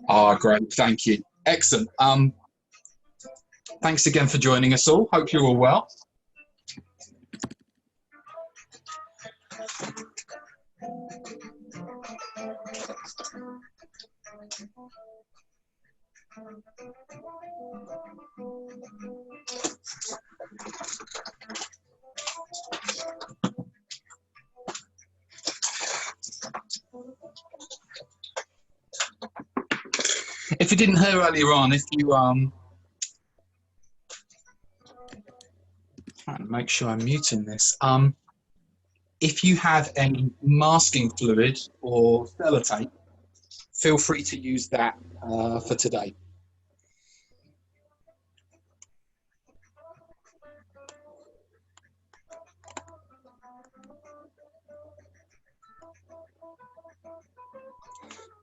Ah, great, thank you. Excellent. Thanks again for joining us all. Hope you're all well. If you didn't hear earlier on, if you trying to make sure I'm muting this. If you have any masking fluid or sellotape, feel free to use that for today.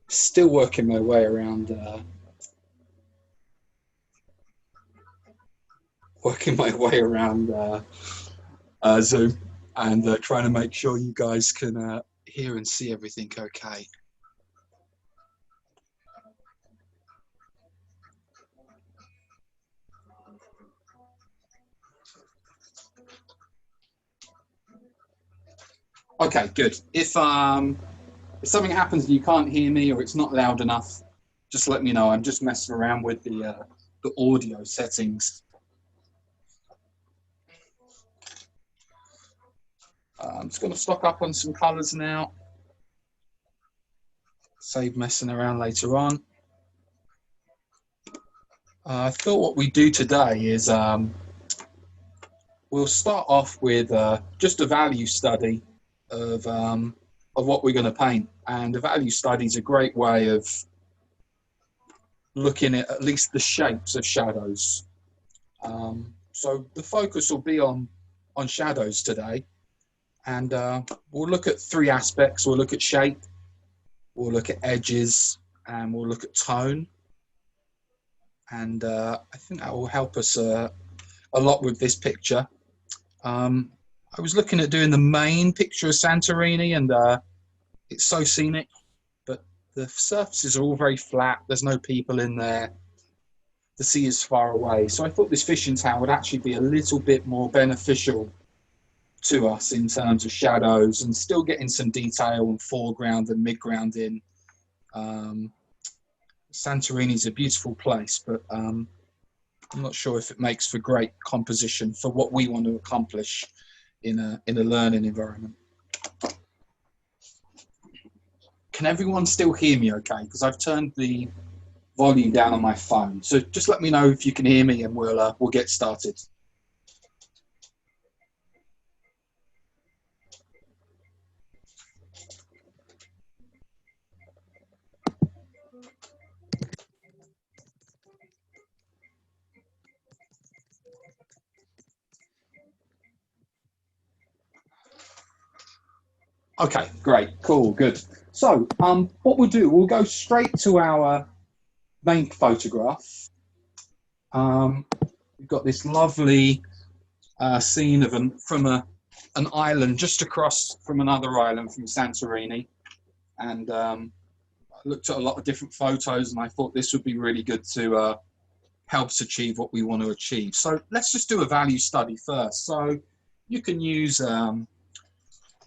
Still working my way around Zoom and trying to make sure you guys can hear and see everything okay. Okay, good. If something happens and you can't hear me or it's not loud enough, just let me know. I'm just messing around with the audio settings. I'm just going to stock up on some colours now. Save messing around later on. I thought what we do today is we'll start off with just a value study of what we're going to paint. And a value study is a great way of looking at least the shapes of shadows. So the focus will be on shadows today. And we'll look at three aspects. We'll look at shape, we'll look at edges, and we'll look at tone. And I think that will help us a lot with this picture. I was looking at doing the main picture of Santorini, and it's so scenic, but the surfaces are all very flat. There's no people in there. The sea is far away. So I thought this fishing town would actually be a little bit more beneficial to us in terms of shadows and still getting some detail and foreground and midground in. Santorini is a beautiful place, but I'm not sure if it makes for great composition for what we want to accomplish in a learning environment. Can everyone still hear me okay? Because I've turned the volume down on my phone. So just let me know if you can hear me and we'll get started. Okay, great, cool, good. So what we'll do, we'll go straight to our main photograph. We've got this lovely scene of from an island just across from another island from Santorini. And I looked at a lot of different photos and I thought this would be really good to help us achieve what we want to achieve. So let's just do a value study first. So you can use,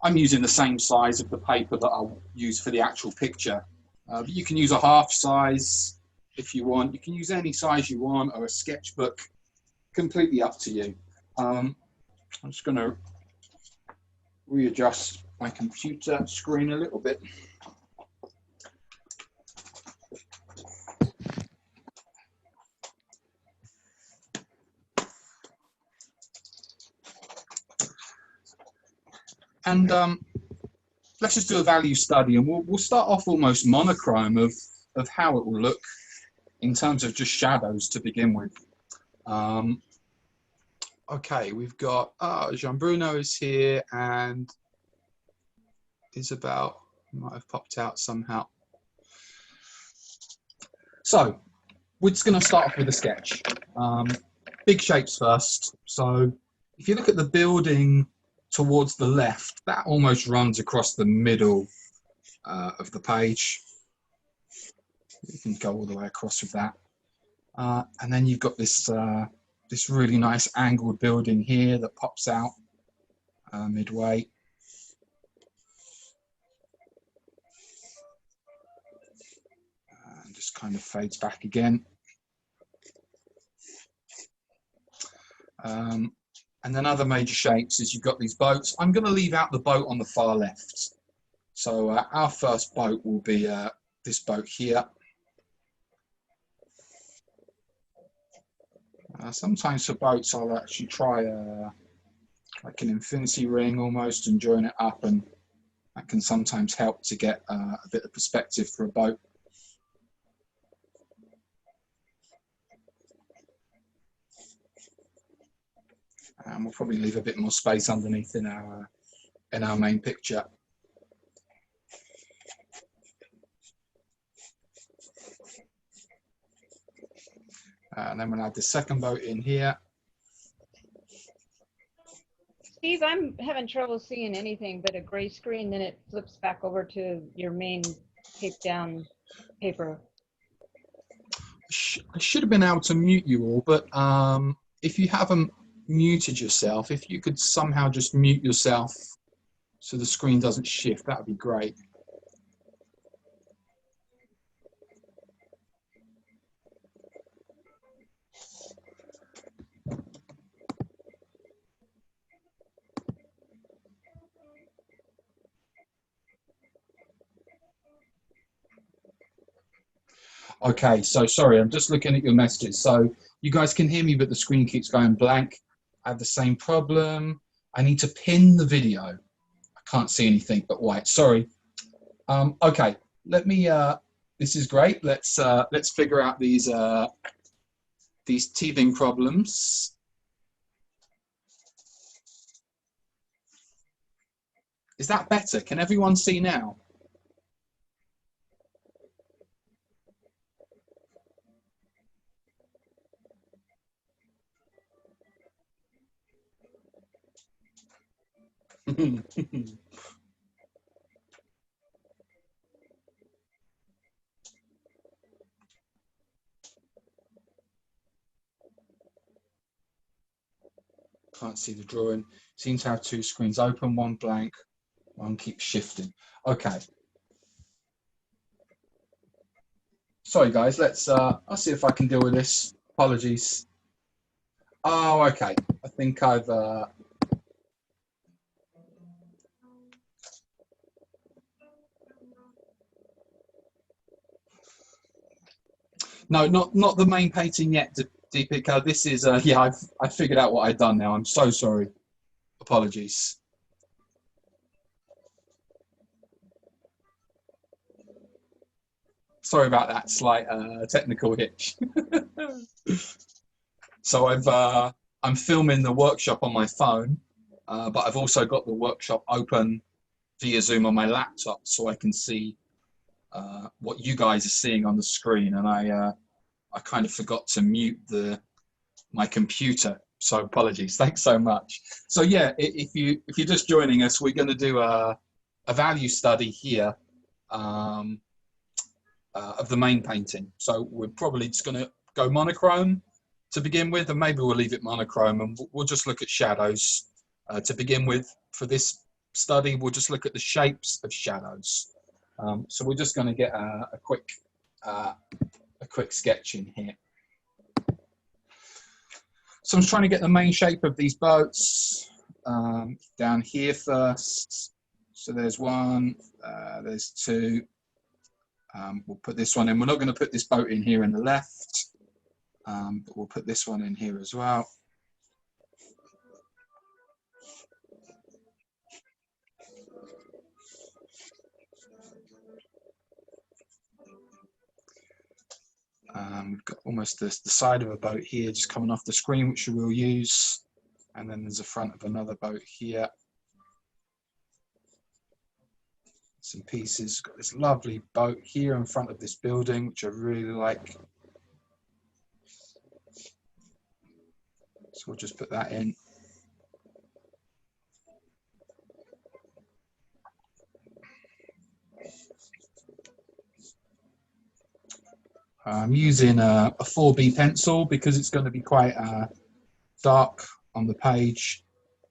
I'm using the same size of the paper that I'll use for the actual picture. But you can use a half size if you want. You can use any size you want, or a sketchbook, completely up to you. I'm just going to readjust my computer screen a little bit. And let's just do a value study, and we'll start off almost monochrome of how it will look in terms of just shadows to begin with. Okay, we've got Jean Bruno is here, and Isabel might have popped out somehow. So we're just going to start off with a sketch. Big shapes first. So if you look at the building towards the left, that almost runs across the middle of the page. You can go all the way across with that. And then you've got this this really nice angled building here that pops out midway. And just kind of fades back again. And then other major shapes is you've got these boats. I'm going to leave out the boat on the far left. So our first boat will be this boat here. Sometimes for boats I'll actually try like an infinity ring almost and join it up, and that can sometimes help to get a bit of perspective for a boat. And we'll probably leave a bit more space underneath in our main picture. And then we'll add the second boat in here. Steve, I'm having trouble seeing anything but a gray screen, then it flips back over to your main taped down paper. I should have been able to mute you all, but if you haven't muted yourself, if you could somehow just mute yourself so the screen doesn't shift, that would be great. Okay, so sorry, I'm just looking at your messages. So you guys can hear me, but the screen keeps going blank. I have the same problem. I need to pin the video. I can't see anything but white. Sorry. Okay, let me. This is great. Let's figure out these teething problems. Is that better? Can everyone see now? Can't see the drawing. Seems to have two screens open, one blank, one keeps shifting. Okay. Sorry guys, I'll see if I can deal with this. Apologies. Oh, okay. I think I've no, not the main painting yet, Deepika. This is yeah, I figured out what I've done now. I'm so sorry. Apologies. Sorry about that slight technical hitch. So I'm filming the workshop on my phone, but I've also got the workshop open via Zoom on my laptop, so I can see what you guys are seeing on the screen. And I kind of forgot to mute my computer, so apologies. Thanks so much. So yeah, if you're just joining us, we're going to do a value study here of the main painting. So we're probably just going to go monochrome to begin with, and maybe we'll leave it monochrome, and we'll just look at shadows to begin with. For this study, we'll just look at the shapes of shadows. So we're just going to get a quick sketch in here. So I'm trying to get the main shape of these boats down here first. So there's one, there's two. We'll put this one in. We're not going to put this boat in here in the left, but we'll put this one in here as well. We've got almost the side of a boat here just coming off the screen, which we'll use. And then there's the front of another boat here. Some pieces. Got this lovely boat here in front of this building, which I really like. So we'll just put that in. I'm using a 4B pencil because it's going to be quite dark on the page.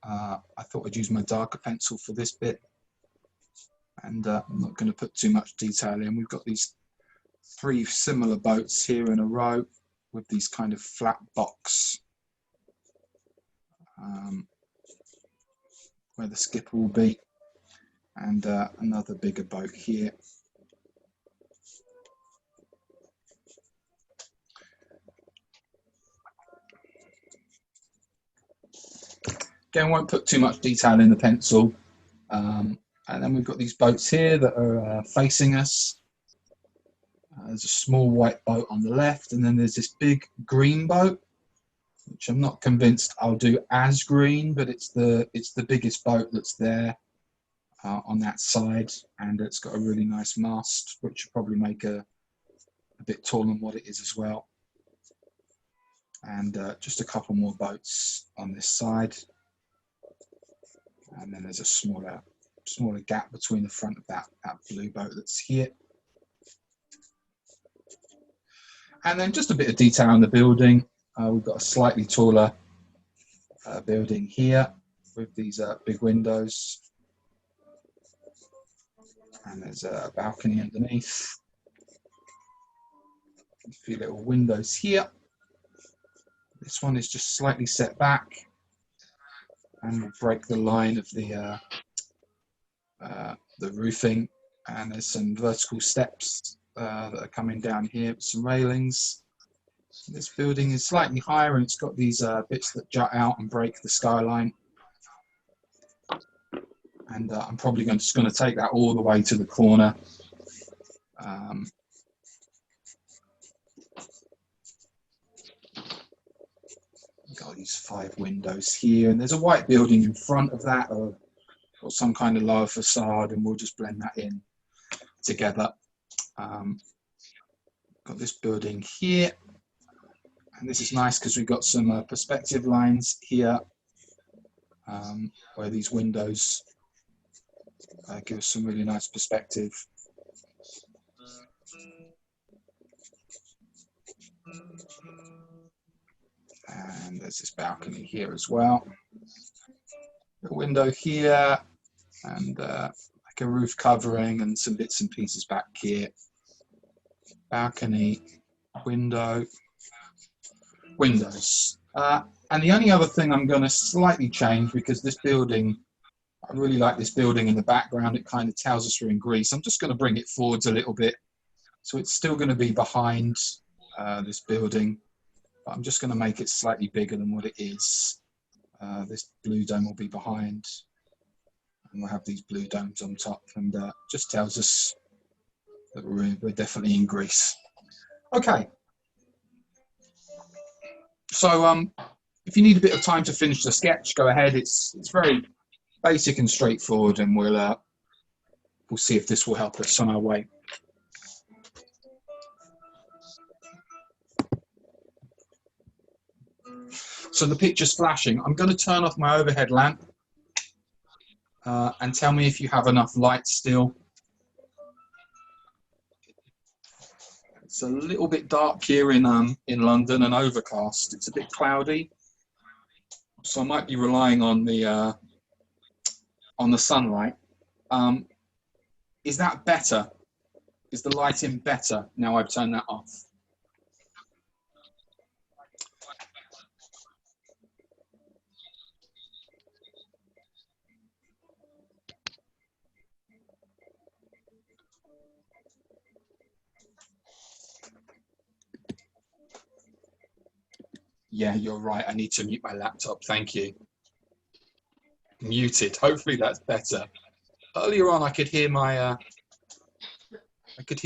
I thought I'd use my darker pencil for this bit, and I'm not going to put too much detail in. We've got these 3 similar boats here in a row with these kind of flat box where the skipper will be, and another bigger boat here. Again, won't put too much detail in the pencil. And then we've got these boats here that are facing us. There's a small white boat on the left, and then there's this big green boat, which I'm not convinced I'll do as green, but it's the biggest boat that's there on that side, and it's got a really nice mast, which will probably make a bit taller than what it is as well. And just a couple more boats on this side. And then there's a smaller gap between the front of that blue boat that's here. And then just a bit of detail on the building. We've got a slightly taller building here with these big windows. And there's a balcony underneath. A few little windows here. This one is just slightly set back, and we'll break the line of the roofing. And there's some vertical steps that are coming down here with some railings. This building is slightly higher, and it's got these bits that jut out and break the skyline. And I'm probably just going to take that all the way to the corner. Got these 5 windows here, and there's a white building in front of that, or some kind of lower facade, and we'll just blend that in together. Got this building here, and this is nice because we've got some perspective lines here, where these windows give us some really nice perspective. And there's this balcony here as well. A window here, and like a roof covering and some bits and pieces back here. Balcony, window, windows. And the only other thing I'm going to slightly change, because this building, I really like this building in the background. It kind of tells us we're in Greece. I'm just going to bring it forwards a little bit. So it's still going to be behind this building, but I'm just going to make it slightly bigger than what it is. This blue dome will be behind, and we'll have these blue domes on top, and just tells us that we're definitely in Greece. Okay. So if you need a bit of time to finish the sketch, go ahead. It's very basic and straightforward, and we'll see if this will help us on our way. So the picture's flashing. I'm going to turn off my overhead lamp and tell me if you have enough light still. It's a little bit dark here in London and overcast. It's a bit cloudy, so I might be relying on the sunlight. Is that better? Is the lighting better now I've turned that off? Yeah, you're right. I need to mute my laptop. Thank you. Muted. Hopefully that's better. Earlier on, I could hear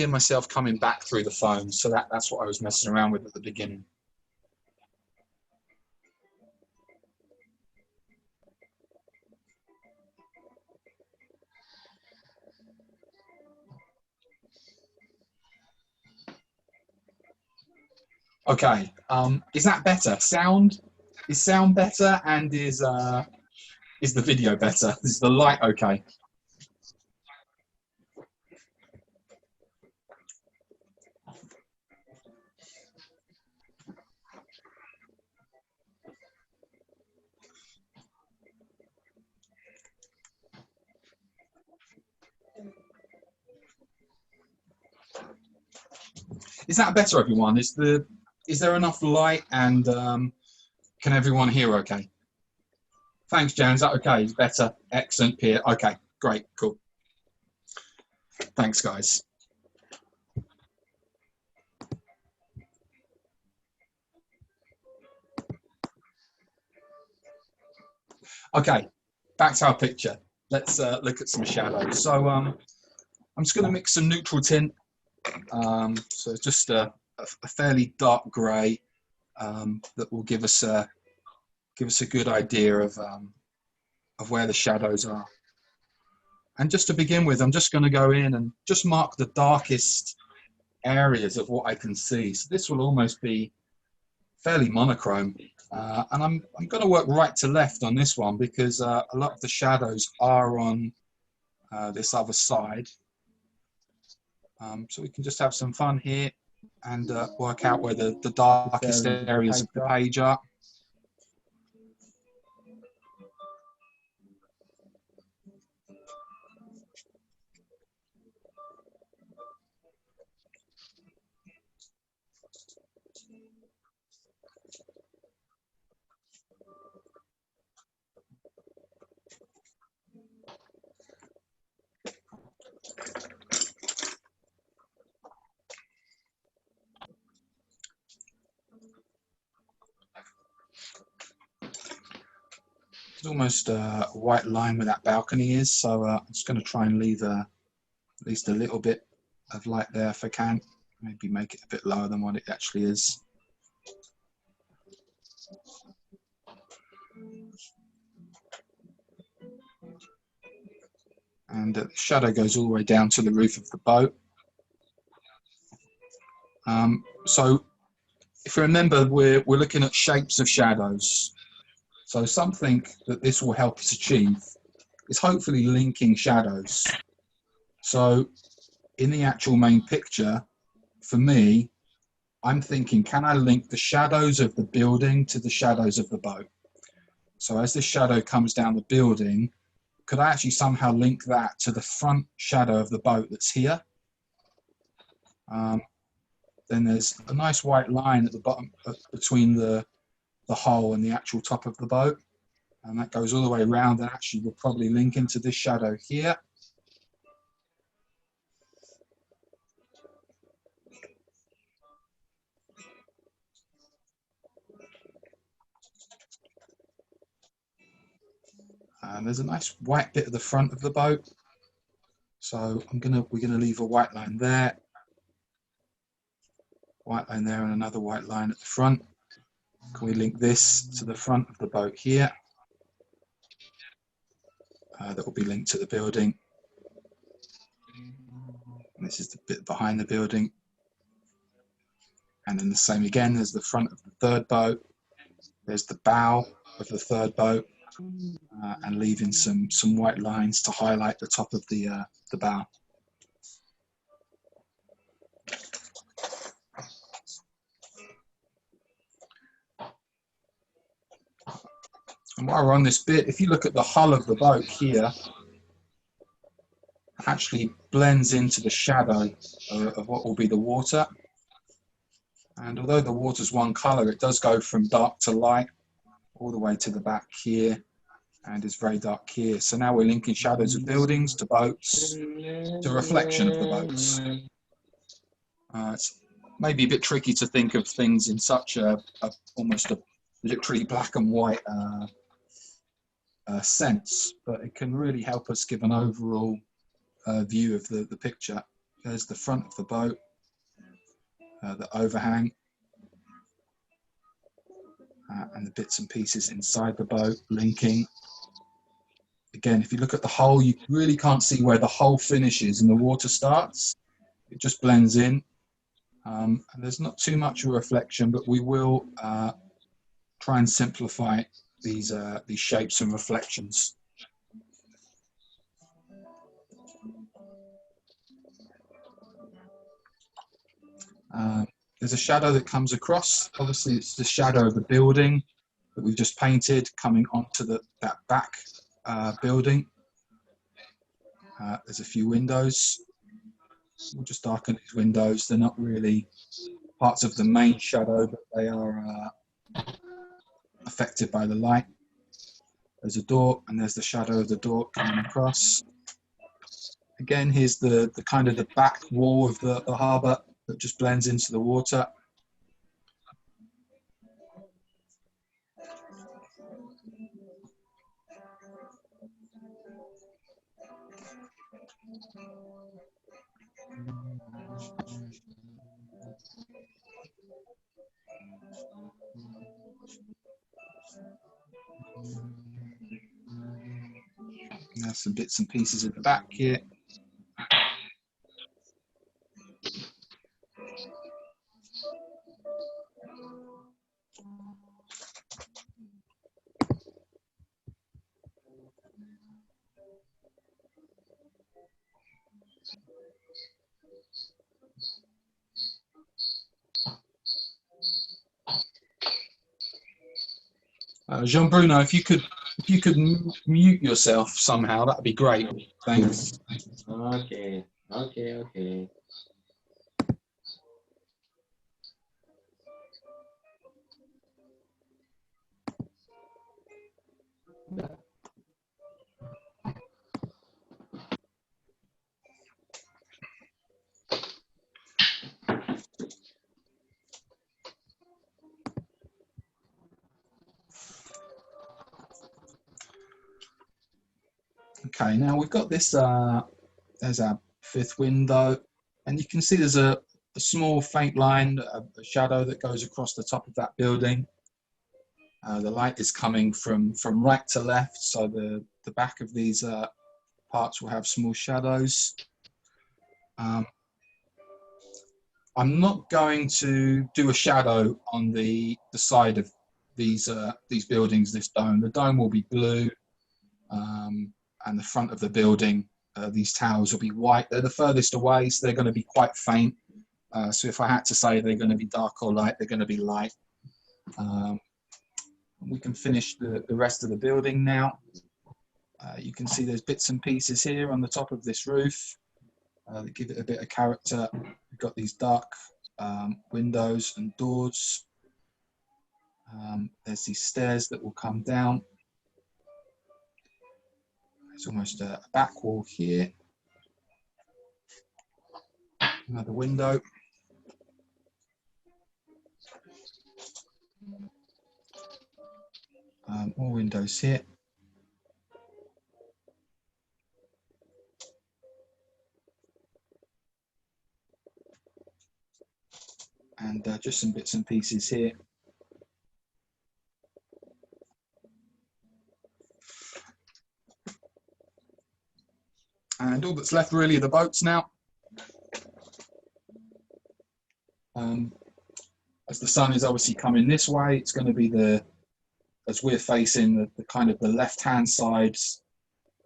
myself coming back through the phone, so that's what I was messing around with at the beginning. Okay, is that better? Is sound better, and is the video better? Is the light okay? Is that better, everyone? Is there enough light and can everyone hear okay? Thanks, Jan. Is that okay? It's better. Excellent, Pierre. Okay, great, cool. Thanks, guys. Okay, back to our picture. Let's look at some shadows. So I'm just going to mix some neutral tint. So just a fairly dark grey that will give us a good idea of where the shadows are. And just to begin with, I'm just going to go in and just mark the darkest areas of what I can see. So this will almost be fairly monochrome. And I'm going to work right to left on this one because a lot of the shadows are on this other side. So we can just have some fun here and work out where the darkest areas of the page are. It's almost a white line where that balcony is, so I'm just going to try and leave at least a little bit of light there if I can. Maybe make it a bit lower than what it actually is. And the shadow goes all the way down to the roof of the boat. So if you remember, we're looking at shapes of shadows. So something that this will help us achieve is hopefully linking shadows. So in the actual main picture, for me, I'm thinking, can I link the shadows of the building to the shadows of the boat? So as this shadow comes down the building, could I actually somehow link that to the front shadow of the boat that's here? Then there's a nice white line at the bottom between the hull and the actual top of the boat. And that goes all the way around and actually will probably link into this shadow here. And there's a nice white bit at the front of the boat. So we're gonna leave a white line there. White line there and another white line at the front. Can we link this to the front of the boat here? That will be linked to the building. And this is the bit behind the building. And then the same again, there's the front of the third boat. There's the bow of the third boat. And leaving some white lines to highlight the top of the bow. And while we're on this bit, if you look at the hull of the boat here, it actually blends into the shadow of what will be the water. And although the water's one colour, it does go from dark to light all the way to the back here, and is very dark here. So now we're linking shadows of buildings to boats, to reflection of the boats. It's maybe a bit tricky to think of things in such almost a literally black and white sense, but it can really help us give an overall view of the picture. There's the front of the boat, the overhang, and the bits and pieces inside the boat linking. Again, if you look at the hull, you really can't see where the hull finishes and the water starts. It just blends in. And there's not too much of a reflection, but we will try and simplify these shapes and reflections. There's a shadow that comes across. Obviously, it's the shadow of the building that we've just painted coming onto that back building. There's a few windows. We'll just darken these windows. They're not really parts of the main shadow, but they are affected by the light. There's a door, and there's the shadow of the door coming across. Again, here's the kind of the back wall of the harbour that just blends into the water. There's some bits and pieces at the back here. Jean-Bruno, if you could mute yourself somehow, that'd be great. Thanks. Okay, okay. Okay, now we've got this, there's our fifth window, and you can see there's a small faint line, a shadow that goes across the top of that building. The light is coming from right to left, so the back of these parts will have small shadows. I'm not going to do a shadow on the side of these buildings, this dome. The dome will be blue, and the front of the building, these towers will be white. They're the furthest away, so they're going to be quite faint. So if I had to say they're going to be dark or light, they're going to be light. We can finish the rest of the building now. You can see there's bits and pieces here on the top of this roof that give it a bit of character. We've got these dark windows and doors. There's these stairs that will come down. There's almost a back wall here. Another window. More windows here. And just some bits and pieces here. And all that's left really are the boats now. As the sun is obviously coming this way, it's going to be as we're facing the kind of the left-hand side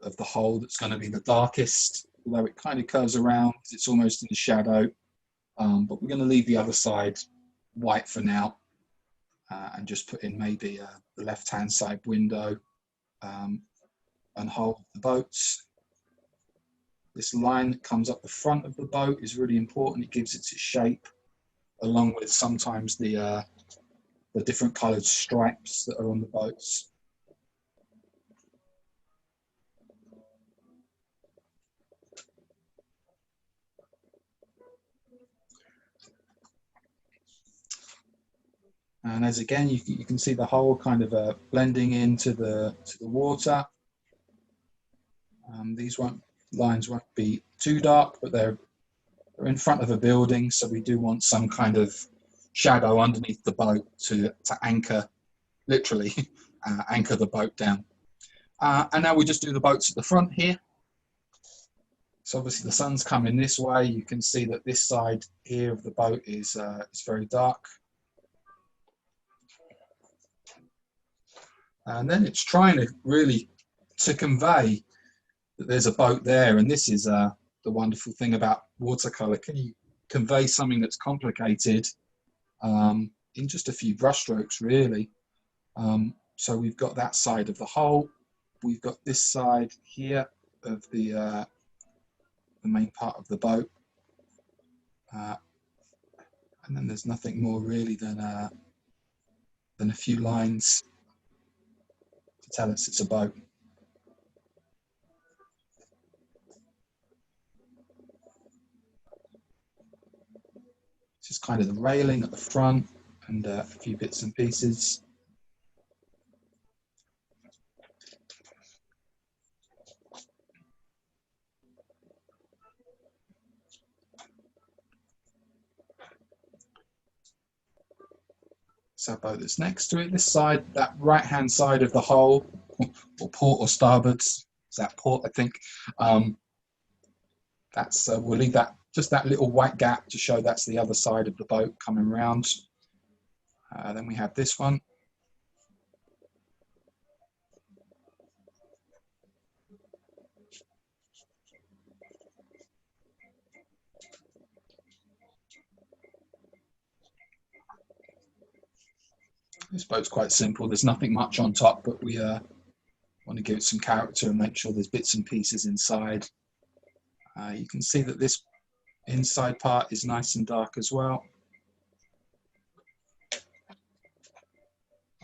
of the hole that's going to be the darkest, although it kind of curves around because it's almost in the shadow. But we're going to leave the other side white for now and just put in maybe the left-hand side window and hold the boats. This line that comes up the front of the boat is really important. It gives it its shape, along with sometimes the different coloured stripes that are on the boats. And as again, you can see the whole kind of blending into the water. These lines won't be too dark, but they're in front of a building, so we do want some kind of shadow underneath the boat to anchor, literally, anchor the boat down. And now we just do the boats at the front here. So obviously the sun's coming this way. You can see that this side here of the boat is very dark. And then it's trying to really convey that there's a boat there, and this is the wonderful thing about watercolor. Can you convey something that's complicated in just a few brushstrokes, really? So we've got that side of the hull. We've got this side here of the main part of the boat. And then there's nothing more really than a few lines to tell us it's a boat. This is kind of the railing at the front and a few bits and pieces. It's our boat that's next to it. This side, that right-hand side of the hull, or port or starboard, is that port, I think. That's we'll leave that, just that little white gap to show that's the other side of the boat coming round. Then we have this one. This boat's quite simple. There's nothing much on top, but we want to give it some character and make sure there's bits and pieces inside. You can see that this inside part is nice and dark as well.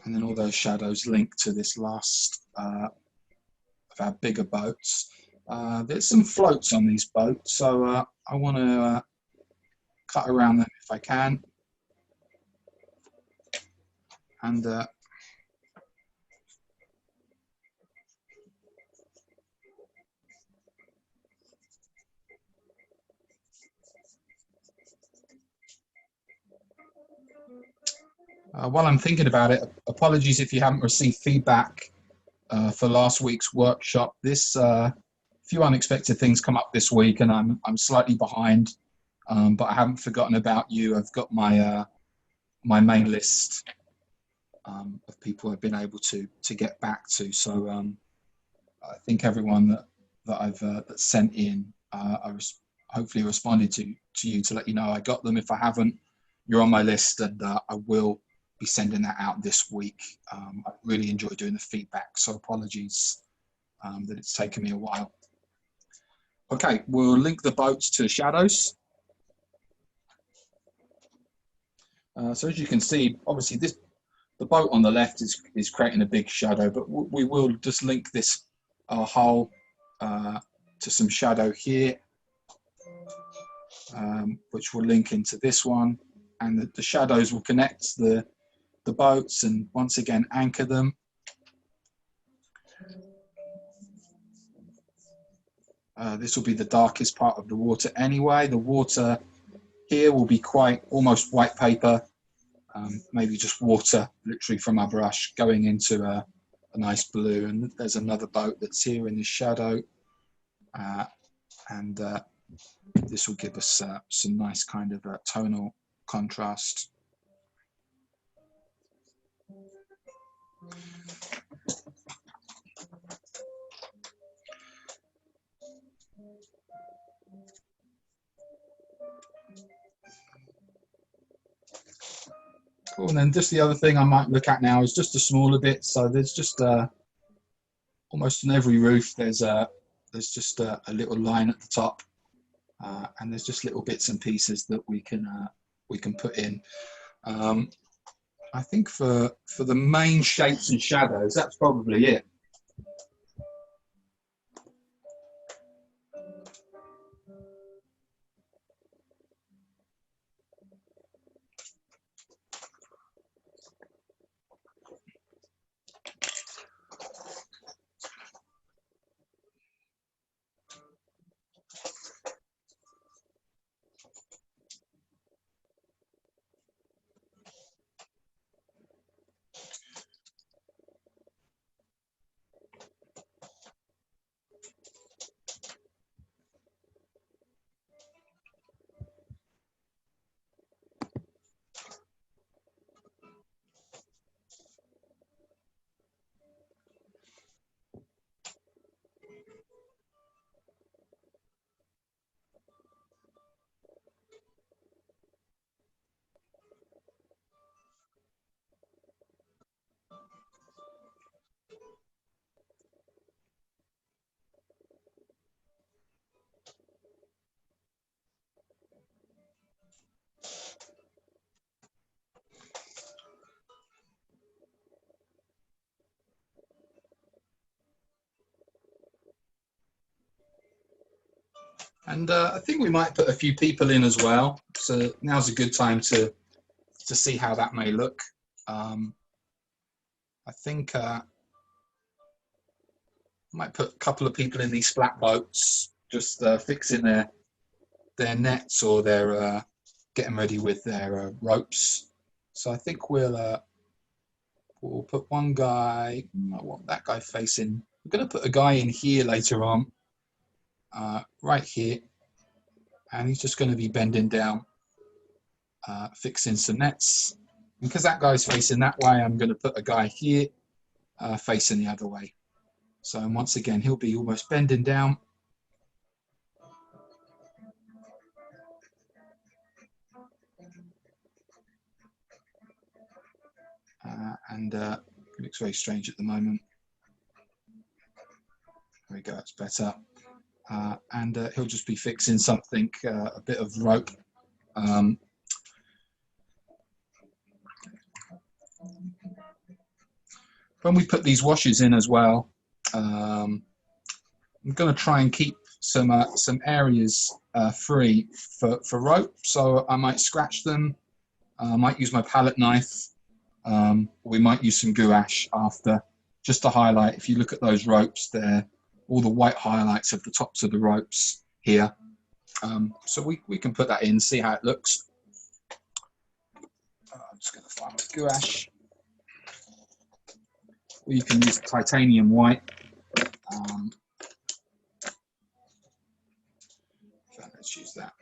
And then all those shadows link to this last of our bigger boats. There's some floats on these boats, so I want to cut around them if I can. And while I'm thinking about it, apologies if you haven't received feedback for last week's workshop. This few unexpected things come up this week, and I'm slightly behind, but I haven't forgotten about you. I've got my my main list of people I've been able to get back to. So I think everyone that I've that sent in, I hopefully responded to you to let you know I got them. If I haven't, you're on my list, and I will be sending that out this week. I really enjoy doing the feedback, so apologies that it's taken me a while. Okay, we'll link the boats to shadows. So as you can see, obviously the boat on the left is creating a big shadow, but we will just link this hull to some shadow here, which will link into this one, and the shadows will connect the boats and once again anchor them. This will be the darkest part of the water anyway. The water here will be quite almost white paper, maybe just water literally from our brush going into a nice blue. And there's another boat that's here in the shadow, and this will give us some nice kind of tonal contrast. Cool. And then just the other thing I might look at now is just a smaller bit. So there's just almost on every roof there's just a little line at the top, and there's just little bits and pieces that we can put in. I think for the main shapes and shadows, that's probably it. And I think we might put a few people in as well. So now's a good time to see how that may look. I think I might put a couple of people in these flat boats, just fixing their nets or their getting ready with their ropes. So I think we'll put one guy. I want that guy facing. We're going to put a guy in here later on, right here, and he's just going to be bending down, fixing some nets. And because that guy's facing that way, I'm going to put a guy here, facing the other way. So once again, he'll be almost bending down. And it looks very strange at the moment. There we go, it's better. And he'll just be fixing something, a bit of rope. When we put these washes in as well, I'm going to try and keep some areas free for rope. So I might scratch them. I might use my palette knife. We might use some gouache after, just to highlight. If you look at those ropes there, all the white highlights of the tops of the ropes here. So we can put that in, see how it looks. I'm just going to find my gouache. Or you can use titanium white. So let's use that.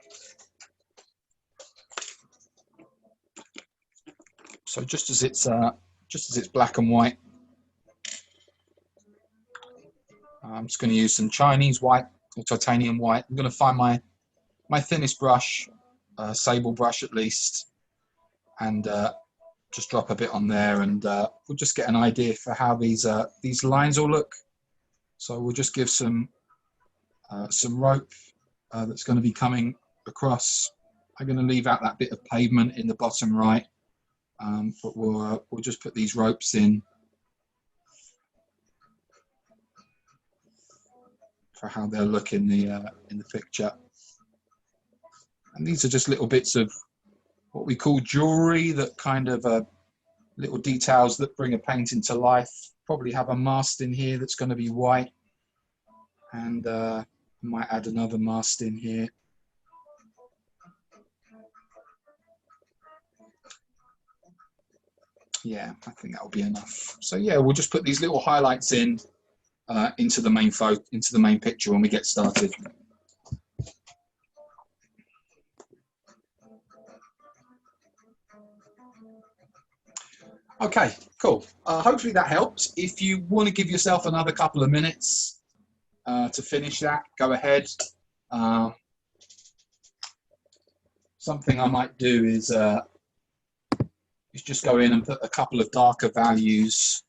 So just as it's black and white, I'm just going to use some Chinese white or titanium white. I'm going to find my thinnest brush, sable brush at least, and just drop a bit on there, and we'll just get an idea for how these lines will look. So we'll just give some rope that's going to be coming across. I'm going to leave out that bit of pavement in the bottom right, but we'll just put these ropes in for how they'll look in the picture. And these are just little bits of what we call jewelry, that kind of little details that bring a painting to life. Probably have a mast in here that's going to be white, and I might add another mast in here. Yeah, I think that'll be enough. So yeah, we'll just put these little highlights in into the main picture when we get started. Okay, cool. Hopefully that helped. If you want to give yourself another couple of minutes to finish that, go ahead. Something I might do is just go in and put a couple of darker values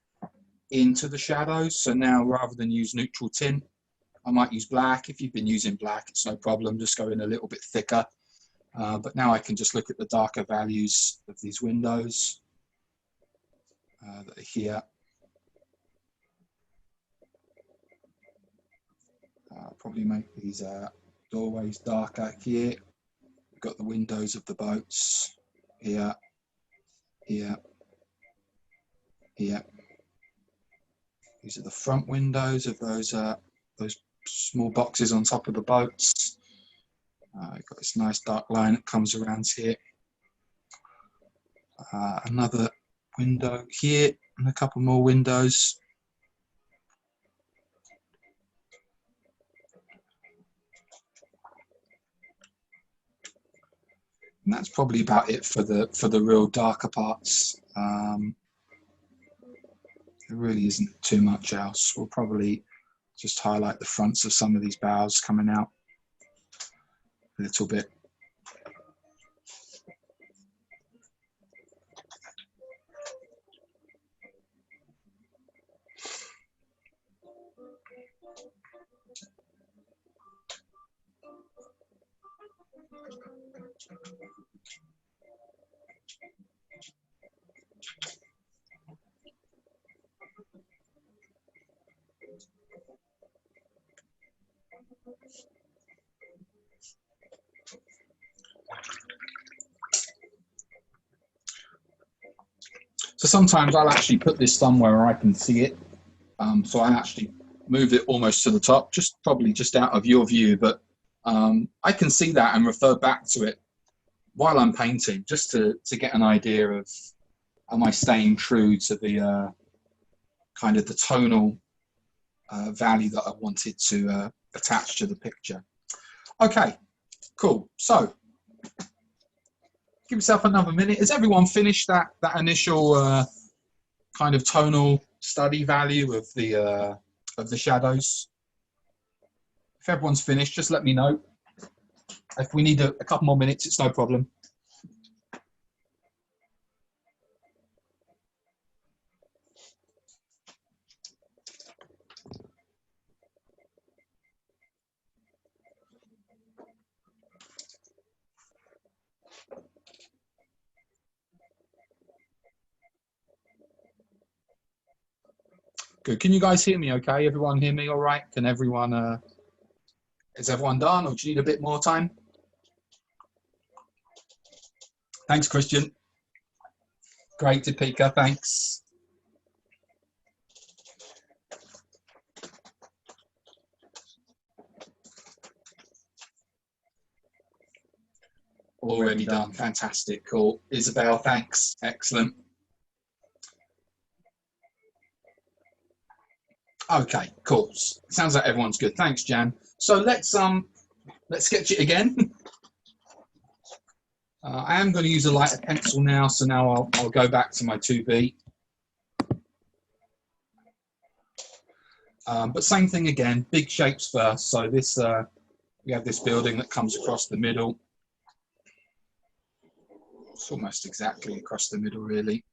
into the shadows. So now, rather than use neutral tint, I might use black. If you've been using black, it's no problem. Just go in a little bit thicker. But now I can just look at the darker values of these windows that are here. I'll probably make these doorways darker here. We've got the windows of the boats here, here, here. These are the front windows of those small boxes on top of the boats. We've got this nice dark line that comes around here. Another window here, and a couple more windows. And that's probably about it for the real darker parts. There really isn't too much else. We'll probably just highlight the fronts of some of these bows coming out a little bit. So sometimes I'll actually put this somewhere where I can see it. So I actually move it almost to the top, probably just out of your view, but I can see that and refer back to it while I'm painting, just to get an idea of, am I staying true to the kind of the tonal value that I wanted to attach to the picture. Okay, cool. So give yourself another minute. Has everyone finished that initial kind of tonal study value of the shadows? If everyone's finished, just let me know. If we need a couple more minutes, it's no problem. Good. Can you guys hear me okay? Everyone hear me all right? Can everyone, is everyone done, or do you need a bit more time? Thanks, Christian. Great, Topeka, thanks. Already done. Fantastic. Cool. Isabel, thanks. Excellent. Okay, cool. Sounds like everyone's good. Thanks, Jan. So let's sketch it again. I am going to use a lighter pencil now, so now I'll go back to my 2B. But same thing again, big shapes first. So this we have this building that comes across the middle. It's almost exactly across the middle, really.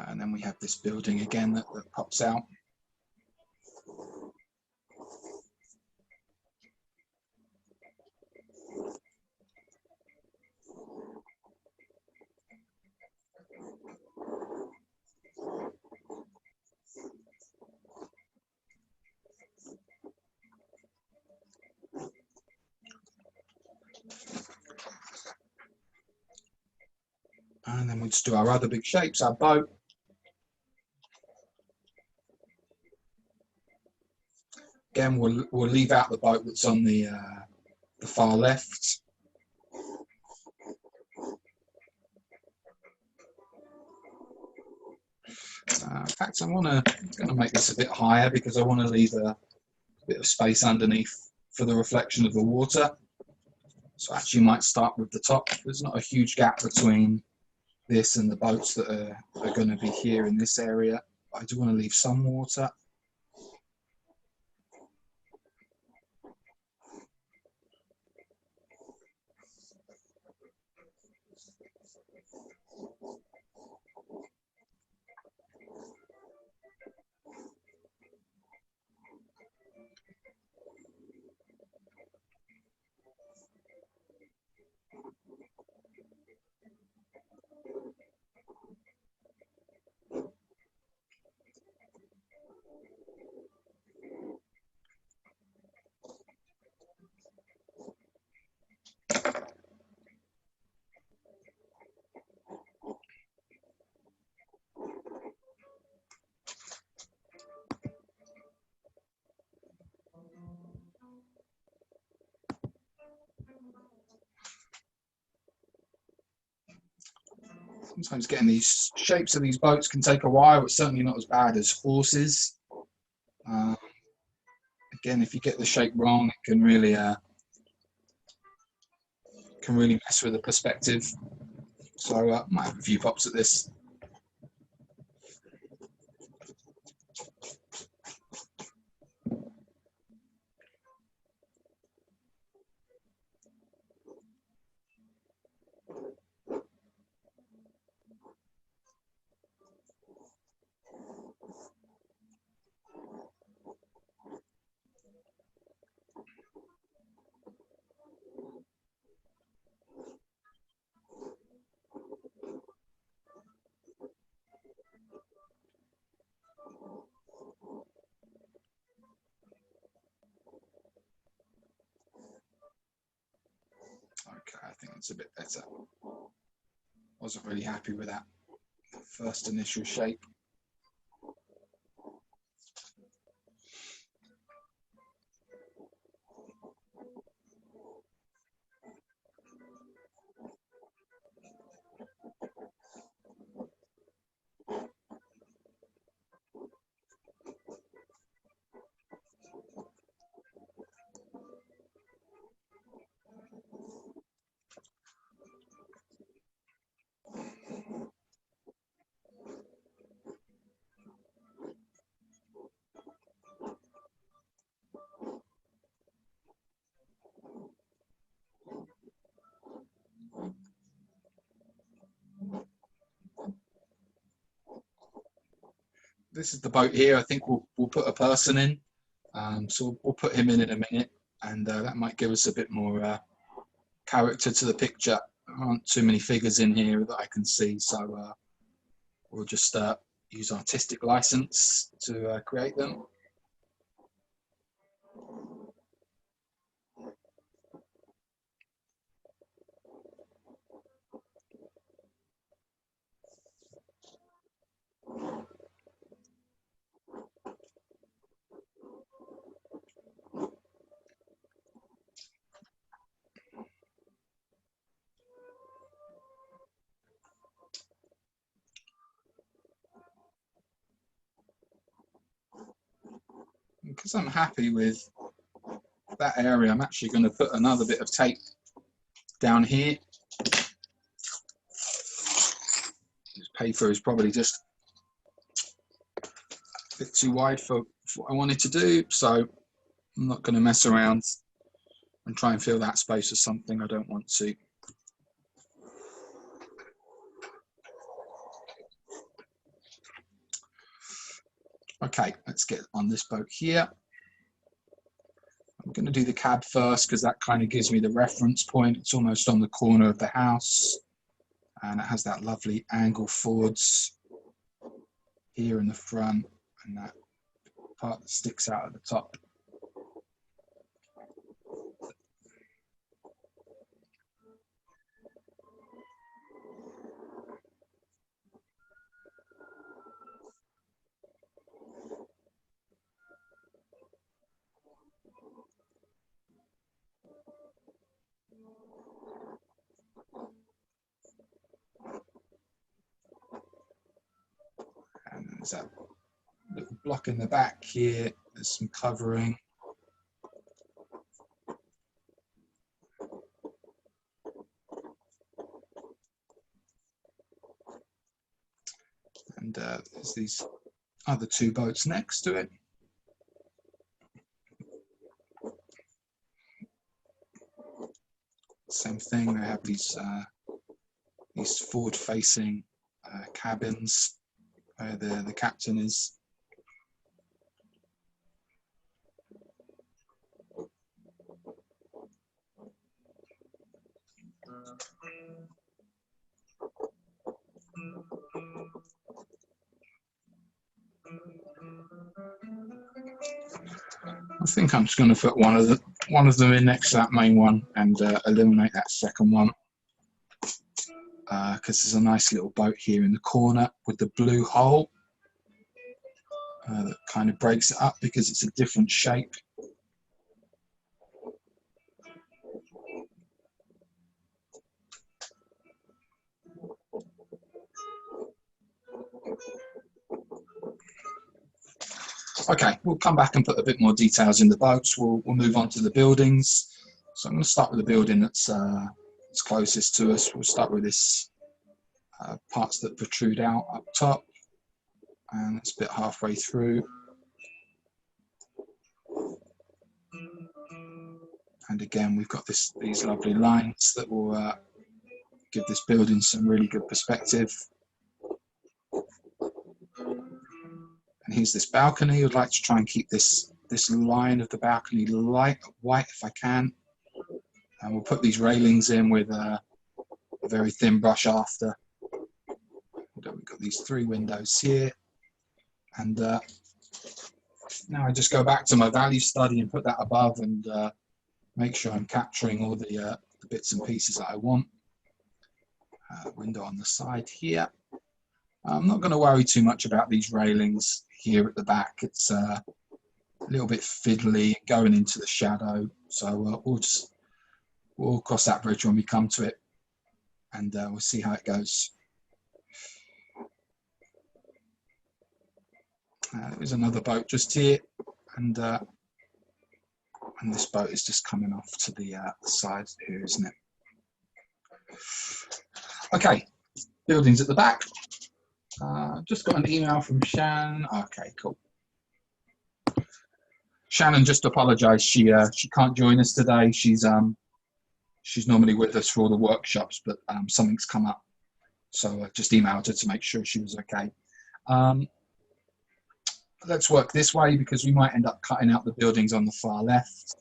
And then we have this building again that pops out. And then we'll just do our other big shapes, our boat. Again, we'll leave out the boat that's on the far left. In fact, I'm going to make this a bit higher because I want to leave a bit of space underneath for the reflection of the water. So actually might start with the top. There's not a huge gap between this and the boats that are going to be here in this area. I do want to leave some water. Sometimes getting these shapes of these boats can take a while. It's certainly not as bad as horses. Again, if you get the shape wrong, it can really mess with the perspective. So I might have a few pops at this. think it's a bit better. Wasn't really happy with that first initial shape. This is the boat here. I think we'll put a person in. So we'll put him in a minute, and that might give us a bit more character to the picture. There aren't too many figures in here that I can see, so we'll just use artistic license to create them. Because I'm happy with that area, I'm actually going to put another bit of tape down here. This paper is probably just a bit too wide for what I wanted to do, so I'm not going to mess around and try and fill that space with something I don't want to. Okay, let's get on this boat here. I'm going to do the cab first because that kind of gives me the reference point. It's almost on the corner of the house, and it has that lovely angle forwards here in the front, and that part that sticks out at the top. And there's that little block in the back here. There's some covering. And there's these other two boats next to it. Same thing, they have these forward-facing cabins where the captain is. I think I'm just going to put one of them in next to that main one and eliminate that second one, because there's a nice little boat here in the corner with the blue hole that kind of breaks it up because it's a different shape. Okay, we'll come back and put a bit more details in the boats. We'll move on to the buildings. So I'm going to start with the building that's closest to us. We'll start with this parts that protrude out up top, and it's a bit halfway through. And again, we've got these lovely lines that will give this building some really good perspective. And here's this balcony. I'd like to try and keep this line of the balcony white if I can. And we'll put these railings in with a very thin brush after. We've got these 3 windows here. And now I just go back to my value study and put that above and make sure I'm capturing all the the bits and pieces that I want. Window on the side here. I'm not going to worry too much about these railings here at the back. It's a little bit fiddly going into the shadow, so we'll cross that bridge when we come to it, and we'll see how it goes. There's another boat just here, and this boat is just coming off to the side here, isn't it? Okay, buildings at the back. Just got an email from Shannon. Okay, cool. Shannon just apologised. She can't join us today. She's normally with us for all the workshops, but something's come up, so I just emailed her to make sure she was okay. Let's work this way because we might end up cutting out the buildings on the far left.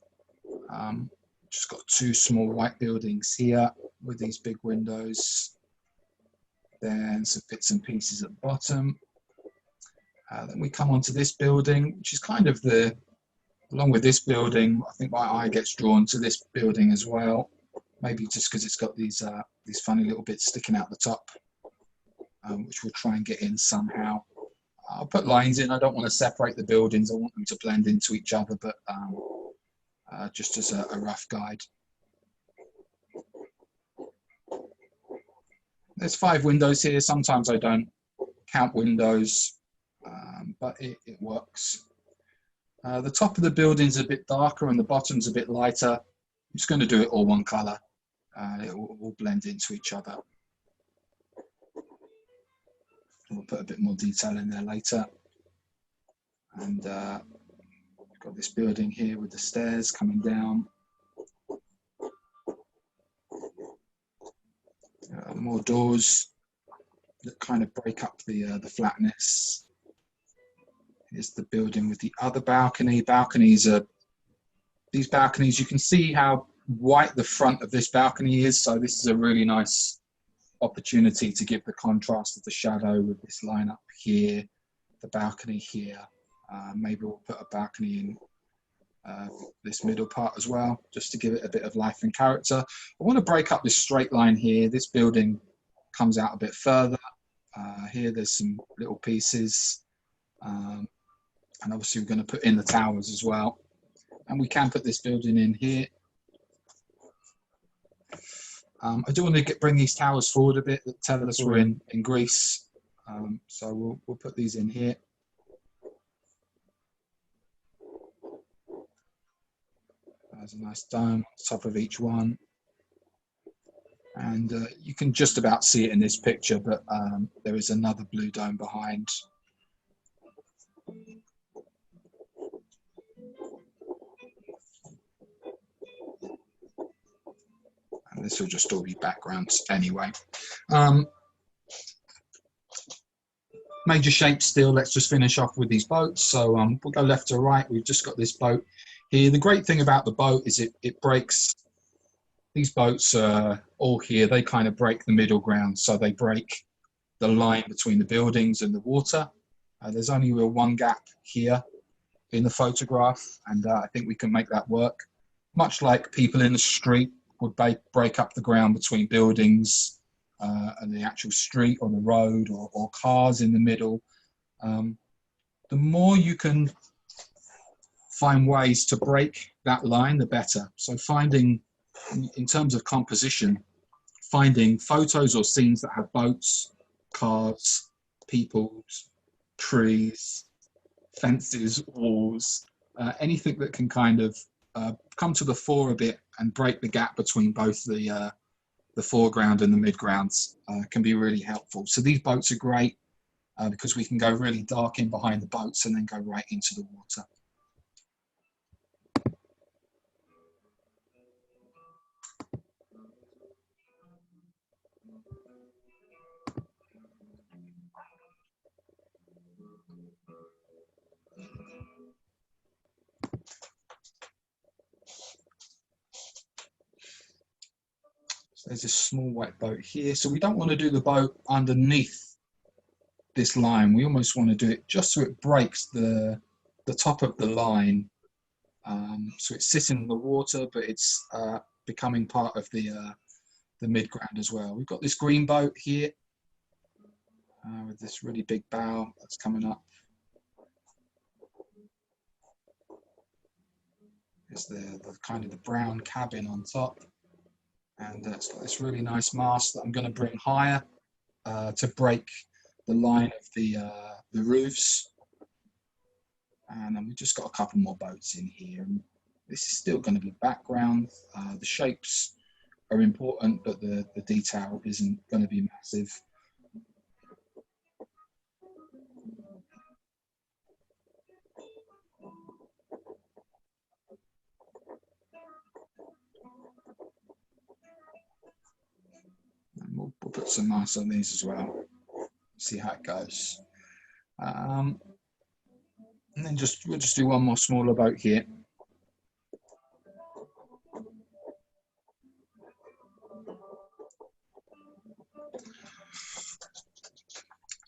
Just got two small white buildings here with these big windows. Then some bits and pieces at the bottom. Then we come onto this building, which is kind of along with this building, I think my eye gets drawn to this building as well. Maybe just because it's got these funny little bits sticking out the top, which we'll try and get in somehow. I'll put lines in. I don't want to separate the buildings. I want them to blend into each other, but just as a rough guide. There's 5 windows here. Sometimes I don't count windows, but it works. The top of the building's a bit darker and the bottom's a bit lighter. I'm just going to do it all one colour. It will all blend into each other. We'll put a bit more detail in there later. And we've got this building here with the stairs coming down. More doors that kind of break up the flatness. Here's the building with the other balcony. These balconies, you can see how white the front of this balcony is. So this is a really nice opportunity to give the contrast of the shadow with this line up here, the balcony here. Maybe we'll put a balcony in this middle part as well, just to give it a bit of life and character. I want to break up this straight line here. This building comes out a bit further. Here there's some little pieces. And obviously we're going to put in the towers as well. And we can put this building in here. I do want to bring these towers forward a bit that tell us we're in Greece. So we'll put these in here. There's a nice dome on top of each one. And you can just about see it in this picture, but there is another blue dome behind. And this will just all be backgrounds anyway. Major shapes still. Let's just finish off with these boats. So we'll go left to right. We've just got this boat here. The great thing about the boat is it breaks. These boats are all here. They kind of break the middle ground. So they break the line between the buildings and the water. There's only one gap here in the photograph, and I think we can make that work. Much like people in the street would break up the ground between buildings and the actual street or the road or cars in the middle. The more you can find ways to break that line, the better. So finding, in terms of composition, finding photos or scenes that have boats, cars, people, trees, fences, walls, anything that can kind of come to the fore a bit and break the gap between both the foreground and the midgrounds can be really helpful. So these boats are great because we can go really dark in behind the boats and then go right into the water. There's this small white boat here. So we don't want to do the boat underneath this line. We almost want to do it just so it breaks the top of the line. So it's sitting in the water, but it's becoming part of the midground as well. We've got this green boat here with this really big bow that's coming up. It's the kind of the brown cabin on top, and it's got this really nice mast that I'm going to bring higher to break the line of the roofs. And then we've just got a couple more boats in here, and this is still going to be background. The shapes are important, but the detail isn't going to be massive. And we'll put some ice on these as well, see how it goes. And then we'll just do one more smaller boat here.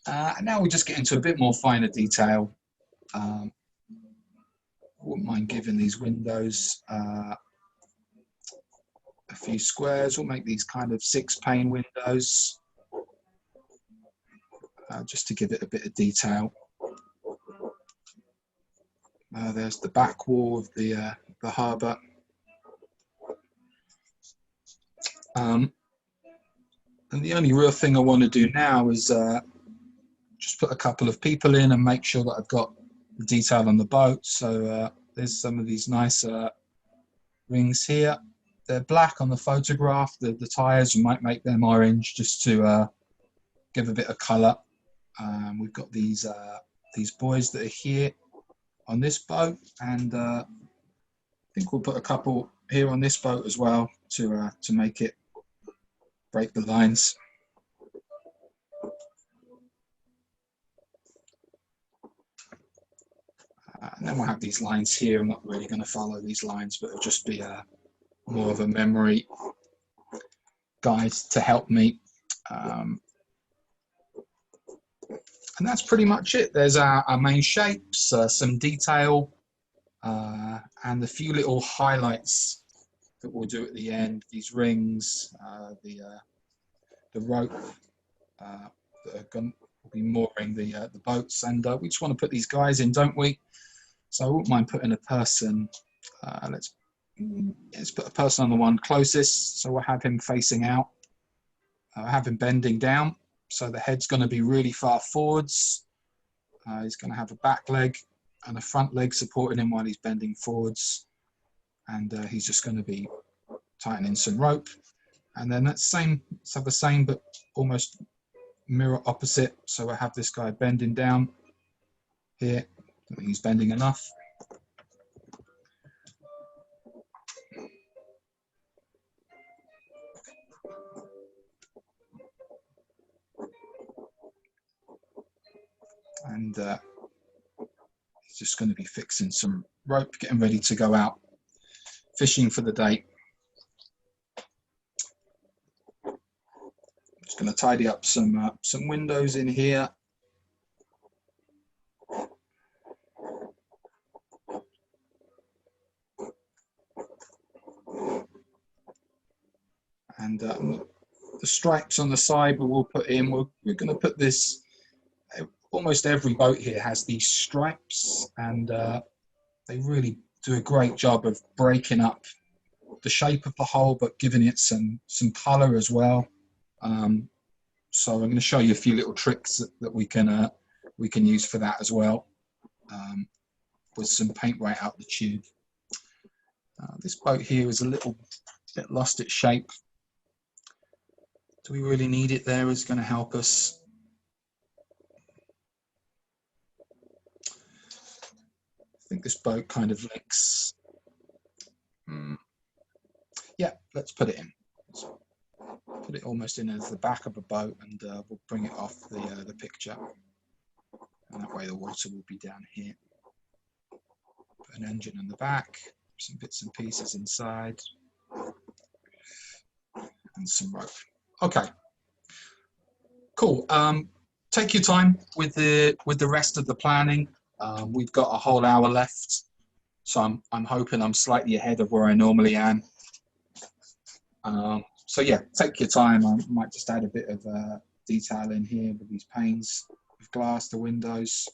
And now we just get into a bit more finer detail. Wouldn't mind giving these windows a few squares. We'll make these kind of 6-pane windows just to give it a bit of detail. There's the back wall of the harbour. And the only real thing I want to do now is just put a couple of people in and make sure that I've got the detail on the boat. So there's some of these nice rings here. They're black on the photograph. The tyres, you might make them orange just to give a bit of colour. We've got these buoys that are here on this boat, and I think we'll put a couple here on this boat as well to make it break the lines. And then we'll have these lines here. I'm not really going to follow these lines, but it'll just be more of a memory guide to help me. And that's pretty much it. There's our main shapes, some detail, and a few little highlights that we'll do at the end. These rings, the rope that are going to be mooring the boats, and we just want to put these guys in, don't we? So I wouldn't mind putting a person. Let's put a person on the one closest. So we'll have him facing out. I'll have him bending down. So the head's going to be really far forwards. He's going to have a back leg and a front leg supporting him while he's bending forwards. And he's just going to be tightening some rope. And then that's have the same, but almost mirror opposite. So we'll have this guy bending down here. I think he's bending enough. And he's just going to be fixing some rope, getting ready to go out fishing for the day. Just going to tidy up some windows in here. And the stripes on the side we'll put in. We're going to put this. Almost every boat here has these stripes, and they really do a great job of breaking up the shape of the hull, but giving it some colour as well. So I'm going to show you a few little tricks that we can use for that as well, with some paint right out the tube. This boat here is a little bit lost its shape. Do we really need it there? Is going to help us. I think this boat kind of links. Yeah, let's put it in. Let's put it almost in as the back of a boat, and we'll bring it off the picture. And that way the water will be down here. Put an engine in the back, some bits and pieces inside, and some rope. Okay, cool. Take your time with the rest of the planning. We've got a whole hour left, so I'm hoping I'm slightly ahead of where I normally am. So yeah, take your time. I might just add a bit of detail in here with these panes of glass, the windows.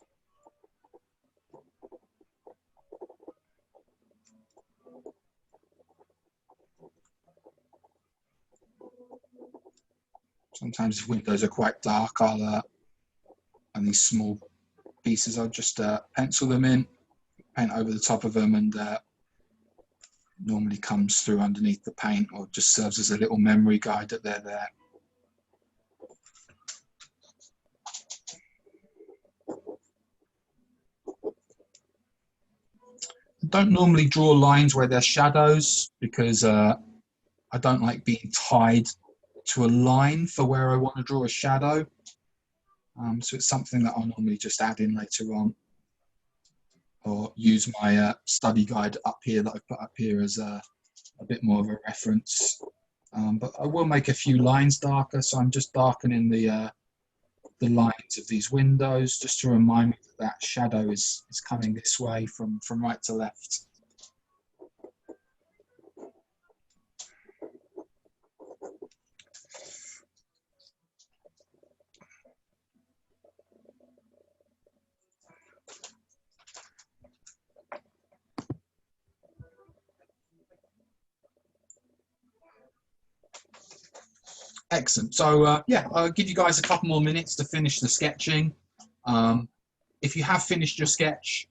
Sometimes if windows are quite dark, and these small pieces, I'll just pencil them in, paint over the top of them, and normally comes through underneath the paint, or just serves as a little memory guide that they're there. I don't normally draw lines where there's shadows because I don't like being tied to a line for where I want to draw a shadow. So it's something that I'll normally just add in later on, or use my study guide up here that I've put up here as a bit more of a reference. But I will make a few lines darker, so I'm just darkening the lines of these windows just to remind me that that shadow is coming this way from right to left. Excellent. So yeah, I'll give you guys a couple more minutes to finish the sketching. If you have finished your sketch,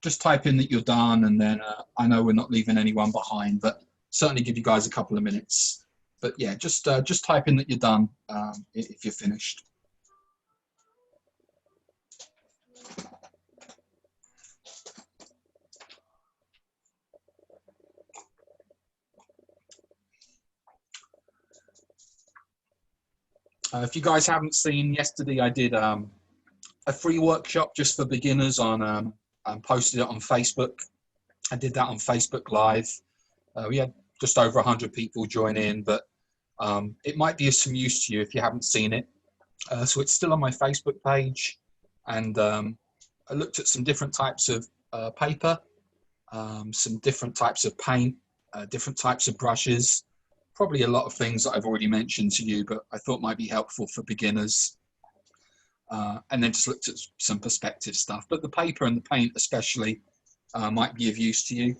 just type in that you're done, and then I know we're not leaving anyone behind, but certainly give you guys a couple of minutes. But yeah, just type in that you're done if you're finished. If you guys haven't seen, yesterday I did a free workshop just for beginners on, posted it on Facebook. I did that on Facebook Live. We had just over 100 people join in, but it might be of some use to you if you haven't seen it. So it's still on my Facebook page, and I looked at some different types of paper, some different types of paint, different types of brushes, probably a lot of things that I've already mentioned to you, but I thought might be helpful for beginners. And then just looked at some perspective stuff, but the paper and the paint especially might be of use to you.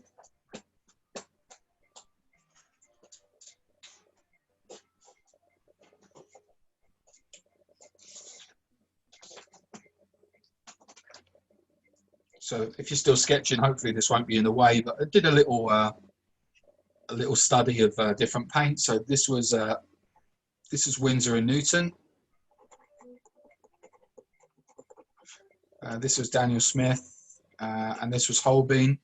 So if you're still sketching, hopefully this won't be in the way, but I did a little study of different paints. So this is Winsor and Newton. This was Daniel Smith, and this was Holbein.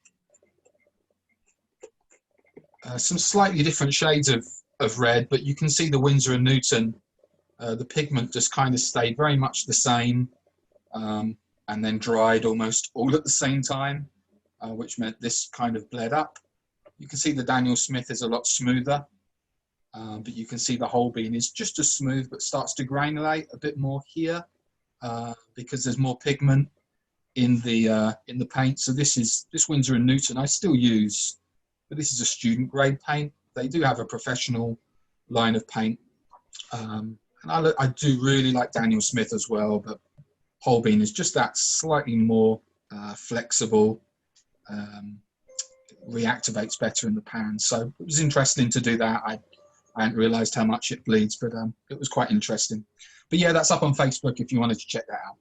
Some slightly different shades of red, but you can see the Winsor and Newton, the pigment just kind of stayed very much the same, and then dried almost all at the same time, which meant this kind of bled up. You can see the Daniel Smith is a lot smoother, but you can see the Holbein is just as smooth, but starts to granulate a bit more here, because there's more pigment in the paint. So this Winsor and Newton I still use, but this is a student grade paint. They do have a professional line of paint, and I do really like Daniel Smith as well, but Holbein is just that slightly more flexible, reactivates better in the pan. So it was interesting to do that. I hadn't realized how much it bleeds, but it was quite interesting. But yeah, that's up on Facebook if you wanted to check that out.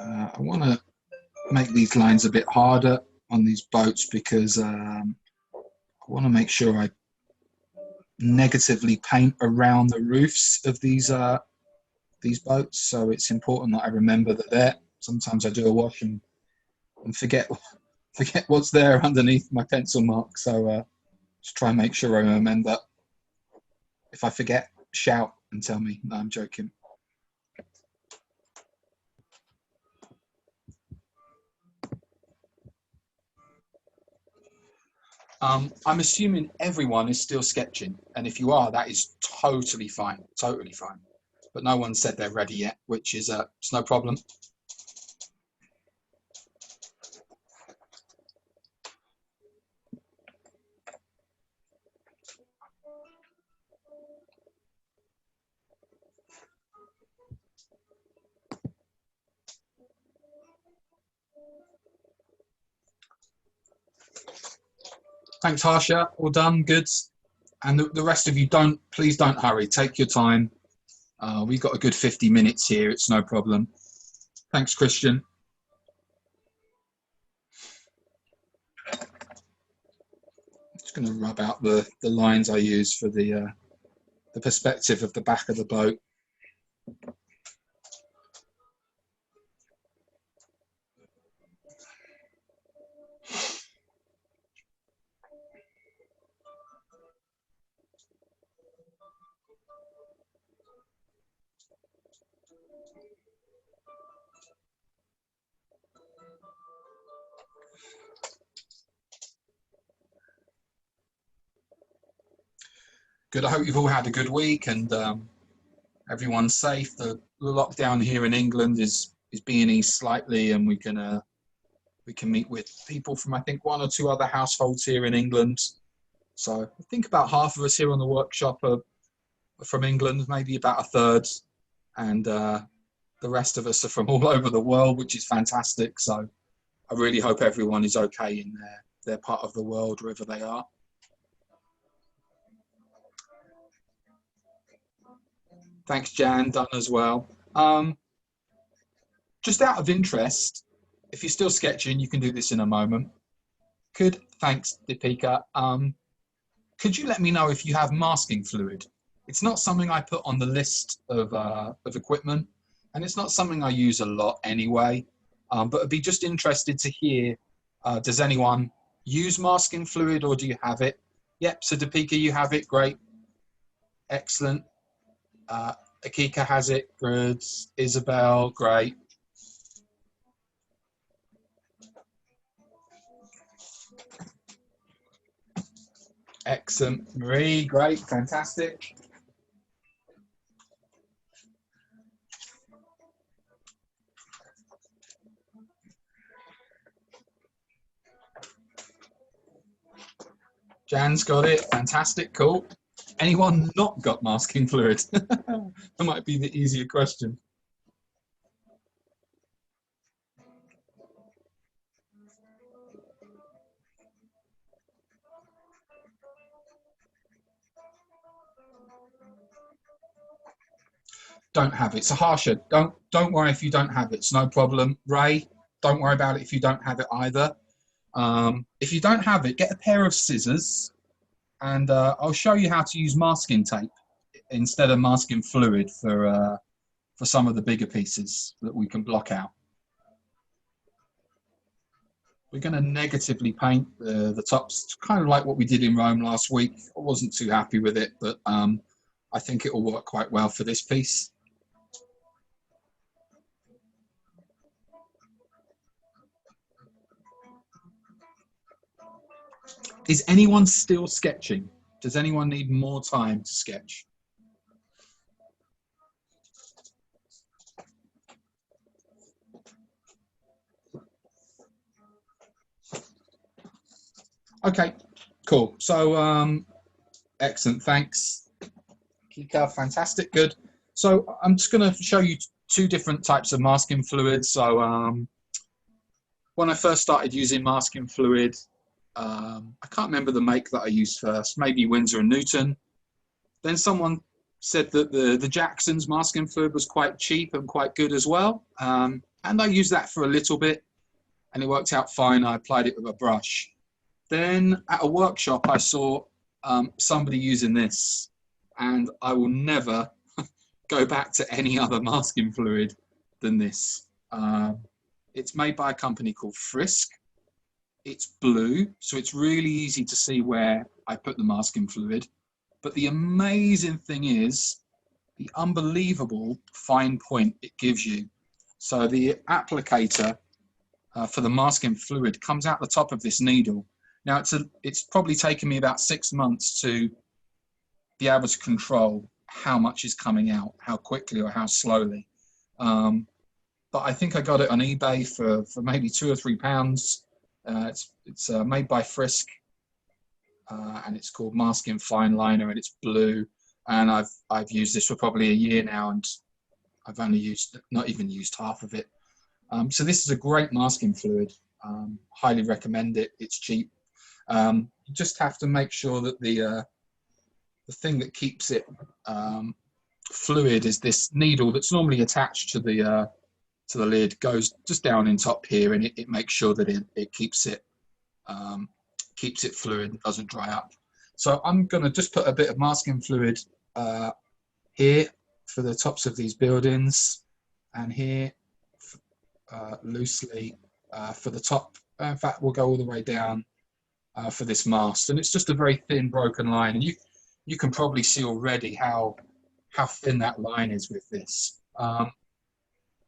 I want to make these lines a bit harder on these boats because I want to make sure I negatively paint around the roofs of these boats, so it's important that I remember that there. Sometimes I do a wash and forget what's there underneath my pencil mark, so just try and make sure I remember. If I forget, shout and tell me. No, I'm joking. I'm assuming everyone is still sketching, and if you are, that is totally fine, totally fine. But no one said they're ready yet, which is it's no problem. Thanks, Harsha. All done, good. And the rest of you, please don't hurry. Take your time. We've got a good 50 minutes here. It's no problem. Thanks, Christian. Just going to rub out the lines I use for the perspective of the back of the boat. Good. I hope you've all had a good week and everyone's safe. The lockdown here in England is being eased slightly, and we can meet with people from I think 1 or 2 other households here in England. So I think about half of us here on the workshop are from England, maybe about a third, and the rest of us are from all over the world, which is fantastic. So I really hope everyone is okay in their part of the world, wherever they are. Thanks, Jan, done as well. Just out of interest, if you're still sketching, you can do this in a moment. Thanks, Deepika. Could you let me know if you have masking fluid? It's not something I put on the list of equipment, and it's not something I use a lot anyway, but I'd be just interested to hear, does anyone use masking fluid, or do you have it? Yep, so Deepika, you have it, great. Excellent. Akika has it, good. Isabel, great. Excellent. Marie, great, fantastic. Jan's got it, fantastic, cool. Anyone not got masking fluid? That might be the easier question. Don't have it. So Harsha, don't worry if you don't have it. It's no problem. Ray, don't worry about it if you don't have it either. If you don't have it, get a pair of scissors, and I'll show you how to use masking tape instead of masking fluid for some of the bigger pieces that we can block out. We're going to negatively paint the tops, kind of like what we did in Rome last week. I wasn't too happy with it, but I think it will work quite well for this piece. Is anyone still sketching? Does anyone need more time to sketch? Okay, cool. So excellent, thanks. Kika, fantastic, good. So I'm just going to show you 2 different types of masking fluid. So when I first started using masking fluid, I can't remember the make that I used first, maybe Winsor & Newton. Then someone said that the Jackson's masking fluid was quite cheap and quite good as well. And I used that for a little bit and it worked out fine. I applied it with a brush. Then at a workshop, I saw somebody using this, and I will never go back to any other masking fluid than this. It's made by a company called Frisk. It's blue, so it's really easy to see where I put the masking fluid. But the amazing thing is the unbelievable fine point it gives you. So the applicator for the masking fluid comes out the top of this needle. Now it's probably taken me about 6 months to be able to control how much is coming out, how quickly or how slowly. But I think I got it on eBay for maybe £2 or £3. It's made by Frisk, and it's called Masking Fine Liner, and it's blue. And I've used this for probably a year now, and I've only not even used half of it. So this is a great masking fluid. Highly recommend it. It's cheap. You just have to make sure that the thing that keeps it fluid is this needle that's normally attached to the lid, goes just down in top here, and it makes sure that it keeps it fluid, doesn't dry up. So I'm going to just put a bit of masking fluid here for the tops of these buildings, and here loosely for the top. In fact, we'll go all the way down for this mast, and it's just a very thin broken line, and you can probably see already how thin that line is with this.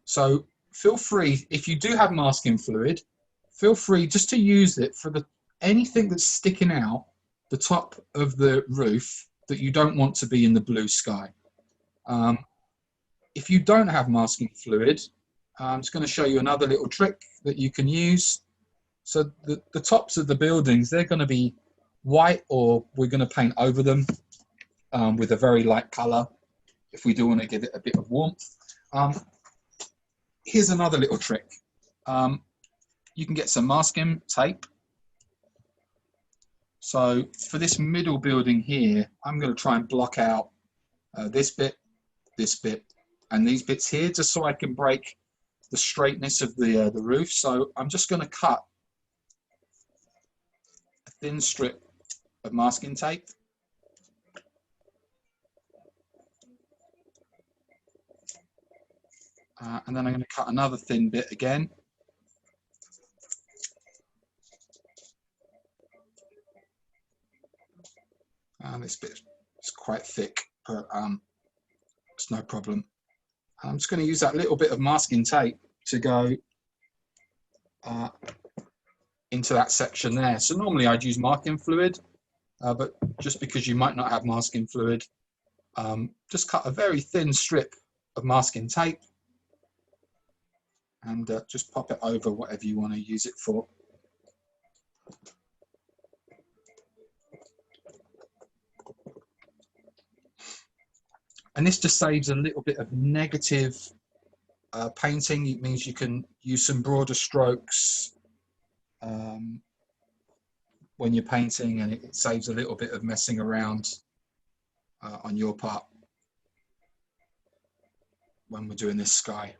So feel free, if you do have masking fluid, feel free just to use it for anything that's sticking out the top of the roof that you don't want to be in the blue sky. If you don't have masking fluid, I'm just going to show you another little trick that you can use. So the tops of the buildings, they're going to be white, or we're going to paint over them with a very light color if we do want to give it a bit of warmth. Here's another little trick. You can get some masking tape. So for this middle building here, I'm going to try and block out this bit, and these bits here, just so I can break the straightness of the roof. So I'm just going to cut a thin strip of masking tape. And then I'm going to cut another thin bit again. This bit is quite thick, but it's no problem. I'm just going to use that little bit of masking tape to go into that section there. So normally I'd use masking fluid, but just because you might not have masking fluid, just cut a very thin strip of masking tape and just pop it over whatever you want to use it for. And this just saves a little bit of negative painting. It means you can use some broader strokes when you're painting, and it saves a little bit of messing around on your part when we're doing this sky.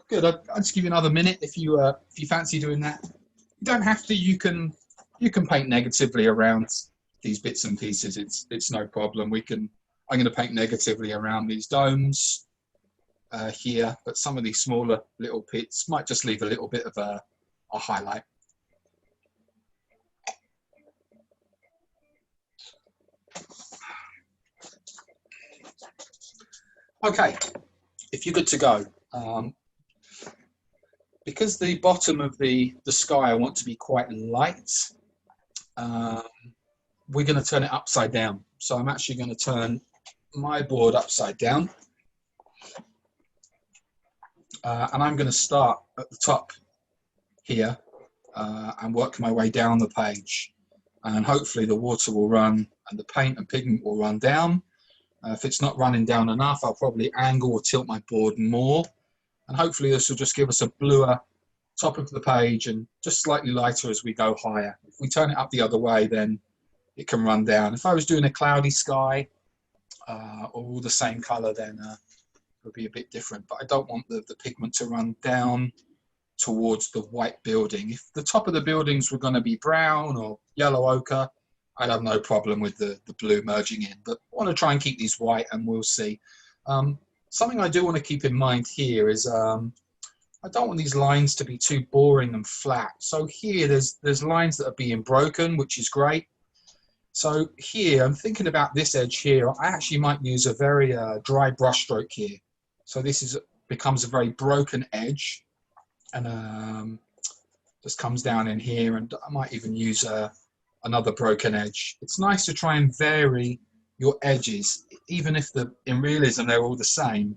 Good. I'll just give you another minute if you fancy doing that. You don't have to. You can paint negatively around these bits and pieces. It's no problem. I'm going to paint negatively around these domes here, but some of these smaller little pits might just leave a little bit of a highlight. Okay, if you're good to go. Because the bottom of the sky I want to be quite light, we're going to turn it upside down. So I'm actually going to turn my board upside down. And I'm going to start at the top here and work my way down the page. And hopefully the water will run and the paint and pigment will run down. If it's not running down enough, I'll probably angle or tilt my board more. And hopefully this will just give us a bluer top of the page and just slightly lighter as we go higher. If we turn it up the other way, then it can run down. If I was doing a cloudy sky or all the same color, then it would be a bit different. But I don't want the pigment to run down towards the white building. If the top of the buildings were going to be brown or yellow ochre, I'd have no problem with the blue merging in. But I want to try and keep these white, and we'll see. Something I do want to keep in mind here is I don't want these lines to be too boring and flat. So here there's lines that are being broken, which is great. So here I'm thinking about this edge here. I actually might use a very dry brush stroke here. So this becomes a very broken edge, and just comes down in here, and I might even use another broken edge. It's nice to try and vary your edges, even if in realism they're all the same.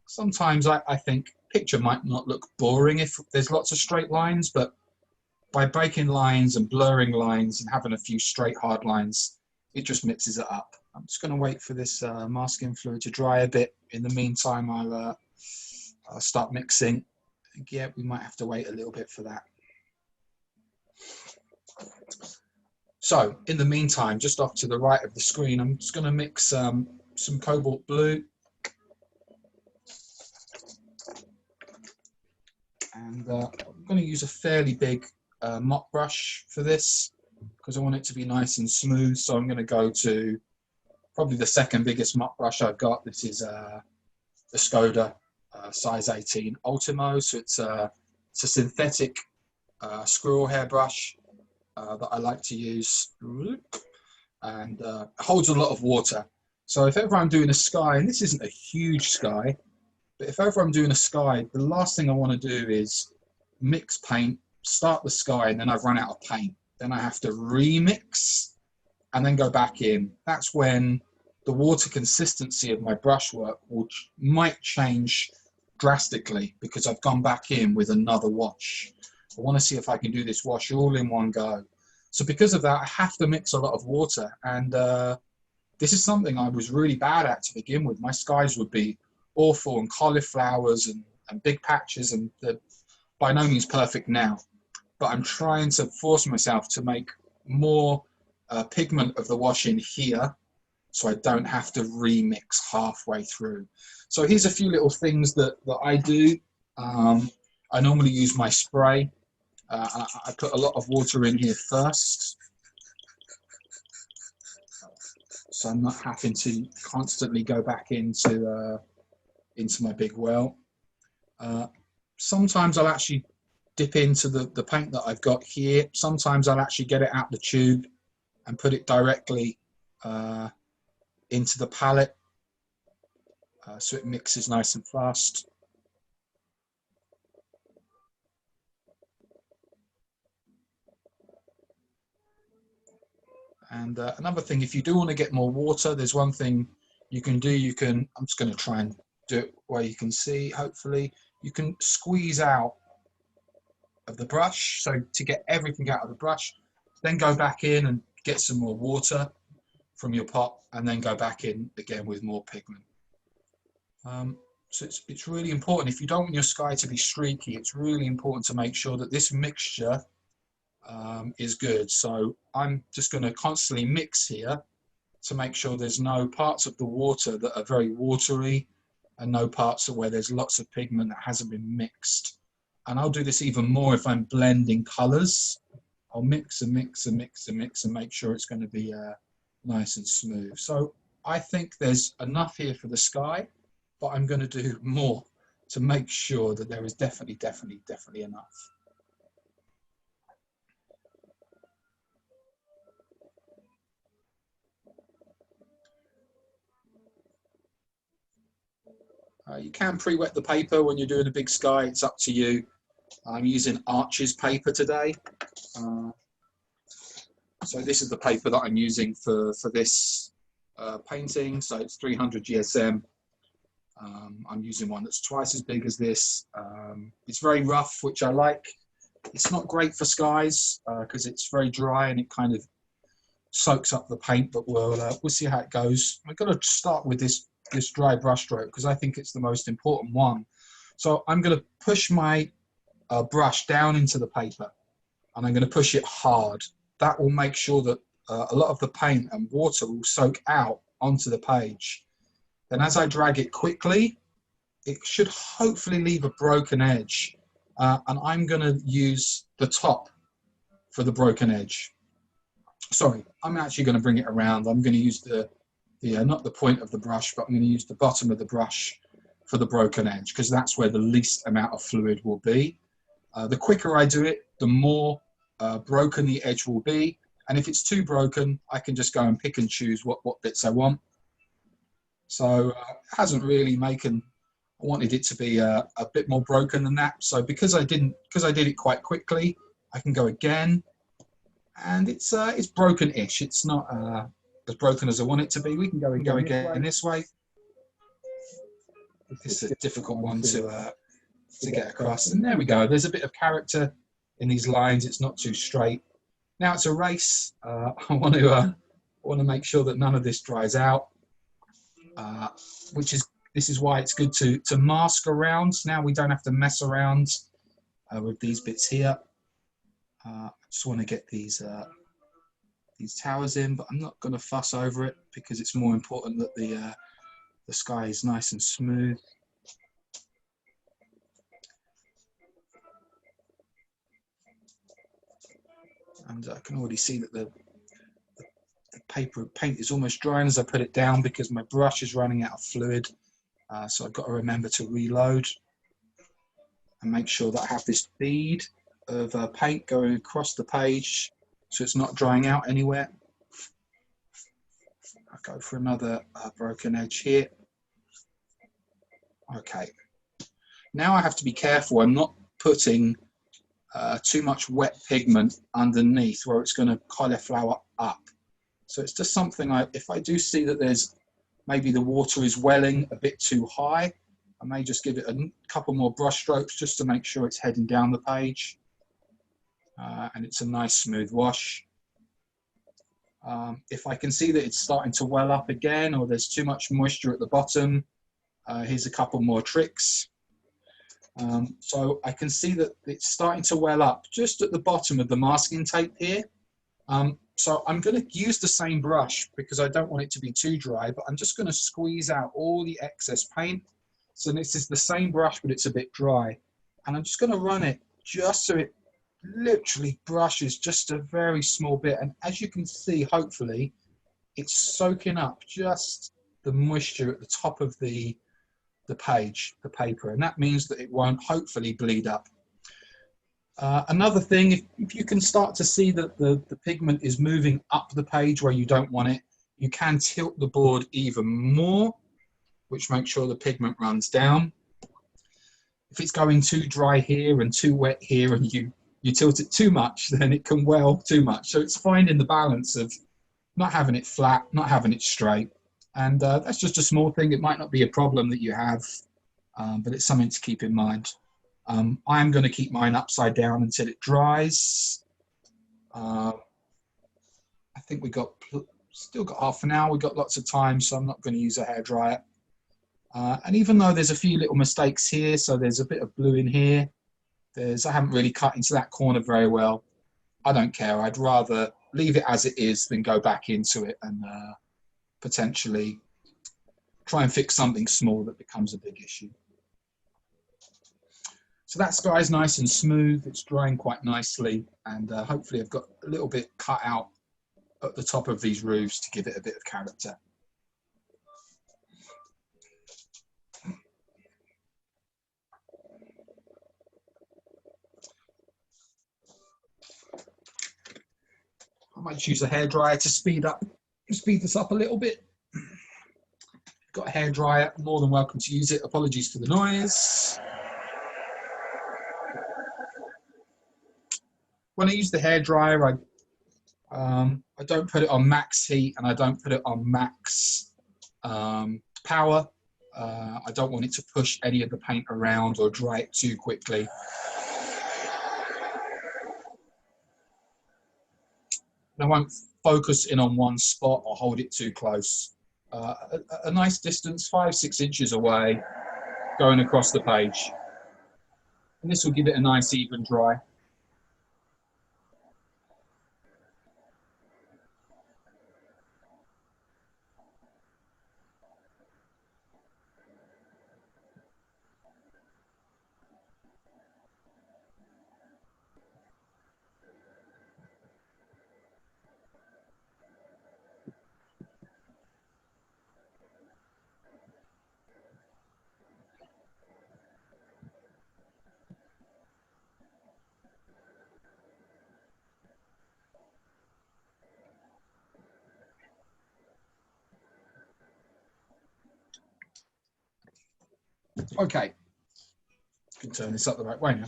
Sometimes I think picture might not look boring if there's lots of straight lines, but by breaking lines and blurring lines and having a few straight hard lines, it just mixes it up. I'm just going to wait for this masking fluid to dry a bit. In the meantime, I'll start mixing. Yeah, we might have to wait a little bit for that. So in the meantime, just off to the right of the screen, I'm just going to mix some cobalt blue. And I'm going to use a fairly big mop brush for this because I want it to be nice and smooth. So I'm going to go to probably the second biggest mop brush I've got. This is the Skoda size 18 Ultimo. So it's a synthetic squirrel hair brush that I like to use, and holds a lot of water. So if ever I'm doing a sky, and this isn't a huge sky, but if ever I'm doing a sky, the last thing I want to do is mix paint, start the sky, and then I've run out of paint. Then I have to remix and then go back in. That's when the water consistency of my brushwork might change drastically because I've gone back in with another wash. I want to see if I can do this wash all in one go. So because of that, I have to mix a lot of water. And this is something I was really bad at to begin with. My skies would be awful and cauliflowers and big patches, and they're by no means perfect now. But I'm trying to force myself to make more pigment of the wash in here so I don't have to remix halfway through. So here's a few little things that I do. I normally use my spray. I put a lot of water in here first, so I'm not having to constantly go back into my big well. Sometimes I'll actually dip into the paint that I've got here. Sometimes I'll actually get it out the tube and put it directly into the palette, so it mixes nice and fast. And another thing, if you do want to get more water, there's one thing you can do. I'm just going to try and do it where you can see, hopefully. You can squeeze out of the brush, so to get everything out of the brush, then go back in and get some more water from your pot, and then go back in again with more pigment. So it's really important. If you don't want your sky to be streaky, it's really important to make sure that this mixture is good. So I'm just going to constantly mix here to make sure there's no parts of the water that are very watery and no parts of where there's lots of pigment that hasn't been mixed. And I'll do this even more if I'm blending colors. I'll mix and mix and mix and mix and make sure it's going to be nice and smooth. So I think there's enough here for the sky, but I'm going to do more to make sure that there is definitely enough. You can pre-wet the paper when you're doing a big sky. It's up to you. I'm using Arches paper today. So this is the paper that I'm using for this painting. So it's 300 GSM. I'm using one that's twice as big as this. It's very rough, which I like. It's not great for skies because it's very dry and it kind of soaks up the paint, but we'll see how it goes. We're going to start with this dry brush stroke because I think it's the most important one. So I'm going to push my brush down into the paper, and I'm going to push it hard. That will make sure that a lot of the paint and water will soak out onto the page. Then as I drag it quickly, it should hopefully leave a broken edge. And I'm going to use the top for the broken edge. Sorry, I'm actually going to bring it around. I'm going to use the not the point of the brush, but I'm going to use the bottom of the brush for the broken edge, because that's where the least amount of fluid will be. The quicker I do it, the more broken the edge will be. And if it's too broken, I can just go and pick and choose what bits I want. So it hasn't really making. I wanted it to be a bit more broken than that. So because I did it quite quickly, I can go again, and it's broken-ish. It's not as broken as I want it to be. We can go again this way. It's a difficult one to get across. And there we go. There's a bit of character in these lines. It's not too straight. Now it's a race. I want to make sure that none of this dries out, this is why it's good to mask around. Now we don't have to mess around with these bits here. I just want to get these towers in, but I'm not going to fuss over it because it's more important that the sky is nice and smooth. And I can already see that the paint is almost drying as I put it down because my brush is running out of fluid. So I've got to remember to reload and make sure that I have this bead of paint going across the page so it's not drying out anywhere. I'll go for another broken edge here. Okay. Now I have to be careful. I'm not putting too much wet pigment underneath where it's going to cauliflower up. So it's just something if I do see that there's maybe the water is welling a bit too high, I may just give it a couple more brush strokes just to make sure it's heading down the page. And it's a nice smooth wash. If I can see that it's starting to well up again or there's too much moisture at the bottom, here's a couple more tricks. So I can see that it's starting to well up just at the bottom of the masking tape here. So I'm going to use the same brush because I don't want it to be too dry, but I'm just going to squeeze out all the excess paint. So this is the same brush, but it's a bit dry. And I'm just going to run it just so it literally brushes just a very small bit. And as you can see, hopefully, it's soaking up just the moisture at the top of the page, the paper. And that means that it won't hopefully bleed up. Another thing, if you can start to see that the pigment is moving up the page where you don't want it, you can tilt the board even more, which makes sure the pigment runs down. If it's going too dry here and too wet here and you tilt it too much, then it can well too much. So it's finding the balance of not having it flat, not having it straight. And that's just a small thing. It might not be a problem that you have, but it's something to keep in mind. I'm going to keep mine upside down until it dries. I think still got half an hour. We've got lots of time, so I'm not going to use a hairdryer. And even though there's a few little mistakes here, so there's a bit of blue in here, I haven't really cut into that corner very well. I don't care. I'd rather leave it as it is than go back into it and potentially try and fix something small that becomes a big issue. So that sky's nice and smooth. It's drying quite nicely, and hopefully I've got a little bit cut out at the top of these roofs to give it a bit of character. I might use a hairdryer to speed this up a little bit. Got a hairdryer, more than welcome to use it. Apologies for the noise. When I use the hairdryer, I don't put it on max heat and I don't put it on max power. I don't want it to push any of the paint around or dry it too quickly. I won't focus in on one spot or hold it too close. A nice distance, 5-6 inches away, going across the page. And this will give it a nice even dry. Okay, can turn this up the right way now.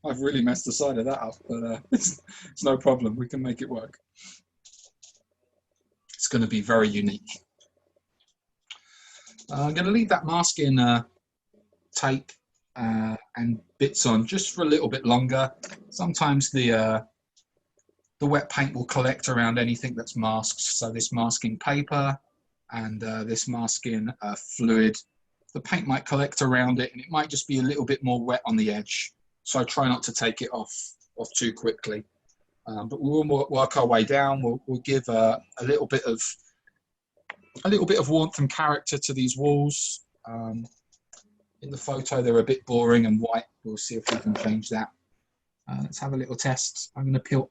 I've really messed the side of that up, but it's no problem. We can make it work. It's going to be very unique. I'm going to leave that masking tape and bits on just for a little bit longer. Sometimes the wet paint will collect around anything that's masked. So this masking paper and this masking fluid, the paint might collect around it and it might just be a little bit more wet on the edge. So I try not to take it off too quickly. But we will work our way down. We'll give a little bit of warmth and character to these walls. In the photo, they're a bit boring and white. We'll see if we can change that. Let's have a little test. I'm going to peel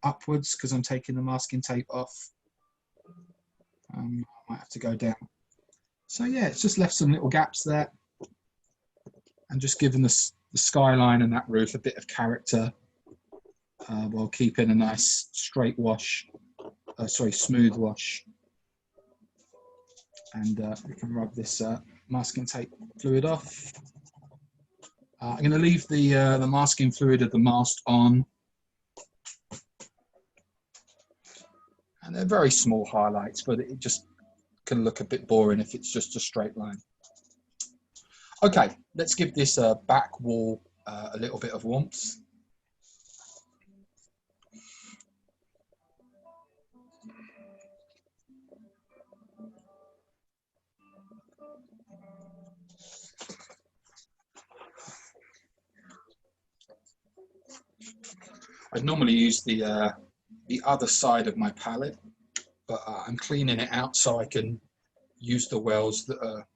upwards because I'm taking the masking tape off. I might have to go down. So yeah, it's just left some little gaps there and just given the skyline and that roof a bit of character while keeping a nice straight wash, smooth wash. And we can rub this masking tape fluid off. I'm going to leave the masking fluid of the mast on. And they're very small highlights, but it just can look a bit boring if it's just a straight line. Okay, let's give this back wall a little bit of warmth. I'd normally use the other side of my palette, but I'm cleaning it out so I can use the wells that are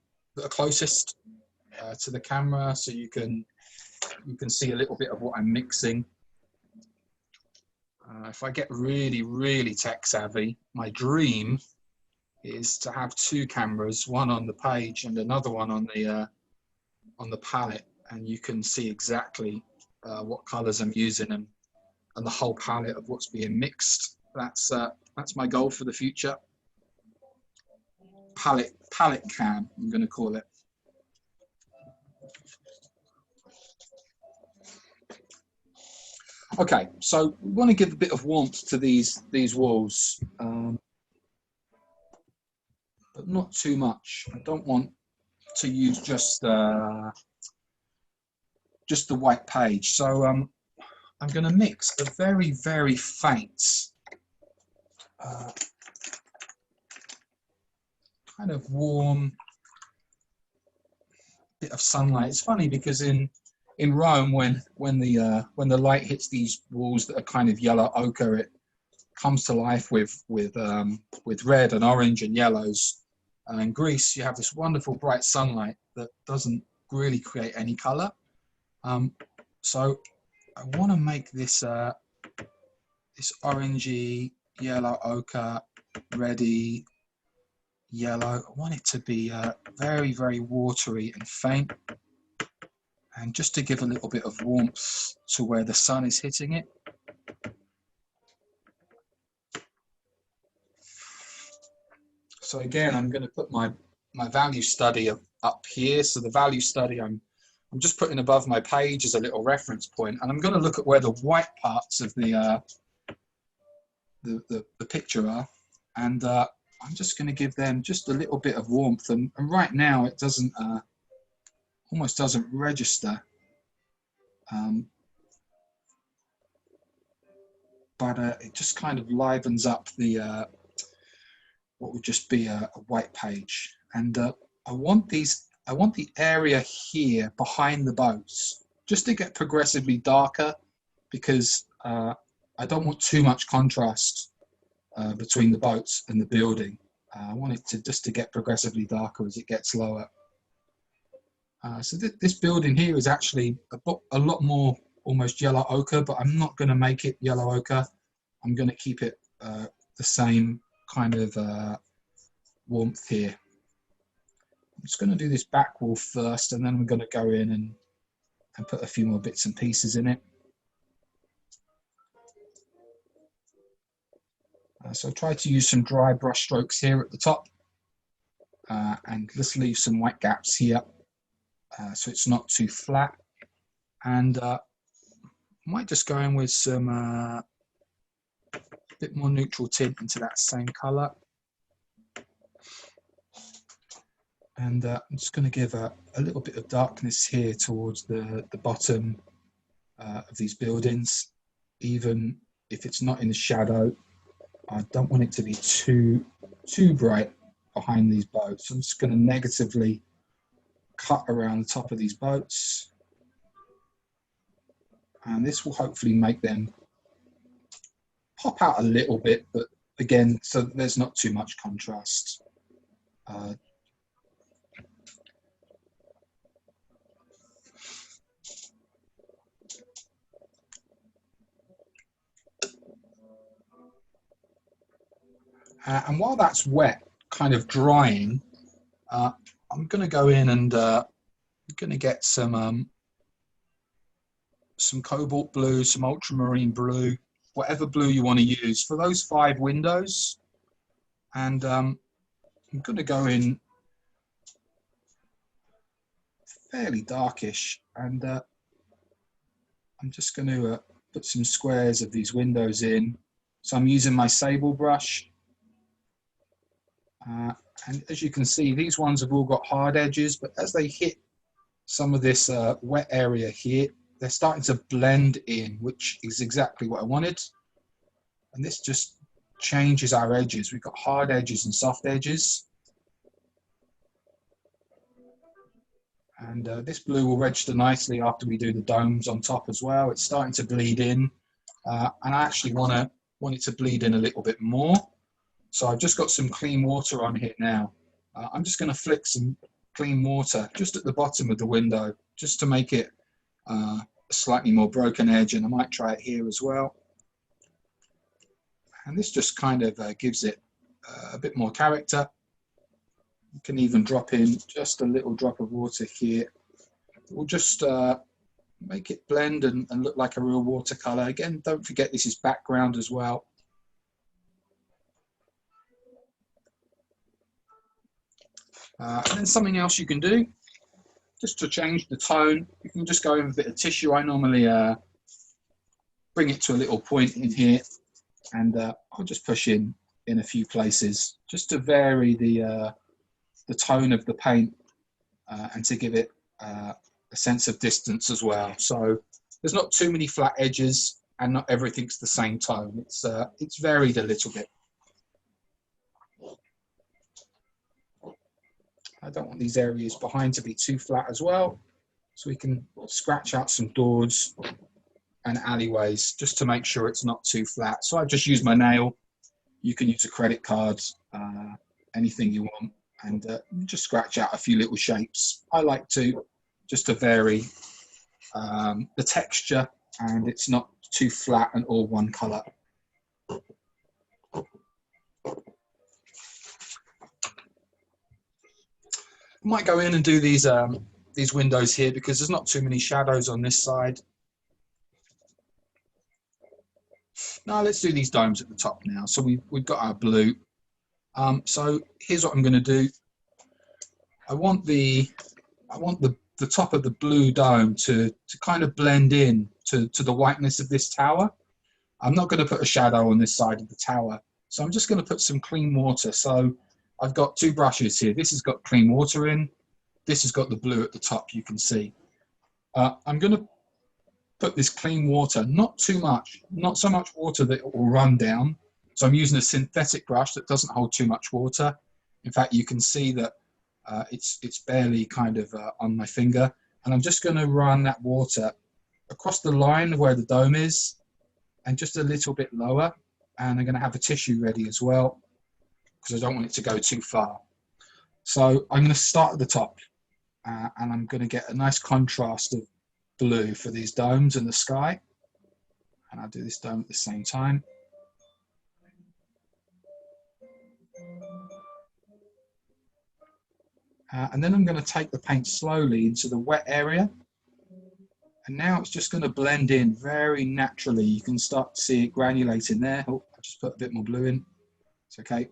closest to the camera, so you can see a little bit of what I'm mixing. If I get really tech savvy, my dream is to have two cameras, one on the page and another one on the palette, and you can see exactly what colors I'm using and the whole palette of what's being mixed. That's my goal for the future. Palette cam, I'm going to call it. Okay, so we want to give a bit of warmth to these walls, but not too much. I don't want to use just the white page. So I'm going to mix a very faint kind of warm bit of sunlight. It's funny because in Rome, when the light hits these walls that are kind of yellow ochre, it comes to life with red and orange and yellows. And in Greece, you have this wonderful bright sunlight that doesn't really create any color. So I want to make this this orangey, yellow ochre, reddy, yellow. I want it to be very watery and faint, and just to give a little bit of warmth to where the sun is hitting it. So again, I'm going to put my value study up here. So the value study I'm just putting above my page as a little reference point, and I'm going to look at where the white parts of the picture are, and I'm just going to give them just a little bit of warmth. And right now it doesn't almost doesn't register. But it just kind of livens up the what would just be a white page. And I want the area here behind the boats just to get progressively darker, because I don't want too much contrast between the boats and the building. I want it to just to get progressively darker as it gets lower. So this building here is actually a lot more almost yellow ochre, but I'm not going to make it yellow ochre. I'm going to keep it the same kind of warmth here. I'm just going to do this back wall first, and then we're going to go in and put a few more bits and pieces in it. So try to use some dry brush strokes here at the top, and just leave some white gaps here so it's not too flat. And might just go in with some bit more neutral tint into that same color. And I'm just going to give a little bit of darkness here towards the bottom of these buildings. Even if it's not in the shadow, I don't want it to be too bright behind these boats. I'm just going to negatively cut around the top of these boats. And this will hopefully make them pop out a little bit, but again, so that there's not too much contrast. And while that's wet, kind of drying, I'm going to go in and I'm going to get some cobalt blue, some ultramarine blue, whatever blue you want to use for those 5 windows. And I'm going to go in fairly darkish, and I'm just going to put some squares of these windows in. So I'm using my sable brush. And as you can see, these ones have all got hard edges, but as they hit some of this wet area here, they're starting to blend in, which is exactly what I wanted. And this just changes our edges. We've got hard edges and soft edges. And this blue will register nicely after we do the domes on top as well. It's starting to bleed in. And I actually want it to bleed in a little bit more. So I've just got some clean water on here now. I'm just going to flick some clean water just at the bottom of the window, just to make it a slightly more broken edge, and I might try it here as well. And this just kind of gives it a bit more character. You can even drop in just a little drop of water here. We'll just make it blend and look like a real watercolor. Again, don't forget this is background as well. And then something else you can do, just to change the tone, you can just go in with a bit of tissue. I normally bring it to a little point in here, and I'll just push in a few places, just to vary the tone of the paint and to give it a sense of distance as well. So there's not too many flat edges, and not everything's the same tone. It's varied a little bit. I don't want these areas behind to be too flat as well. So we can scratch out some doors and alleyways just to make sure it's not too flat. So I've just used my nail. You can use a credit card, anything you want, and just scratch out a few little shapes. I like to, just to vary the texture, and it's not too flat and all one color. Might go in and do these windows here because there's not too many shadows on this side. Now let's do these domes at the top now. So we've got our blue. So here's what I'm going to do. I want the top of the blue dome to kind of blend in to the whiteness of this tower. I'm not going to put a shadow on this side of the tower. So I'm just going to put some clean water. So I've got 2 brushes here. This has got clean water in, this has got the blue at the top, you can see. I'm going to put this clean water, not too much, not so much water that it will run down. So I'm using a synthetic brush that doesn't hold too much water. In fact, you can see that it's barely kind of on my finger. And I'm just going to run that water across the line of where the dome is and just a little bit lower. And I'm going to have a tissue ready as well because I don't want it to go too far. So I'm going to start at the top and I'm going to get a nice contrast of blue for these domes and the sky. And I'll do this dome at the same time. And then I'm going to take the paint slowly into the wet area. And now it's just going to blend in very naturally. You can start to see it granulating there. Oh, I'll just put a bit more blue in. It's okay.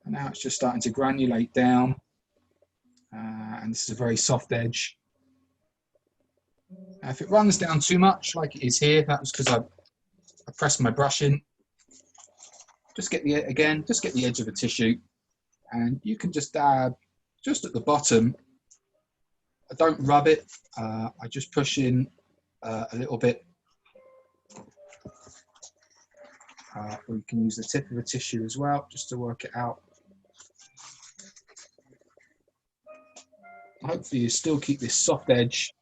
And now it's just starting to granulate down. And this is a very soft edge. Now, if it runs down too much, like it is here, that was because I pressed my brush in. Just get the edge of a tissue. And you can just dab just at the bottom. I don't rub it. I just push in a little bit. Or you can use the tip of a tissue as well, just to work it out. Hopefully you still keep this soft edge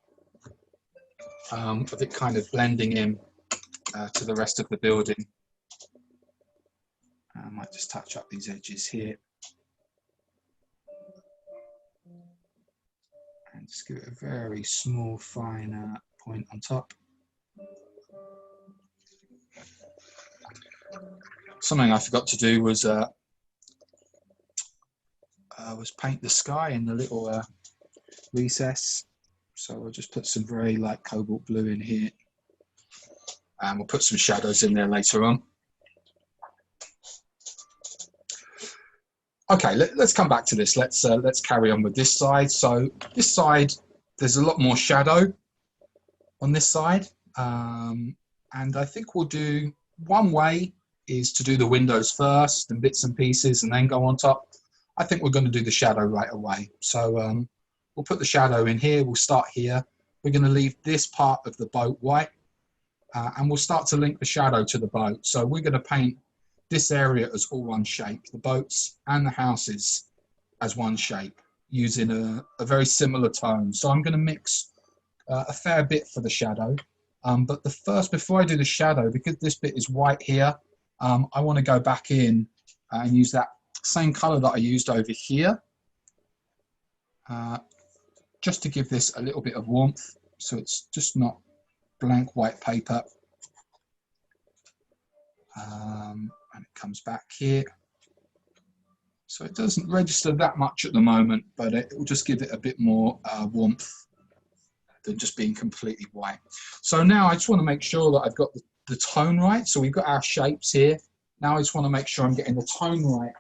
of it kind of blending in to the rest of the building. I might just touch up these edges here. And just give it a very small, fine point on top. Something I forgot to do was paint the sky in the little recess. So I'll just put some very light cobalt blue in here. And we'll put some shadows in there later on. Okay, let's come back to this. Let's carry on with this side. So this side, there's a lot more shadow on this side. And I think we'll do one way is to do the windows first and bits and pieces and then go on top. I think we're going to do the shadow right away. So we'll put the shadow in here. We'll start here. We're going to leave this part of the boat white and we'll start to link the shadow to the boat. So we're going to paint this area as all one shape, the boats and the houses as one shape using a very similar tone. So I'm going to mix a fair bit for the shadow. But before I do the shadow, because this bit is white here, I want to go back in and use that same color that I used over here, just to give this a little bit of warmth. So it's just not blank white paper. And it comes back here. So it doesn't register that much at the moment, but it will just give it a bit more warmth than just being completely white. So now I just want to make sure that I've got the tone right. So we've got our shapes here. Now I just want to make sure I'm getting the tone right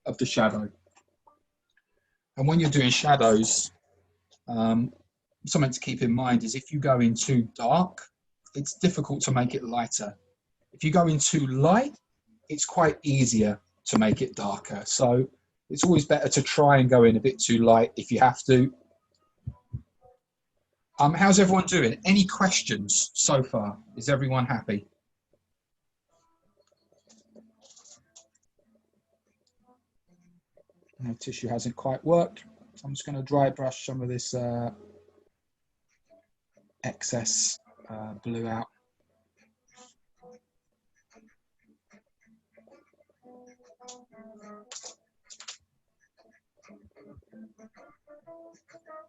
of the shadow. And when you're doing shadows, something to keep in mind is if you go in too dark, it's difficult to make it lighter. If you go in too light, it's quite easier to make it darker. So it's always better to try and go in a bit too light if you have to. How's everyone doing? Any questions so far? Is everyone happy? No, tissue hasn't quite worked. So I'm just going to dry brush some of this excess blue out.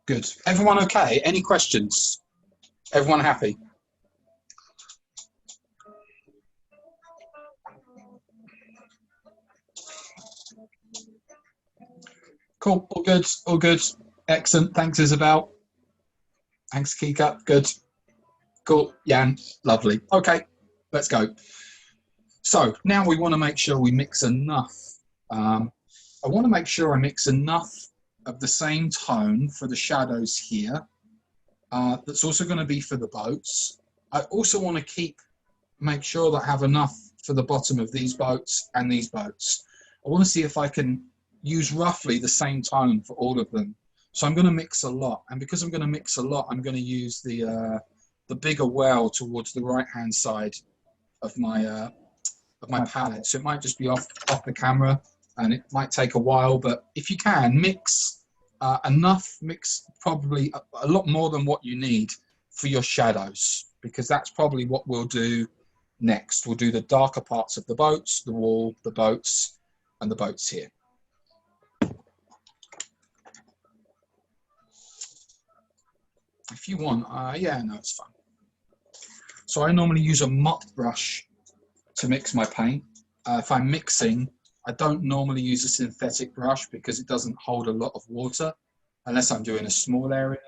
Good. Everyone okay? Any questions? Everyone happy? Cool. All good. All good. Excellent. Thanks, Isabel. Thanks, Kika. Good. Cool. Jan. Lovely. Okay. Let's go. So now we want to make sure we mix enough. I want to make sure I mix enough of the same tone for the shadows here. That's also going to be for the boats. I also want to make sure that I have enough for the bottom of these boats and these boats. I want to see if I can use roughly the same tone for all of them. So I'm going to mix a lot, and because I'm going to mix a lot, I'm going to use the bigger well towards the right-hand side of my palette. So it might just be off the camera, and it might take a while. But if you can mix enough, mix probably a lot more than what you need for your shadows, because that's probably what we'll do next. We'll do the darker parts of the boats, the wall, the boats, and the boats here. If you want, yeah, no, it's fine. So I normally use a mop brush to mix my paint. If I'm mixing, I don't normally use a synthetic brush because it doesn't hold a lot of water, unless I'm doing a small area.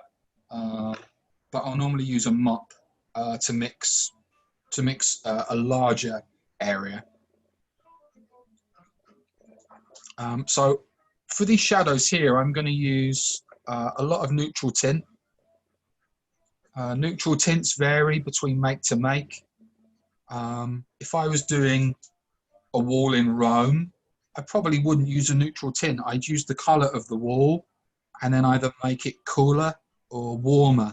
But I'll normally use a mop to mix a larger area. So for these shadows here, I'm going to use a lot of neutral tint. Neutral tints vary between make to make. If I was doing a wall in Rome, I probably wouldn't use a neutral tint. I'd use the color of the wall and then either make it cooler or warmer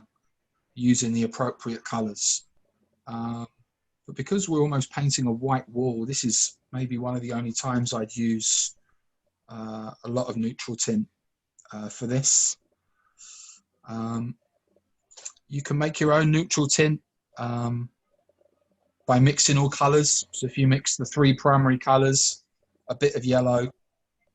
using the appropriate colors. But because we're almost painting a white wall, this is maybe one of the only times I'd use a lot of neutral tint for this. You can make your own neutral tint by mixing all colors. So if you mix the 3 primary colors, a bit of yellow,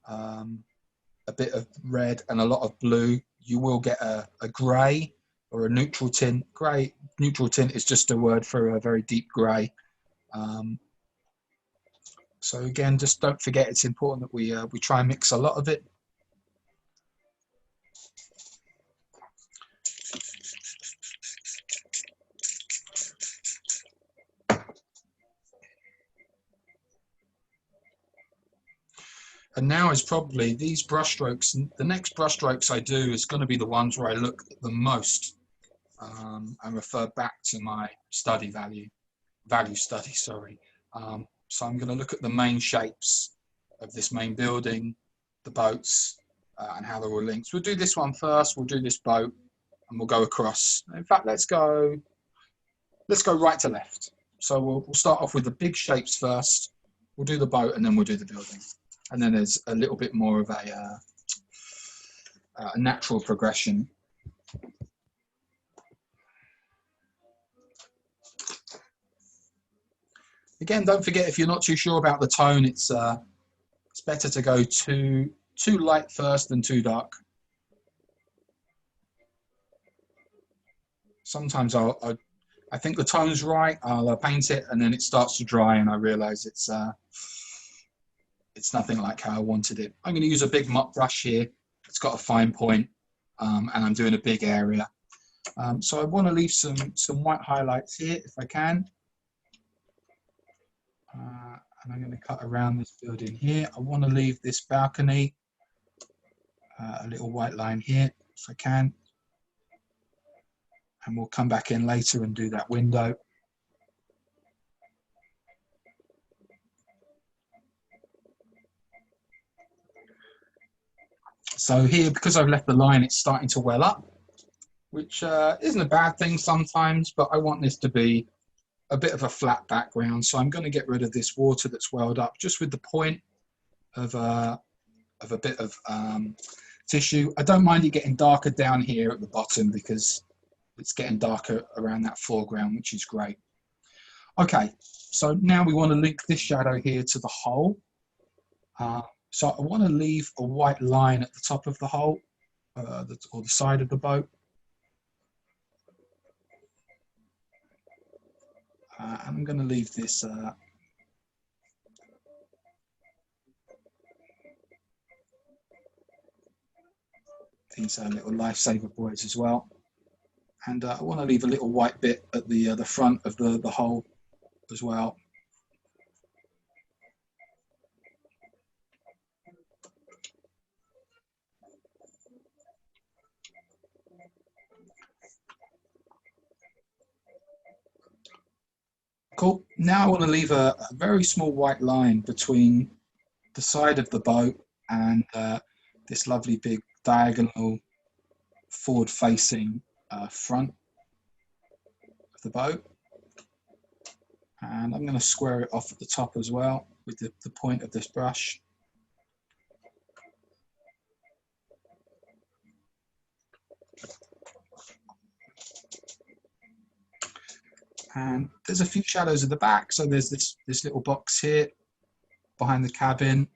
a bit of red, and a lot of blue, you will get a gray or a neutral tint. Gray, neutral tint is just a word for a very deep gray. So again, just don't forget, it's important that we try and mix a lot of it. And now is probably these brush strokes. The next brush strokes I do is going to be the ones where I look the most and refer back to my value study, sorry. So I'm going to look at the main shapes of this main building, the boats, and how they're all linked. So we'll do this one first, we'll do this boat, and we'll go across. In fact, let's go right to left. So we'll start off with the big shapes first, we'll do the boat, and then we'll do the building. And then there's a little bit more of a natural progression. Again, don't forget, if you're not too sure about the tone, it's better to go too light first than too dark. Sometimes I think the tone's right, I'll paint it, and then it starts to dry, and I realise it's nothing like how I wanted it. I'm going to use a big mop brush here. It's got a fine point, and I'm doing a big area. So I want to leave some white highlights here if I can. And I'm going to cut around this building here. I want to leave this balcony, a little white line here if I can. And we'll come back in later and do that window. So here, because I've left the line, it's starting to well up, which isn't a bad thing sometimes, but I want this to be a bit of a flat background. So I'm going to get rid of this water that's welled up just with the point of a bit of tissue. I don't mind it getting darker down here at the bottom because it's getting darker around that foreground, which is great. Okay, so now we want to link this shadow here to the hole. So I want to leave a white line at the top of the hole, or the side of the boat. I'm going to leave this these little lifesaver buoys as well. And I want to leave a little white bit at the front of the hole as well. Cool. Now I want to leave a very small white line between the side of the boat and this lovely big diagonal forward facing front of the boat. And I'm going to square it off at the top as well with the point of this brush. And there's a few shadows at the back. So there's this little box here behind the cabin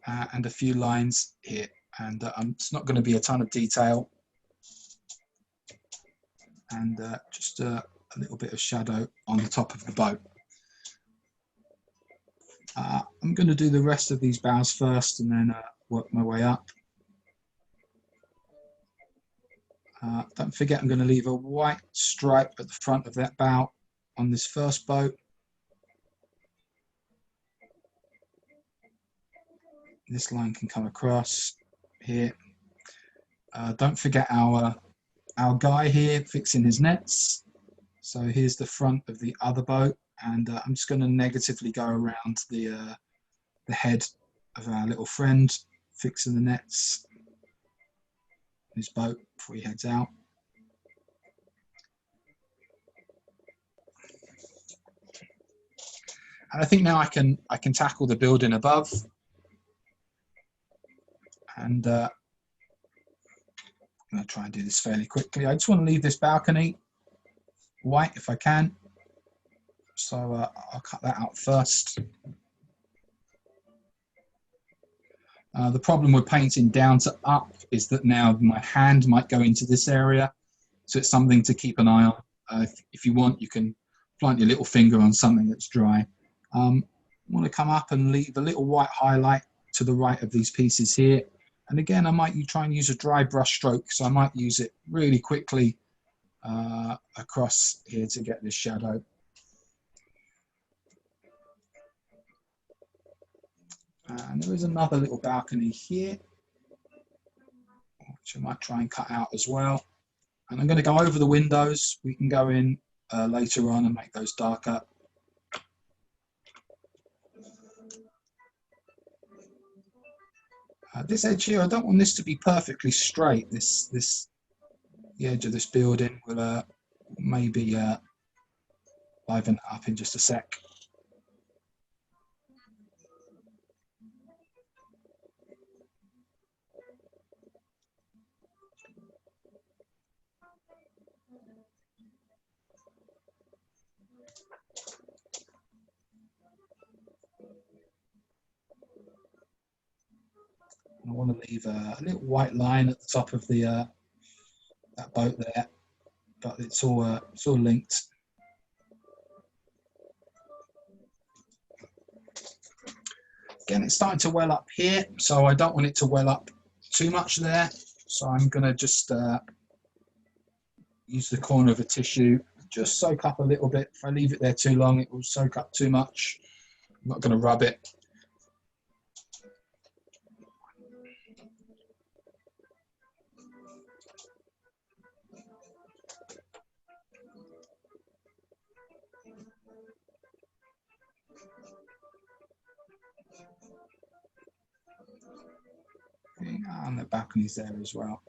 and a few lines here. And it's not going to be a ton of detail. And just a little bit of shadow on the top of the boat. I'm going to do the rest of these bows first and then work my way up. Don't forget, I'm going to leave a white stripe at the front of that bow on this first boat. This line can come across here. Don't forget our guy here fixing his nets. So here's the front of the other boat, and I'm just going to negatively go around the head of our little friend fixing the nets in his boat before he heads out. And I think now I can tackle the building above, and I'm going to try and do this fairly quickly. I just want to leave this balcony white if I can, so I'll cut that out first. The problem with painting down to up is that now my hand might go into this area, so it's something to keep an eye on. If you want, you can plant your little finger on something that's dry. I want to come up and leave a little white highlight to the right of these pieces here. And again, I might try and use a dry brush stroke, so I might use it really quickly across here to get this shadow. And there is another little balcony here, which I might try and cut out as well. And I'm going to go over the windows. We can go in later on and make those darker. This edge here, I don't want this to be perfectly straight. The edge of this building will maybe liven it up in just a sec. I want to leave a little white line at the top of the that boat there, but it's all linked. Again, it's starting to well up here, so I don't want it to well up too much there. So I'm going to just use the corner of a tissue, just soak up a little bit. If I leave it there too long, it will soak up too much. I'm not going to rub it. And the balcony's there as well.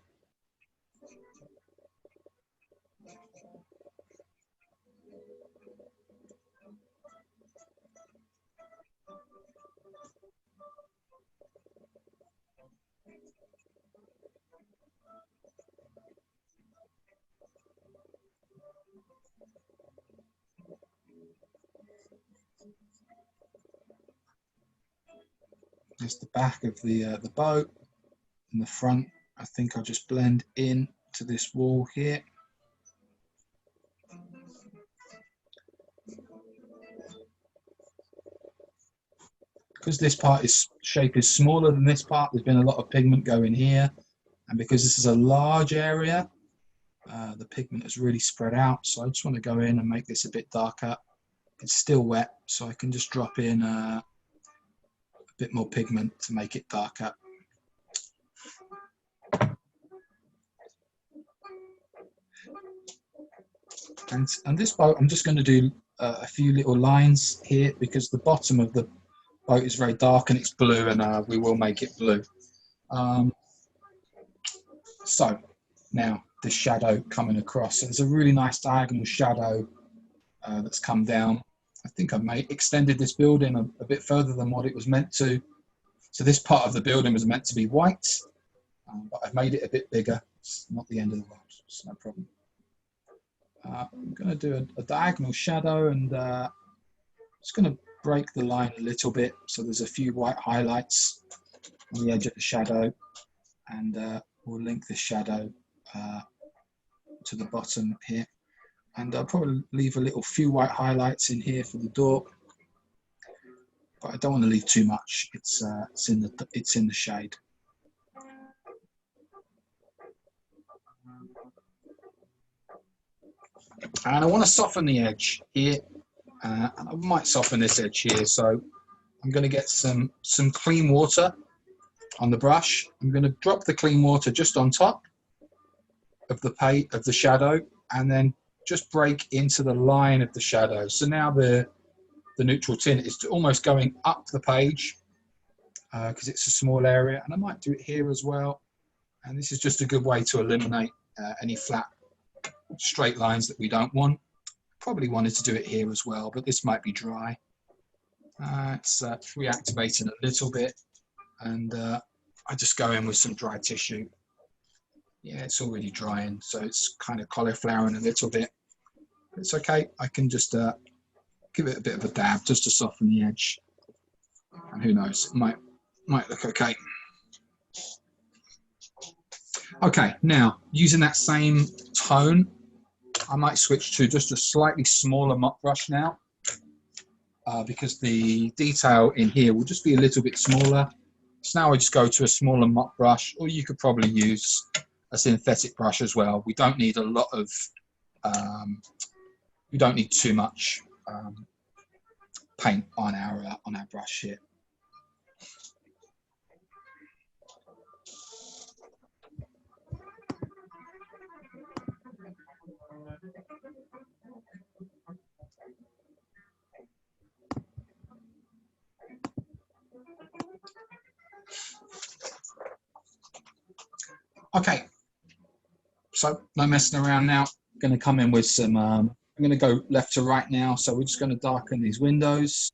There's the back of the boat. In the front, I think I'll just blend in to this wall here. Because this shape is smaller than this part, there's been a lot of pigment going here. And because this is a large area, the pigment is really spread out. So I just want to go in and make this a bit darker. It's still wet, so I can just drop in a bit more pigment to make it darker. And this boat, I'm just going to do a few little lines here because the bottom of the boat is very dark and it's blue, and we will make it blue. So now the shadow coming across. So there's a really nice diagonal shadow that's come down. I think I've extended this building a bit further than what it was meant to. So this part of the building was meant to be white, but I've made it a bit bigger. It's not the end of the world, it's no problem. I'm going to do a diagonal shadow, and just going to break the line a little bit. So there's a few white highlights on the edge of the shadow, and we'll link the shadow to the bottom here. And I'll probably leave a little few white highlights in here for the door, but I don't want to leave too much. It's in the shade. And I want to soften the edge here, and I might soften this edge here. So I'm going to get some clean water on the brush. I'm going to drop the clean water just on top of the shadow, and then just break into the line of the shadow. So now the neutral tint is almost going up the page because it's a small area, and I might do it here as well. And this is just a good way to eliminate any flat straight lines that we don't want. Probably wanted to do it here as well, but this might be dry. It's reactivating a little bit, and I just go in with some dry tissue. Yeah, it's already drying, so it's kind of cauliflowering a little bit. It's okay. I can just give it a bit of a dab just to soften the edge, and who knows, it might look okay. Okay, now using that same tone, I might switch to just a slightly smaller mop brush now, because the detail in here will just be a little bit smaller. So now I just go to a smaller mop brush, or you could probably use a synthetic brush as well. We don't need a lot of, we don't need too much paint on our brush here. Okay, so no messing around now. I'm going to come in with some, I'm going to go left to right now. So we're just going to darken these windows.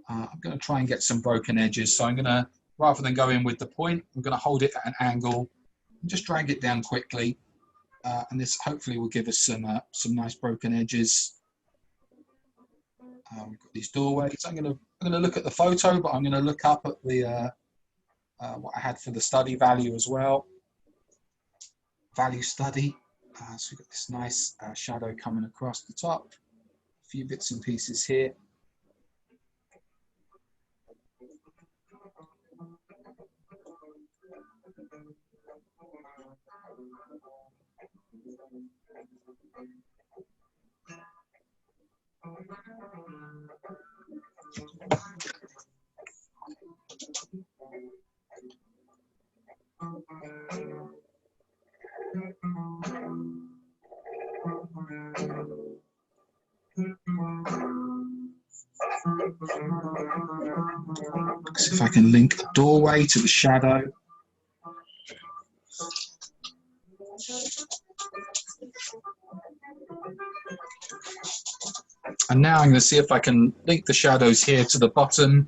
I'm going to try and get some broken edges. So I'm going to, rather than go in with the point, I'm going to hold it at an angle and just drag it down quickly. And this hopefully will give us some nice broken edges. We've got these doorways. I'm going to look at the photo, but I'm going to look up at the what I had for the study value as well. Value study. So we've got this nice shadow coming across the top. A few bits and pieces here. See if I can link the doorway to the shadow. And now I'm going to see if I can link the shadows here to the bottom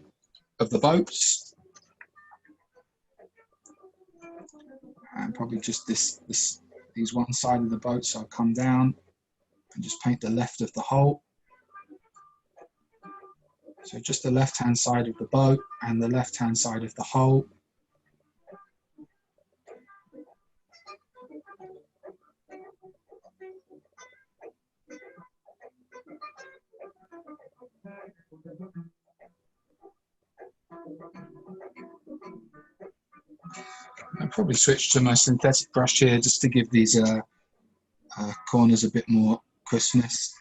of the boats. And probably just these one side of the boat, so I'll come down and just paint the left of the hull. So just the left-hand side of the boat and the left-hand side of the hull. I'll probably switch to my synthetic brush here just to give these corners a bit more crispness.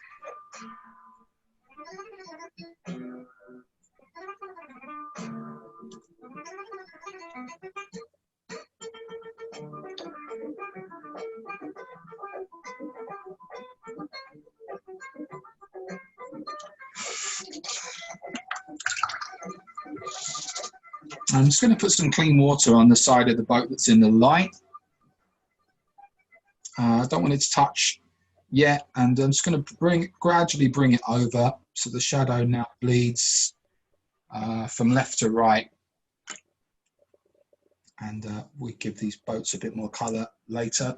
I'm just going to put some clean water on the side of the boat that's in the light. I don't want it to touch yet, and I'm just going to gradually bring it over so the shadow now bleeds from left to right. And we give these boats a bit more colour later.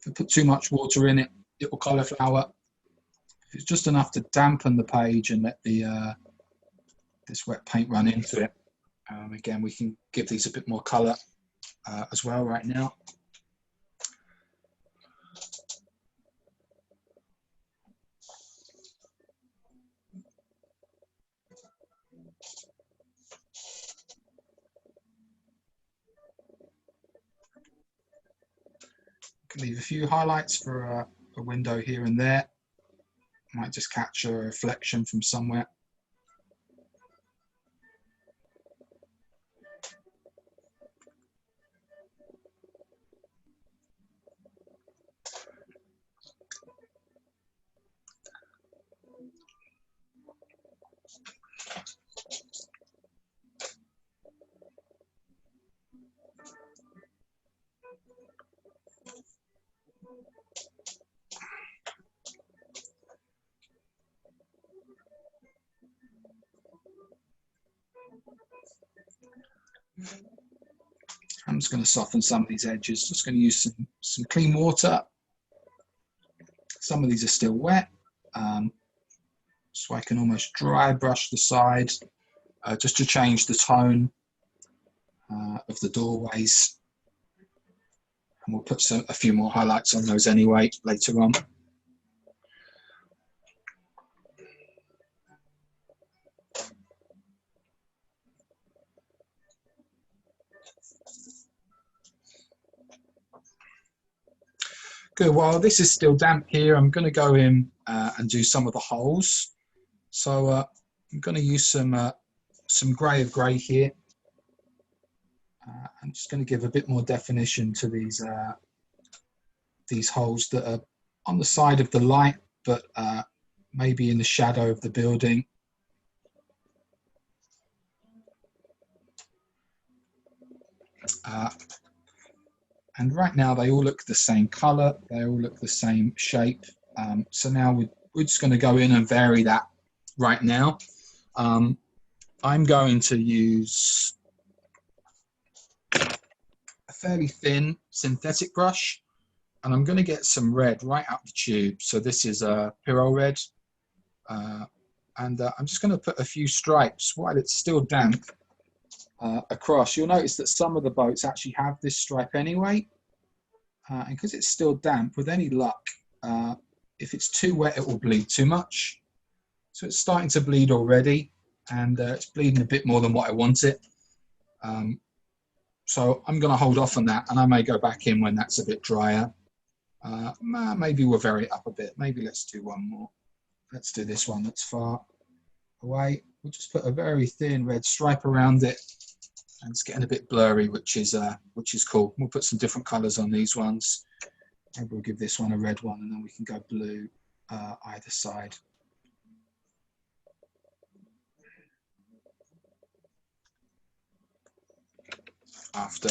If we put too much water in it, it will cauliflower. If it's just enough to dampen the page and let the this wet paint run into it, again, we can give these a bit more colour as well right now. Can leave a few highlights for a window here and there. Might just catch a reflection from somewhere. I'm just going to soften some of these edges. Just going to use some clean water. Some of these are still wet, so I can almost dry brush the side just to change the tone of the doorways. And we'll put a few more highlights on those anyway later on. Good, while this is still damp here, I'm going to go in and do some of the holes. So I'm going to use some grey of grey here. I'm just going to give a bit more definition to these holes that are on the side of the light, but maybe in the shadow of the building. And right now they all look the same colour, they all look the same shape. So now we're just going to go in and vary that right now. I'm going to use a fairly thin synthetic brush, and I'm going to get some red right up the tube. So this is a Paros red, and I'm just going to put a few stripes while it's still damp across. You'll notice that some of the boats actually have this stripe anyway, and because it's still damp, with any luck, if it's too wet, it will bleed too much. So it's starting to bleed already, and it's bleeding a bit more than what I want it. So I'm going to hold off on that, and I may go back in when that's a bit drier. Maybe we'll vary it up a bit. Maybe let's do one more. Let's do this one that's far away. We'll just put a very thin red stripe around it, and it's getting a bit blurry, which is cool. We'll put some different colours on these ones. Maybe we'll give this one a red one, and then we can go blue either side. After.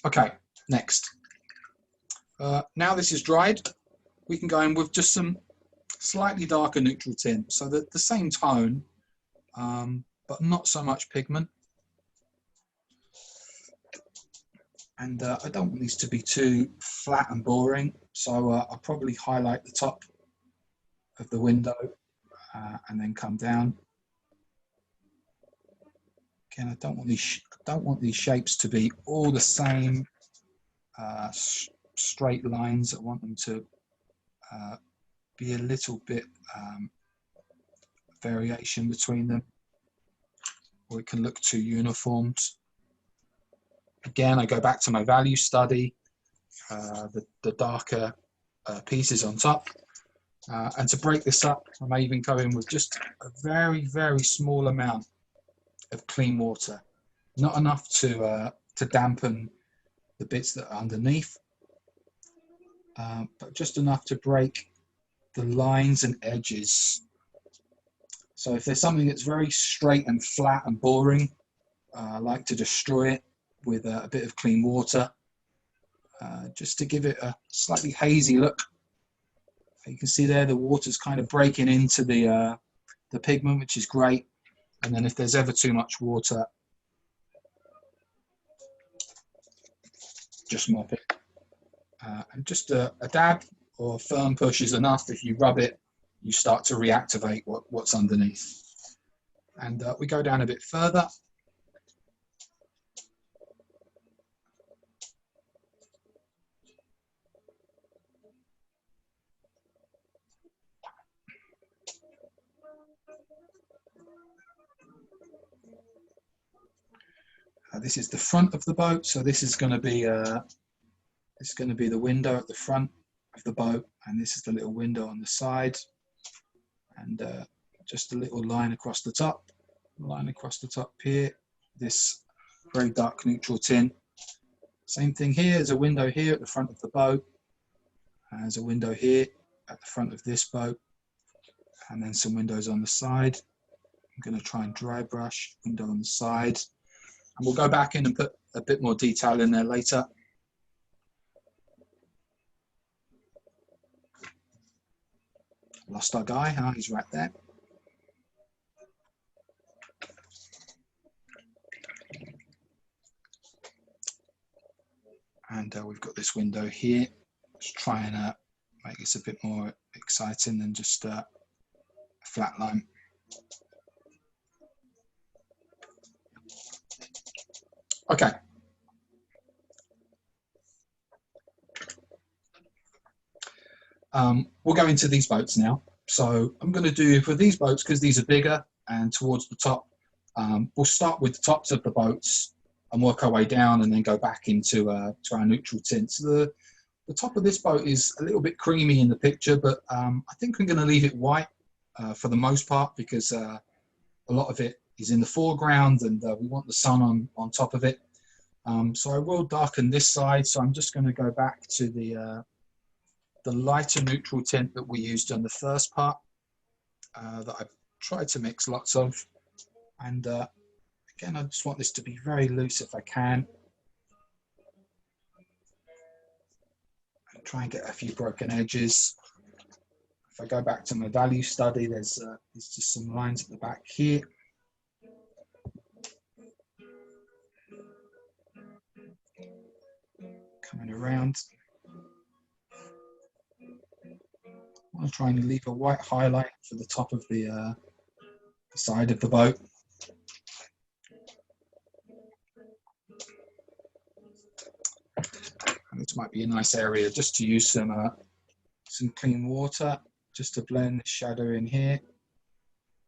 Okay, next. Now this is dried, we can go in with just some slightly darker neutral tint, so that the same tone, but not so much pigment. And I don't want these to be too flat and boring, so I'll probably highlight the top of the window and then come down. Again, I don't want these shapes to be all the same straight lines. I want them to be a little bit variation between them, or it can look too uniformed. Again, I go back to my value study, the darker pieces on top. And to break this up, I may even go in with just a very, very small amount of clean water, not enough to dampen the bits that are underneath, but just enough to break the lines and edges. So if there's something that's very straight and flat and boring, I like to destroy it with a bit of clean water, just to give it a slightly hazy look. You can see there the water's kind of breaking into the pigment, which is great. And then if there's ever too much water, just mop it. And just a dab or a firm push is enough. If you rub it, you start to reactivate what's underneath. And we go down a bit further. This is the front of the boat, so this is going to be the window at the front of the boat, and this is the little window on the side, and just a little line across the top, here. This very dark neutral tint. Same thing here. There's a window here at the front of the boat. There's a window here at the front of this boat, and then some windows on the side. I'm going to try and dry brush window on the side. And we'll go back in and put a bit more detail in there later. Lost our guy, huh? He's right there. And we've got this window here. Let's try and make this a bit more exciting than just a flat line. Okay. We'll go into these boats now. So I'm going to do for these boats, because these are bigger and towards the top, we'll start with the tops of the boats and work our way down and then go back into to our neutral tints. The top of this boat is a little bit creamy in the picture, but I think I'm going to leave it white for the most part, because a lot of it is in the foreground and we want the sun on top of it. So I will darken this side. So I'm just going to go back to the lighter neutral tint that we used on the first part that I've tried to mix lots of. And again, I just want this to be very loose if I can. And try and get a few broken edges. If I go back to my value study, there's just some lines at the back here. Coming around. I'll try and leave a white highlight for the top of the side of the boat. And this might be a nice area just to use some clean water just to blend the shadow in here.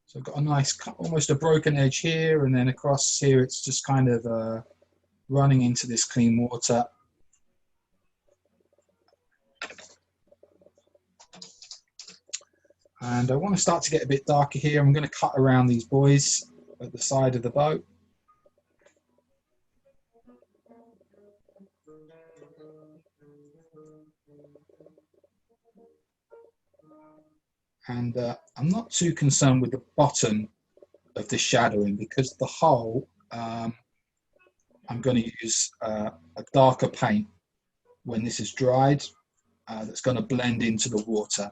So I've got a nice, almost a broken edge here, and then across here it's just kind of running into this clean water. And I want to start to get a bit darker here. I'm going to cut around these buoys at the side of the boat. And I'm not too concerned with the bottom of the shadowing, because the hull, I'm going to use a darker paint when this is dried, that's going to blend into the water.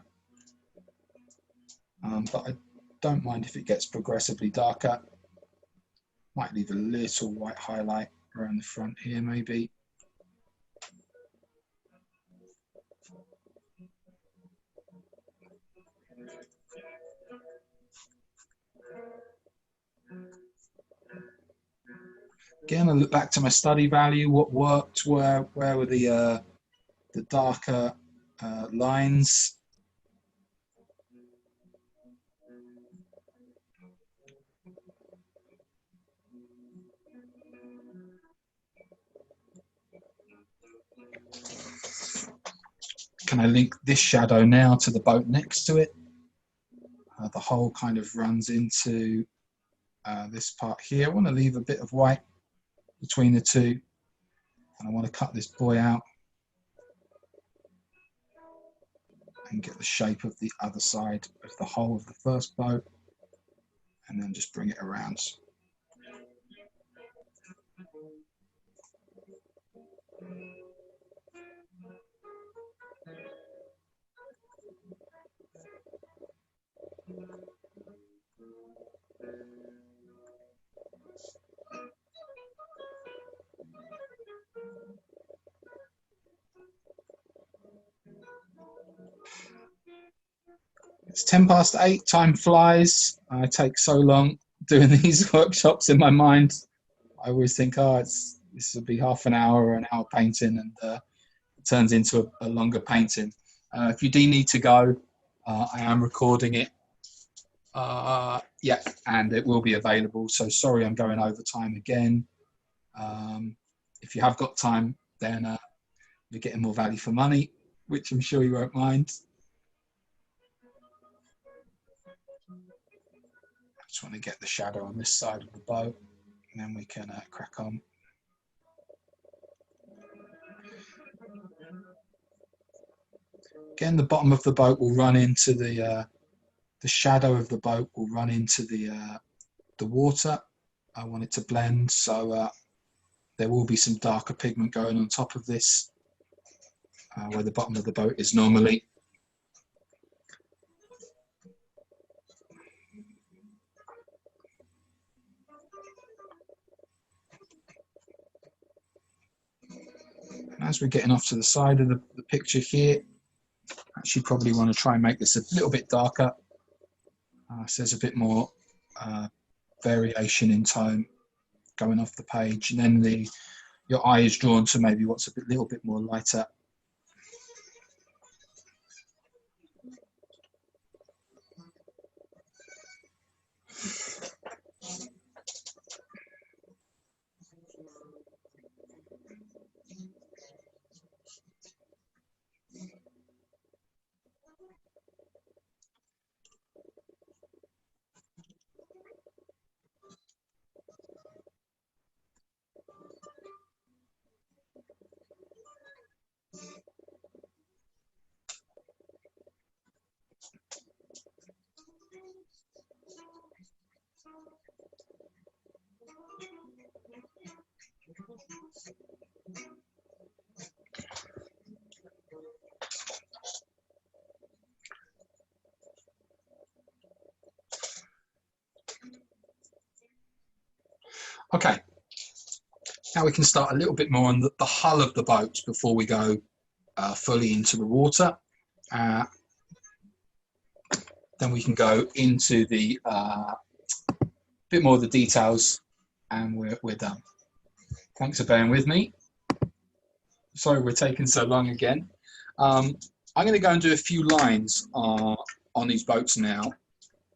But I don't mind if it gets progressively darker. Might leave a little white highlight around the front here maybe. Again, I look back to my study value, what worked, where were the darker lines. Can I link this shadow now to the boat next to it? The whole kind of runs into this part here. I want to leave a bit of white between the two, and I want to cut this buoy out. and get the shape of the other side of the hull of the first boat, and then just bring it around. It's 8:10. Time flies. I take so long doing these workshops in my mind. I always think, oh, this will be half an hour or an hour painting, and it turns into a longer painting. If you do need to go, I am recording it. Yeah, and it will be available. So sorry, I'm going over time again. If you have got time, then you're getting more value for money, which I'm sure you won't mind. I just want to get the shadow on this side of the boat, and then we can crack on. Again, the bottom of the boat will run into the shadow of the boat will run into the water. I want it to blend, so there will be some darker pigment going on top of this, where the bottom of the boat is normally. And as we're getting off to the side of the picture here, actually probably want to try and make this a little bit darker, so there's a bit more variation in tone going off the page, and then your eye is drawn to maybe what's a little bit more lighter. Okay, now we can start a little bit more on the hull of the boat before we go fully into the water. Then we can go into the bit more of the details, and we're done. Thanks for bearing with me. Sorry we're taking so long again. I'm going to go and do a few lines on these boats now.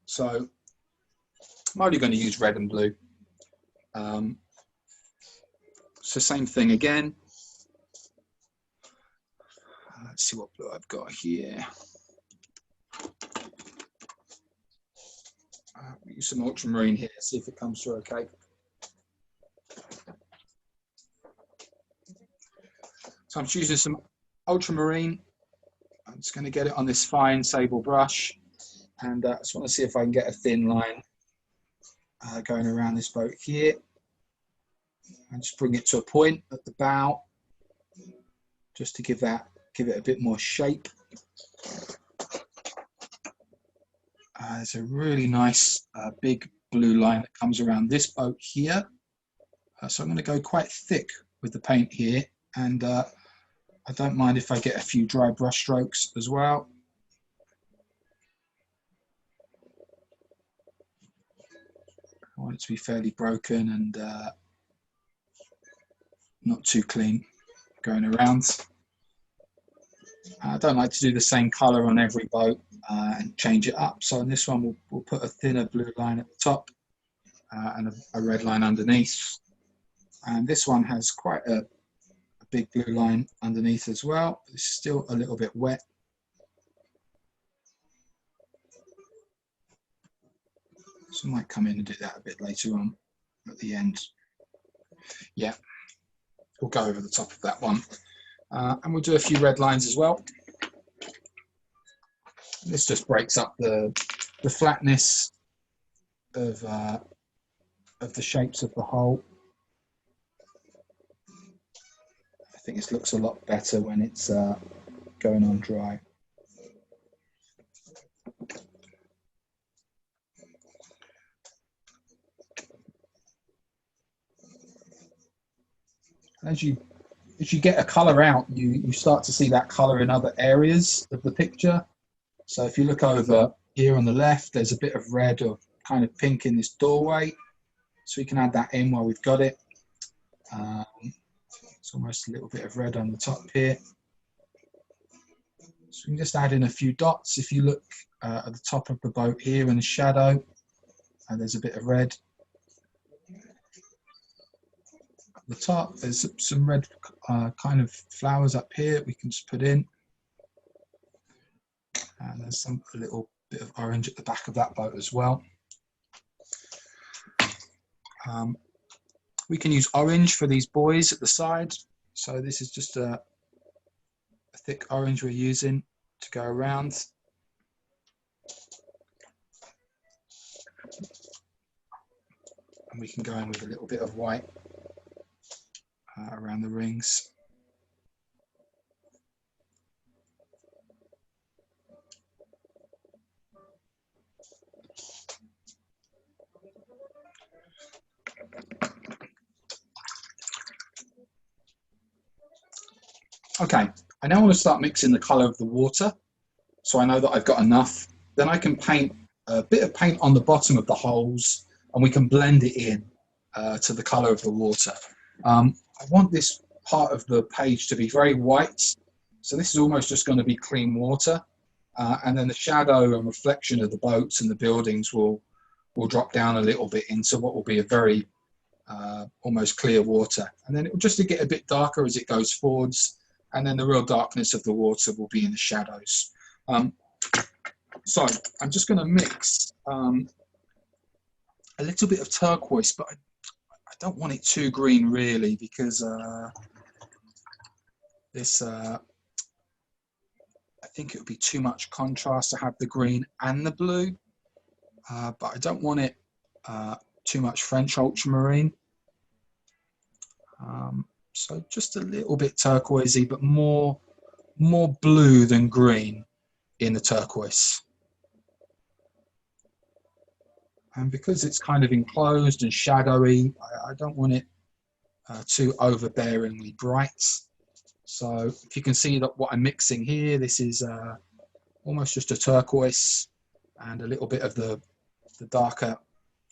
So I'm only going to use red and blue. So same thing again. Let's see what blue I've got here. Use some ultramarine here, see if it comes through okay. So I'm choosing some ultramarine. I'm just going to get it on this fine sable brush, and I just want to see if I can get a thin line going around this boat here, and just bring it to a point at the bow, just to give it a bit more shape. There's a really nice big blue line that comes around this boat here. So I'm going to go quite thick with the paint here, and I don't mind if I get a few dry brush strokes as well. I want it to be fairly broken and not too clean going around. I don't like to do the same colour on every boat and change it up. So on this one, we'll put a thinner blue line at the top and a red line underneath. And this one has quite a big blue line underneath as well. It's still a little bit wet. So I might come in and do that a bit later on at the end. Yeah, we'll go over the top of that one. And we'll do a few red lines as well. This just breaks up the flatness of the shapes of the hole. I think this looks a lot better when it's going on dry. As you get a colour out, you start to see that colour in other areas of the picture. So if you look over here on the left, there's a bit of red or kind of pink in this doorway. So we can add that in while we've got it. It's almost a little bit of red on the top here. So we can just add in a few dots. If you look at the top of the boat here in the shadow, there's a bit of red. At the top, there's some red kind of flowers up here we can just put in. And there's a little bit of orange at the back of that boat as well. We can use orange for these buoys at the side. So this is just a thick orange we're using to go around. And we can go in with a little bit of white around the rings. Okay, I now want to start mixing the colour of the water. So I know that I've got enough. Then I can paint a bit of paint on the bottom of the holes and we can blend it in to the colour of the water. I want this part of the page to be very white. So this is almost just going to be clean water. And then the shadow and reflection of the boats and the buildings will drop down a little bit into what will be a very almost clear water. And then it will just get a bit darker as it goes forwards. And then the real darkness of the water will be in the shadows. So I'm just going to mix a little bit of turquoise, but I don't want it too green really, because this I think it would be too much contrast to have the green and the blue, but I don't want it too much French ultramarine. So just a little bit turquoisey, but more blue than green in the turquoise. And because it's kind of enclosed and shadowy, I don't want it too overbearingly bright. So if you can see that what I'm mixing here, this is almost just a turquoise and a little bit of the darker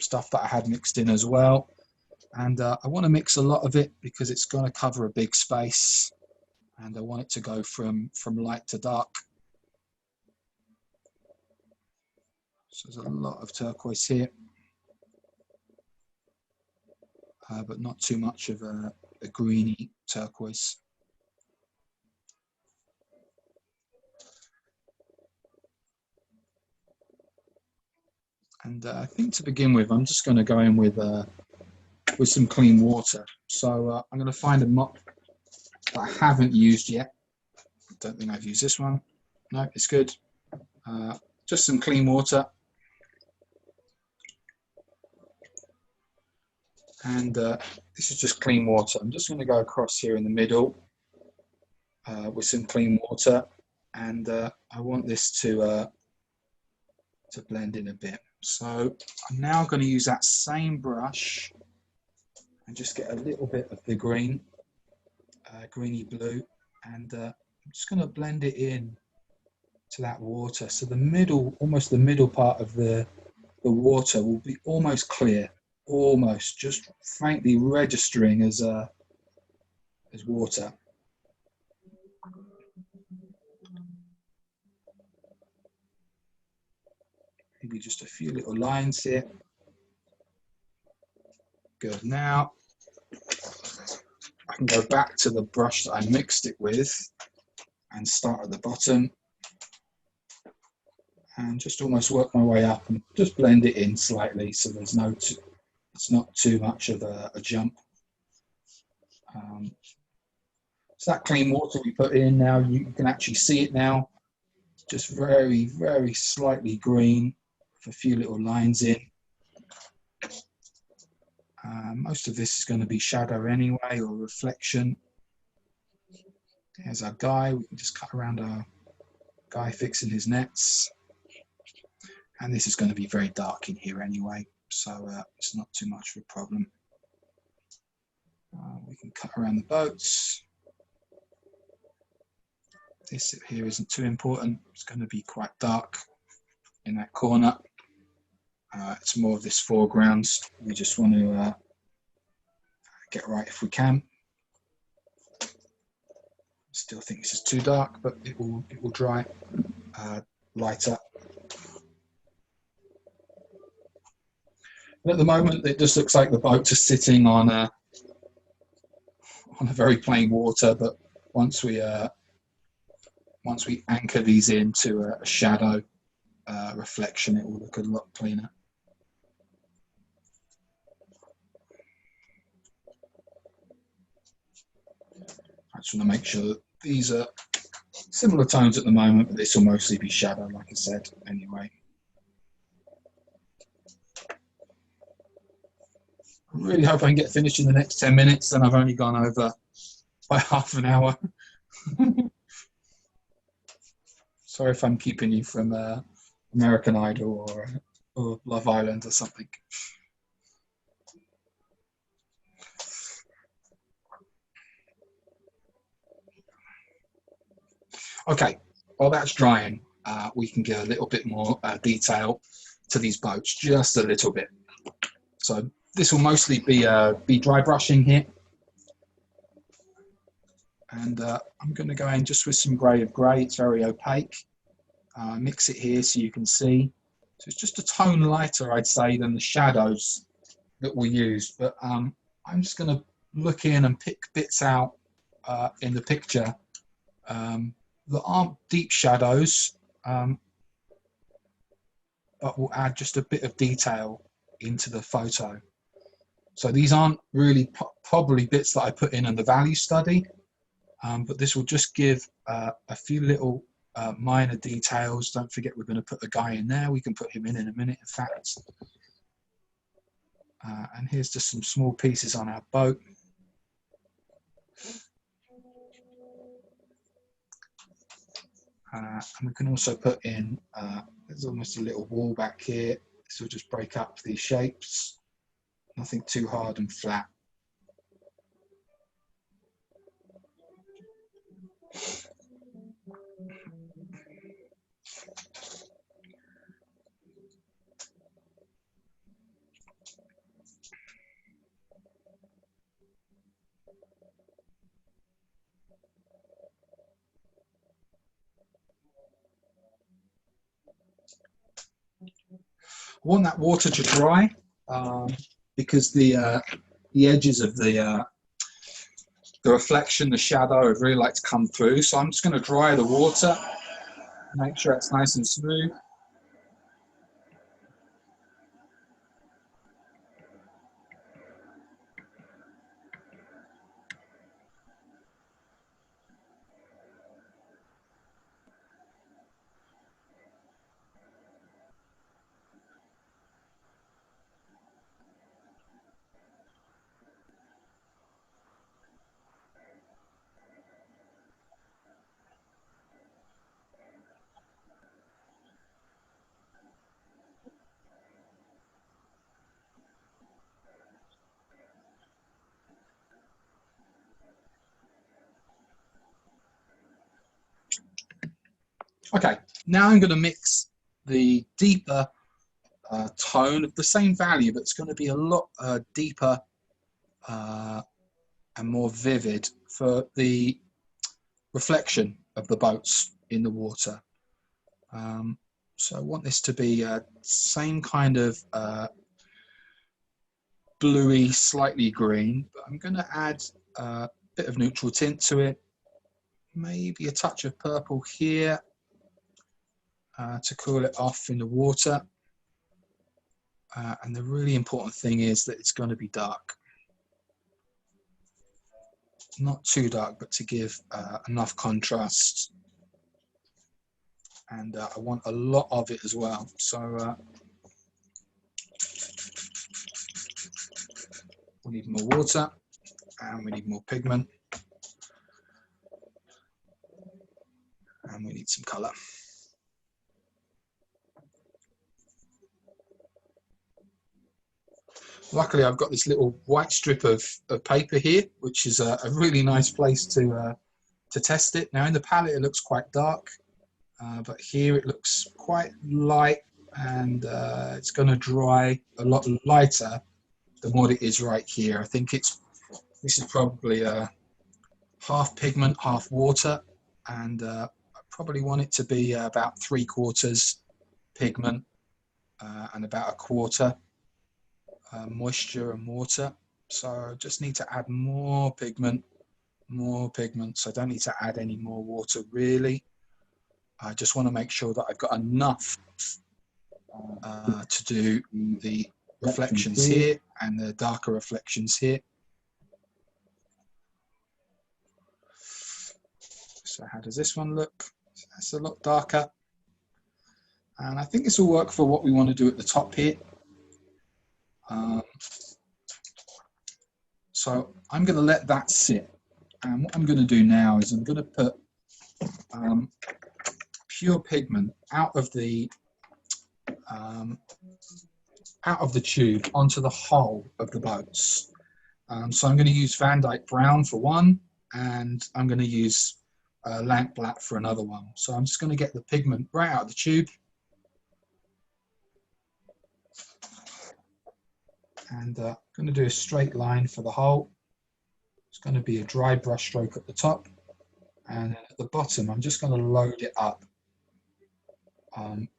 stuff that I had mixed in as well. And I want to mix a lot of it because it's going to cover a big space and I want it to go from light to dark. So there's a lot of turquoise here, but not too much of a greeny turquoise. And I think to begin with, I'm just going to go in with some clean water. So I'm going to find a mop that I haven't used yet. I don't think I've used this one. No, it's good. Just some clean water. And this is just clean water. I'm just going to go across here in the middle with some clean water. And I want this to blend in a bit. So I'm now going to use that same brush and just get a little bit of the green, greeny blue, and I'm just going to blend it in to that water. So the middle, almost the middle part of the water will be almost clear, almost just faintly registering as water. Maybe just a few little lines here. Good. Now I can go back to the brush that I mixed it with and start at the bottom and just almost work my way up and just blend it in slightly so there's no it's not too much of a jump. So that clean water we put in now, you can actually see it now. Just very, very slightly green with a few little lines in. Most of this is going to be shadow anyway, or reflection. There's our guy. We can just cut around our guy fixing his nets. And this is going to be very dark in here anyway, so it's not too much of a problem. We can cut around the boats. This here isn't too important. It's going to be quite dark in that corner. It's more of this foreground. We just want to get right if we can. Still think this is too dark, but it will dry lighter. And at the moment, it just looks like the boats are sitting on a very plain water. But once we anchor these into a shadow reflection, it will look a lot cleaner. I just want to make sure that these are similar tones at the moment, but this will mostly be shadow, like I said, anyway. I really hope I can get finished in the next 10 minutes, then I've only gone over by half an hour. Sorry if I'm keeping you from American Idol or Love Island or something. Okay, while that's drying, we can get a little bit more detail to these boats, just a little bit. So this will mostly be dry brushing here. And I'm going to go in just with some grey of grey. It's very opaque. Mix it here so you can see. So it's just a tone lighter, I'd say, than the shadows that we use. But I'm just going to look in and pick bits out in the picture that aren't deep shadows, but will add just a bit of detail into the photo. So these aren't really probably bits that I put in the value study, but this will just give a few little minor details. Don't forget we're going to put the guy in there. We can put him in a minute, in fact. And here's just some small pieces on our boat. And we can also put in, there's almost a little wall back here. This will just break up these shapes. Nothing too hard and flat. I want that water to dry because the edges of the reflection, the shadow, I'd really like to come through. So I'm just going to dry the water, make sure it's nice and smooth. Okay, now I'm going to mix the deeper tone of the same value, but it's going to be a lot deeper and more vivid for the reflection of the boats in the water. So I want this to be same kind of bluey, slightly green, but I'm going to add a bit of neutral tint to it, maybe a touch of purple here to cool it off in the water. And the really important thing is that it's going to be dark. Not too dark, but to give enough contrast. and I want a lot of it as well. So we need more water, and we need more pigment, and we need some colour. Luckily, I've got this little white strip of paper here, which is a really nice place to test it. Now in the palette it looks quite dark, but here it looks quite light, and it's going to dry a lot lighter than what it is right here. I think this is probably half pigment, half water, and I probably want it to be about 3/4 pigment and about 1/4 moisture and water. So I just need to add more pigment. So I don't need to add any more water really. I just want to make sure that I've got enough to do the reflections here and the darker reflections here. So how does this one look? That's a lot darker, and I think this will work for what we want to do at the top here. So I'm going to let that sit, and what I'm going to do now is I'm going to put pure pigment out of the tube onto the hull of the boats. So I'm going to use Van Dyke Brown for one, and I'm going to use Lamp Black for another one. So I'm just going to get the pigment right out of the tube, and I'm going to do a straight line for the hull. It's going to be a dry brush stroke at the top, and then at the bottom I'm just going to load it up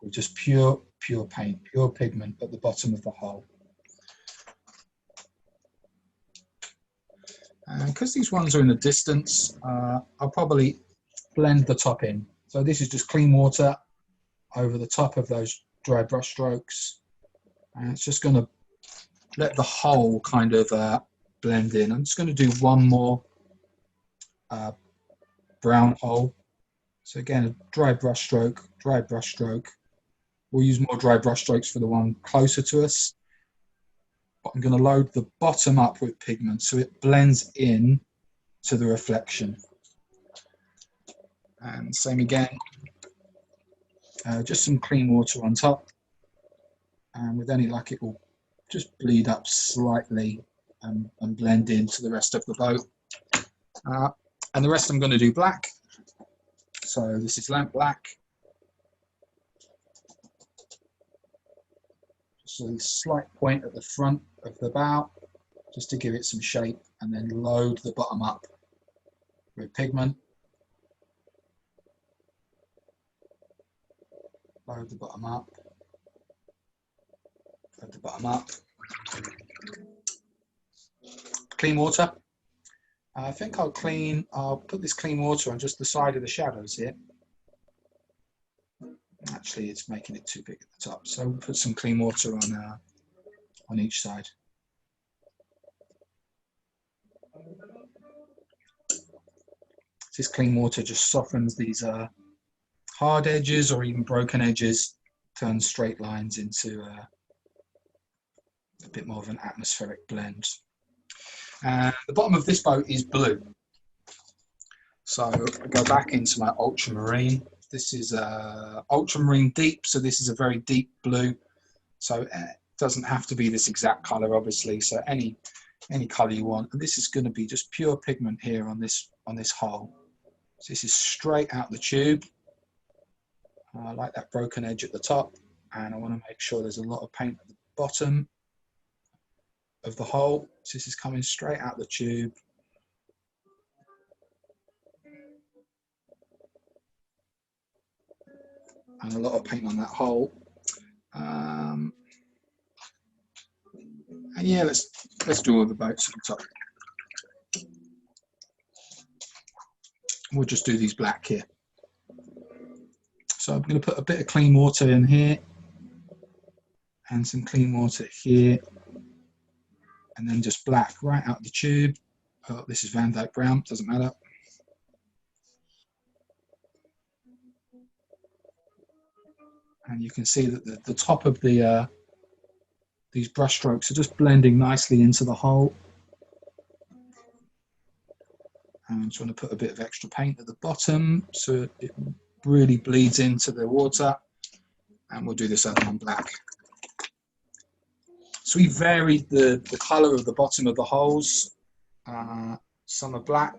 with just pure paint, pure pigment at the bottom of the hull. And because these ones are in the distance, I'll probably blend the top in. So this is just clean water over the top of those dry brush strokes, and it's just going to let the whole kind of blend in. I'm just going to do one more brown hole. So again, a dry brush stroke, dry brush stroke. We'll use more dry brush strokes for the one closer to us. But I'm going to load the bottom up with pigment so it blends in to the reflection. And same again, just some clean water on top. And with any luck, it will just bleed up slightly and blend into the rest of the boat. And the rest I'm going to do black. So this is Lamp Black. Just a slight point at the front of the bow, just to give it some shape, and then load the bottom up with pigment. Load the bottom up. Load the bottom up. Clean water. I think I'll put this clean water on just the side of the shadows here. Actually, it's making it too big at the top, so we'll put some clean water on each side. This clean water just softens these hard edges or even broken edges, turns straight lines into a bit more of an atmospheric blend. The bottom of this boat is blue. So I go back into my ultramarine. This is ultramarine deep, so this is a very deep blue. So it doesn't have to be this exact color, obviously. So any color you want. And this is going to be just pure pigment here on this hull. So this is straight out the tube. I like that broken edge at the top, and I want to make sure there's a lot of paint at the bottom of the hull. So this is coming straight out the tube. And a lot of paint on that hull. And yeah, let's do all the boats on top. We'll just do these black here. So I'm going to put a bit of clean water in here, and some clean water here, and then just black right out the tube. Oh, this is Van Dyke Brown, doesn't matter. And you can see that the top of the these brush strokes are just blending nicely into the hole. And I'm just going to put a bit of extra paint at the bottom so it really bleeds into the water. And we'll do this other one black. So we varied the colour of the bottom of the holes. Some are black,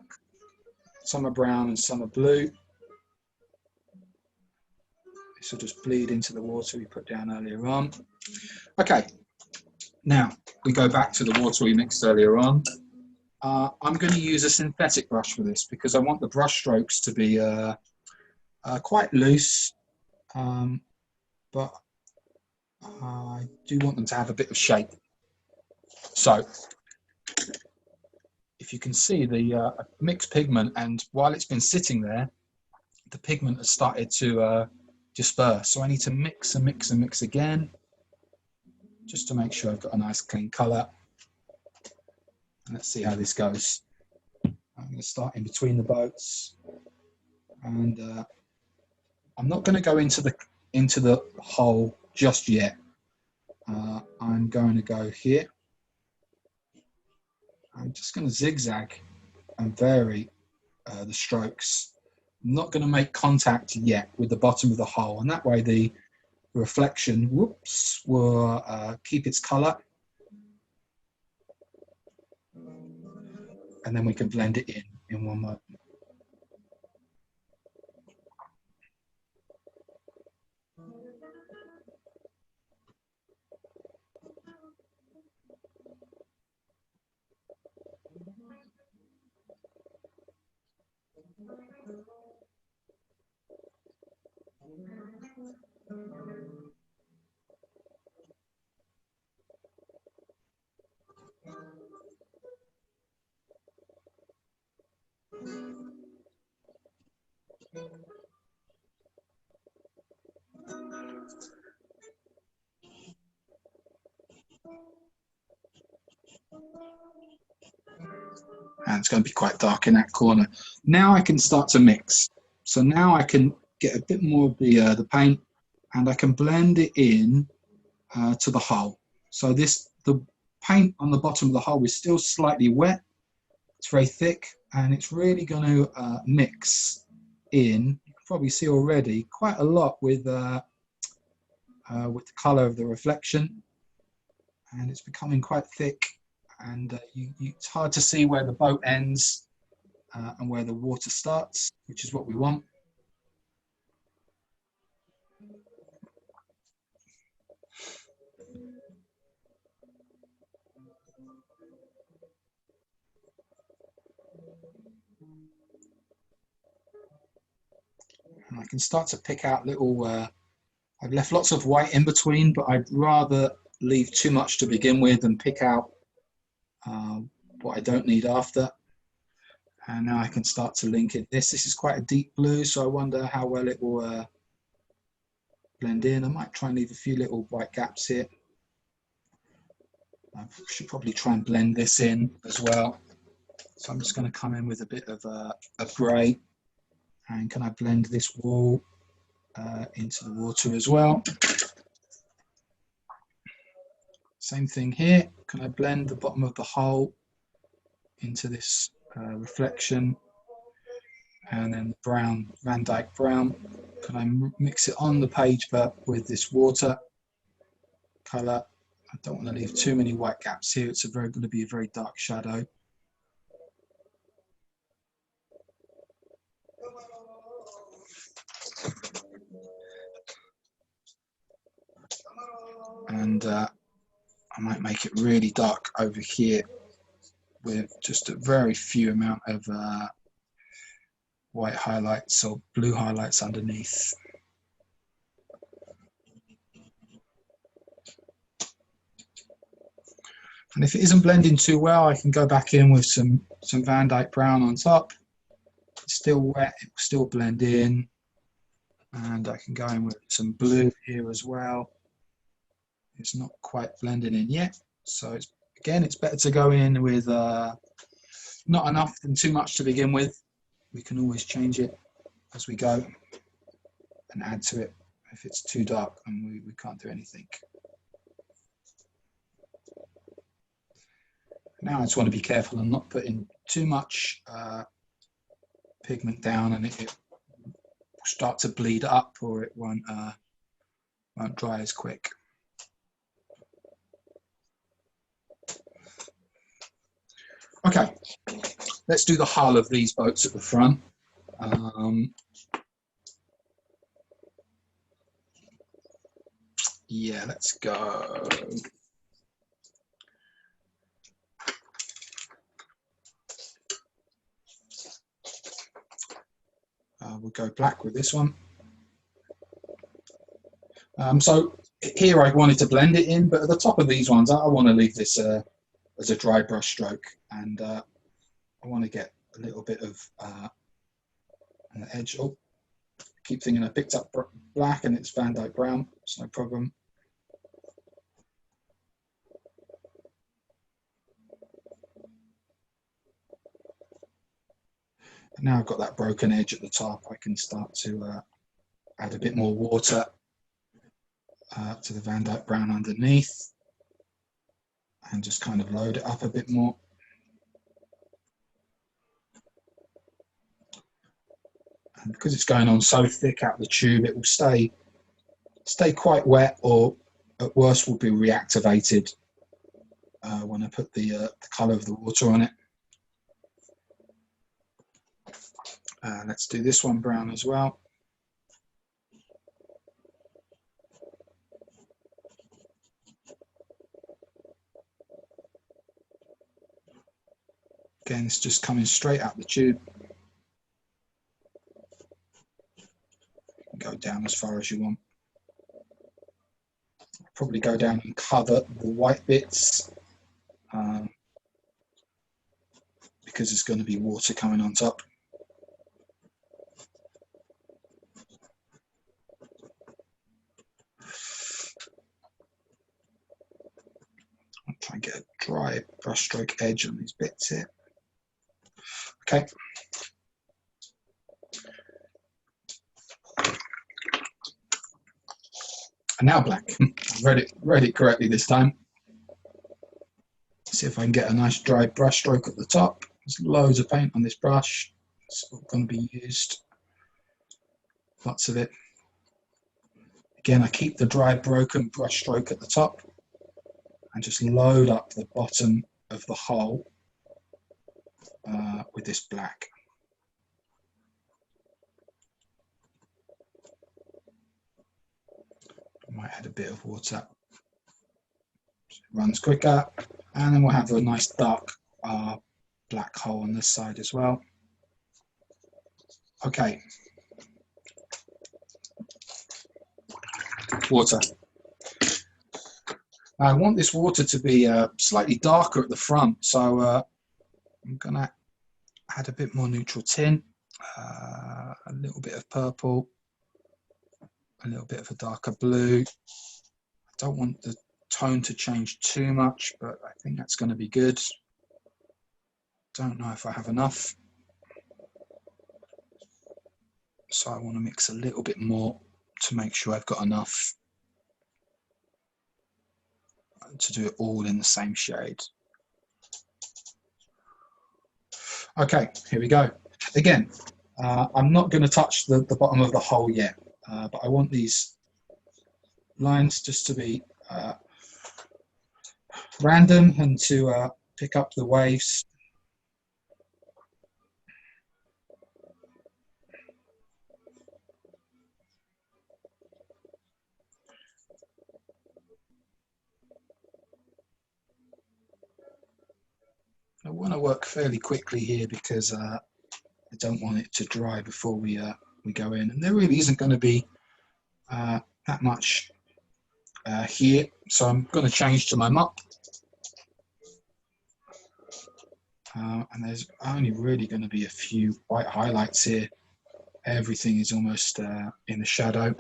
some are brown, and some are blue. This will just bleed into the water we put down earlier on. Okay, now we go back to the water we mixed earlier on. I'm going to use a synthetic brush for this because I want the brush strokes to be quite loose, but I do want them to have a bit of shape. So if you can see the mixed pigment, and while it's been sitting there, the pigment has started to disperse. So I need to mix and mix and mix again, just to make sure I've got a nice clean colour. And let's see how this goes. I'm going to start in between the boats, and I'm not going to go into the hole just yet. I'm going to go here. I'm just going to zigzag and vary the strokes. I'm not going to make contact yet with the bottom of the hole, and that way the reflection, whoops, will keep its colour, and then we can blend it in one moment. And it's going to be quite dark in that corner. Now I can start to mix. So now I can get a bit more of the paint, and I can blend it in to the hole. So the paint on the bottom of the hole is still slightly wet. It's very thick, and it's really going to mix in. You can probably see already quite a lot with the colour of the reflection, and it's becoming quite thick. And it's hard to see where the boat ends and where the water starts, which is what we want. And I can start to pick out little, I've left lots of white in between, but I'd rather leave too much to begin with and pick out what I don't need after. And now I can start to link it. This is quite a deep blue, so I wonder how well it will blend in. I might try and leave a few little white gaps here. I should probably try and blend this in as well. So I'm just going to come in with a bit of grey. And can I blend this wall into the water as well? Same thing here. Can I blend the bottom of the hole into this reflection? And then the brown, Van Dyke brown. Can I mix it on the page but with this water colour? I don't want to leave too many white gaps here. It's going to be a very dark shadow. And I might make it really dark over here with just a very few amount of white highlights or blue highlights underneath. And if it isn't blending too well, I can go back in with some Van Dyke brown on top. It's still wet, it will still blend in. And I can go in with some blue here as well. It's not quite blending in yet. So again, it's better to go in with not enough than too much to begin with. We can always change it as we go and add to it If it's too dark, and we can't do anything. Now I just want to be careful and not putting too much pigment down, and it will start to bleed up, or it won't dry as quick. Okay, let's do the hull of these boats at the front. Yeah, let's go. We'll go black with this one. So here I wanted to blend it in, but at the top of these ones, I want to leave this as a dry brush stroke, and I want to get a little bit of on the edge. Oh, keep thinking I picked up black and it's Van Dyke brown. It's no problem. And now I've got that broken edge at the top, I can start to add a bit more water to the Van Dyke brown underneath, and just kind of load it up a bit more. And because it's going on so thick out the tube, it will stay quite wet, or at worst will be reactivated when I put the colour of the water on it. Let's do this one brown as well. Again, it's just coming straight out the tube. Go down as far as you want. Probably go down and cover the white bits because there's going to be water coming on top. I'll try and get a dry brushstroke edge on these bits here. Okay. And now black. I've read it correctly this time. See if I can get a nice dry brush stroke at the top. There's loads of paint on this brush. It's all going to be used. Lots of it. Again, I keep the dry broken brush stroke at the top and just load up the bottom of the hole with this black. I might add a bit of water. So it runs quicker, and then we'll have a nice dark black hole on this side as well. Okay. Water. I want this water to be slightly darker at the front, so I'm going to add a bit more neutral tint, a little bit of purple, a little bit of a darker blue. I don't want the tone to change too much, but I think that's going to be good. Don't know if I have enough, so I want to mix a little bit more to make sure I've got enough to do it all in the same shade. Okay, here we go. Again, I'm not going to touch the bottom of the hole yet, but I want these lines just to be random and to pick up the waves. I want to work fairly quickly here because I don't want it to dry before we go in, and there really isn't going to be that much here, so I'm going to change to my mop, and there's only really going to be a few white highlights here. Everything is almost in the shadow.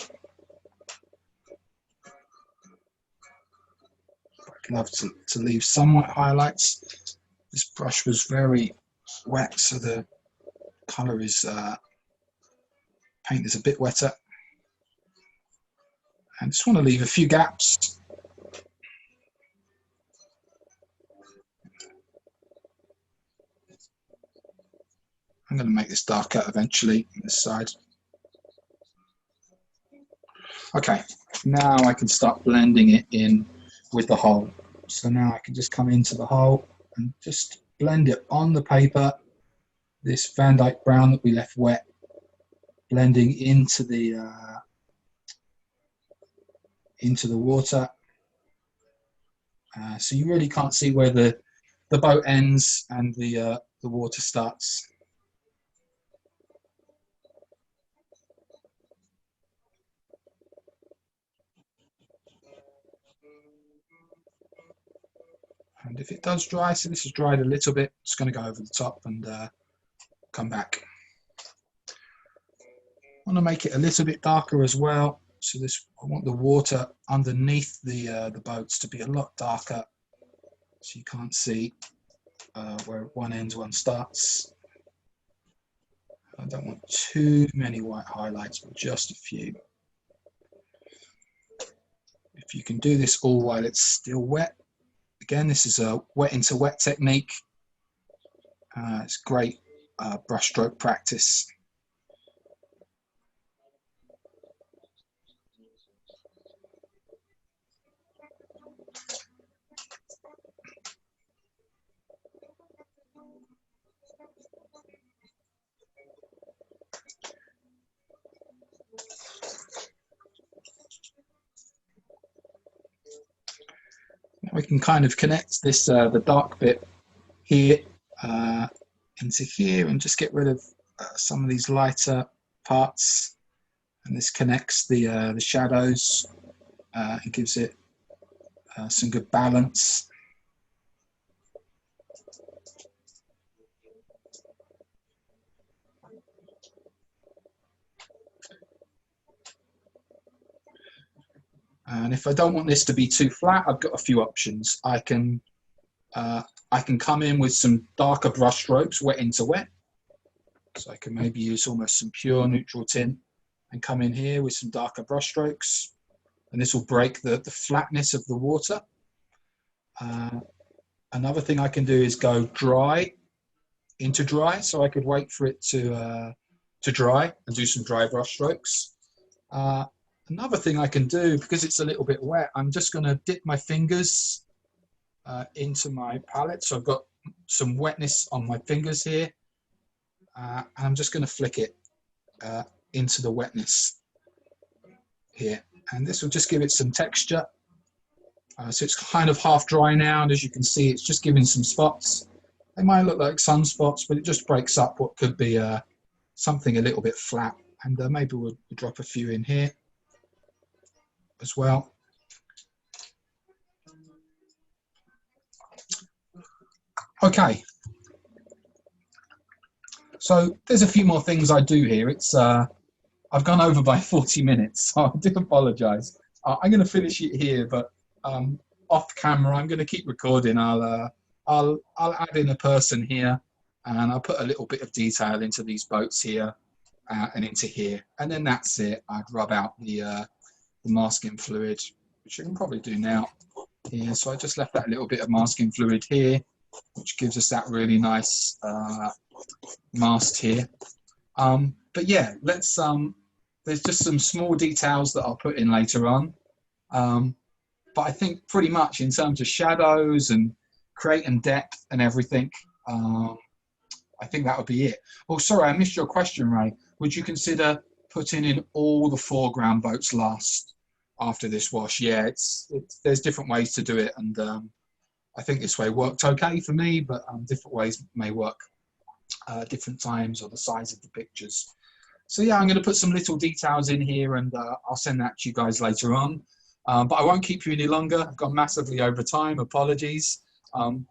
I'd love to leave some white highlights. This brush was very wet, so the colour is paint is a bit wetter. And just want to leave a few gaps. I'm going to make this darker eventually on this side. Okay, now I can start blending it in with the hole. So now I can just come into the hole and just blend it on the paper. This Van Dyke brown that we left wet, blending into the water. So you really can't see where the boat ends and the water starts. And if it does dry, so this has dried a little bit, it's going to go over the top and come back. I want to make it a little bit darker as well. So this, I want the water underneath the boats to be a lot darker, so you can't see where one ends, one starts. I don't want too many white highlights, but just a few. If you can do this all while it's still wet. Again, this is a wet into wet technique. It's great brushstroke practice. We can kind of connect this the dark bit here into here and just get rid of some of these lighter parts, and this connects the shadows and gives it some good balance. And if I don't want this to be too flat, I've got a few options. I can come in with some darker brush strokes, wet into wet. So I can maybe use almost some pure neutral tint and come in here with some darker brush strokes. And this will break the flatness of the water. Another thing I can do is go dry into dry. So I could wait for it to dry and do some dry brush strokes. Another thing I can do, because it's a little bit wet, I'm just going to dip my fingers into my palette. So I've got some wetness on my fingers here. And I'm just going to flick it into the wetness here. And this will just give it some texture. So it's kind of half dry now. And as you can see, it's just giving some spots. They might look like sunspots, but it just breaks up what could be something a little bit flat. And maybe we'll drop a few in here as well. Okay. So there's a few more things I do here. It's I've gone over by 40 minutes, so I do apologise. I'm going to finish it here, but off camera, I'm going to keep recording. I'll add in a person here, and I'll put a little bit of detail into these boats here and into here, and then that's it. I'd rub out the masking fluid, which I can probably do now. Here, so I just left that little bit of masking fluid here, which gives us that really nice masked here. But yeah, let's there's just some small details that I'll put in later on, but I think pretty much in terms of shadows and creating depth and everything, I think that would be it. Oh, sorry, I missed your question, Ray. Would you consider putting in all the foreground boats last after this wash? Yeah, there's different ways to do it, and I think this way worked okay for me, but different ways may work different times, or the size of the pictures. So yeah, I'm going to put some little details in here, and I'll send that to you guys later on. But I won't keep you any longer. I've gone massively over time. Apologies.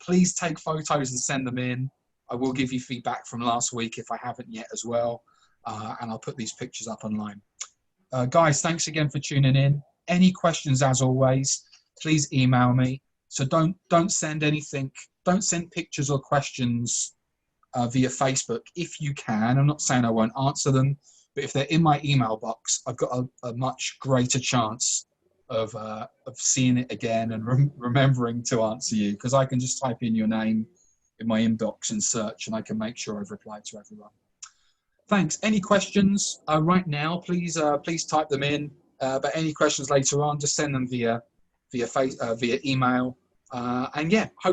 Please take photos and send them in. I will give you feedback from last week if I haven't yet as well, and I'll put these pictures up online. Guys, thanks again for tuning in. Any questions, as always, please email me. So don't send anything. Don't send pictures or questions via Facebook if you can. I'm not saying I won't answer them, but if they're in my email box, I've got a much greater chance of seeing it again and remembering to answer you, because I can just type in your name in my inbox and search, and I can make sure I've replied to everyone. Thanks. Any questions right now? Please type them in. But any questions later on, just send them via email. And yeah, hope.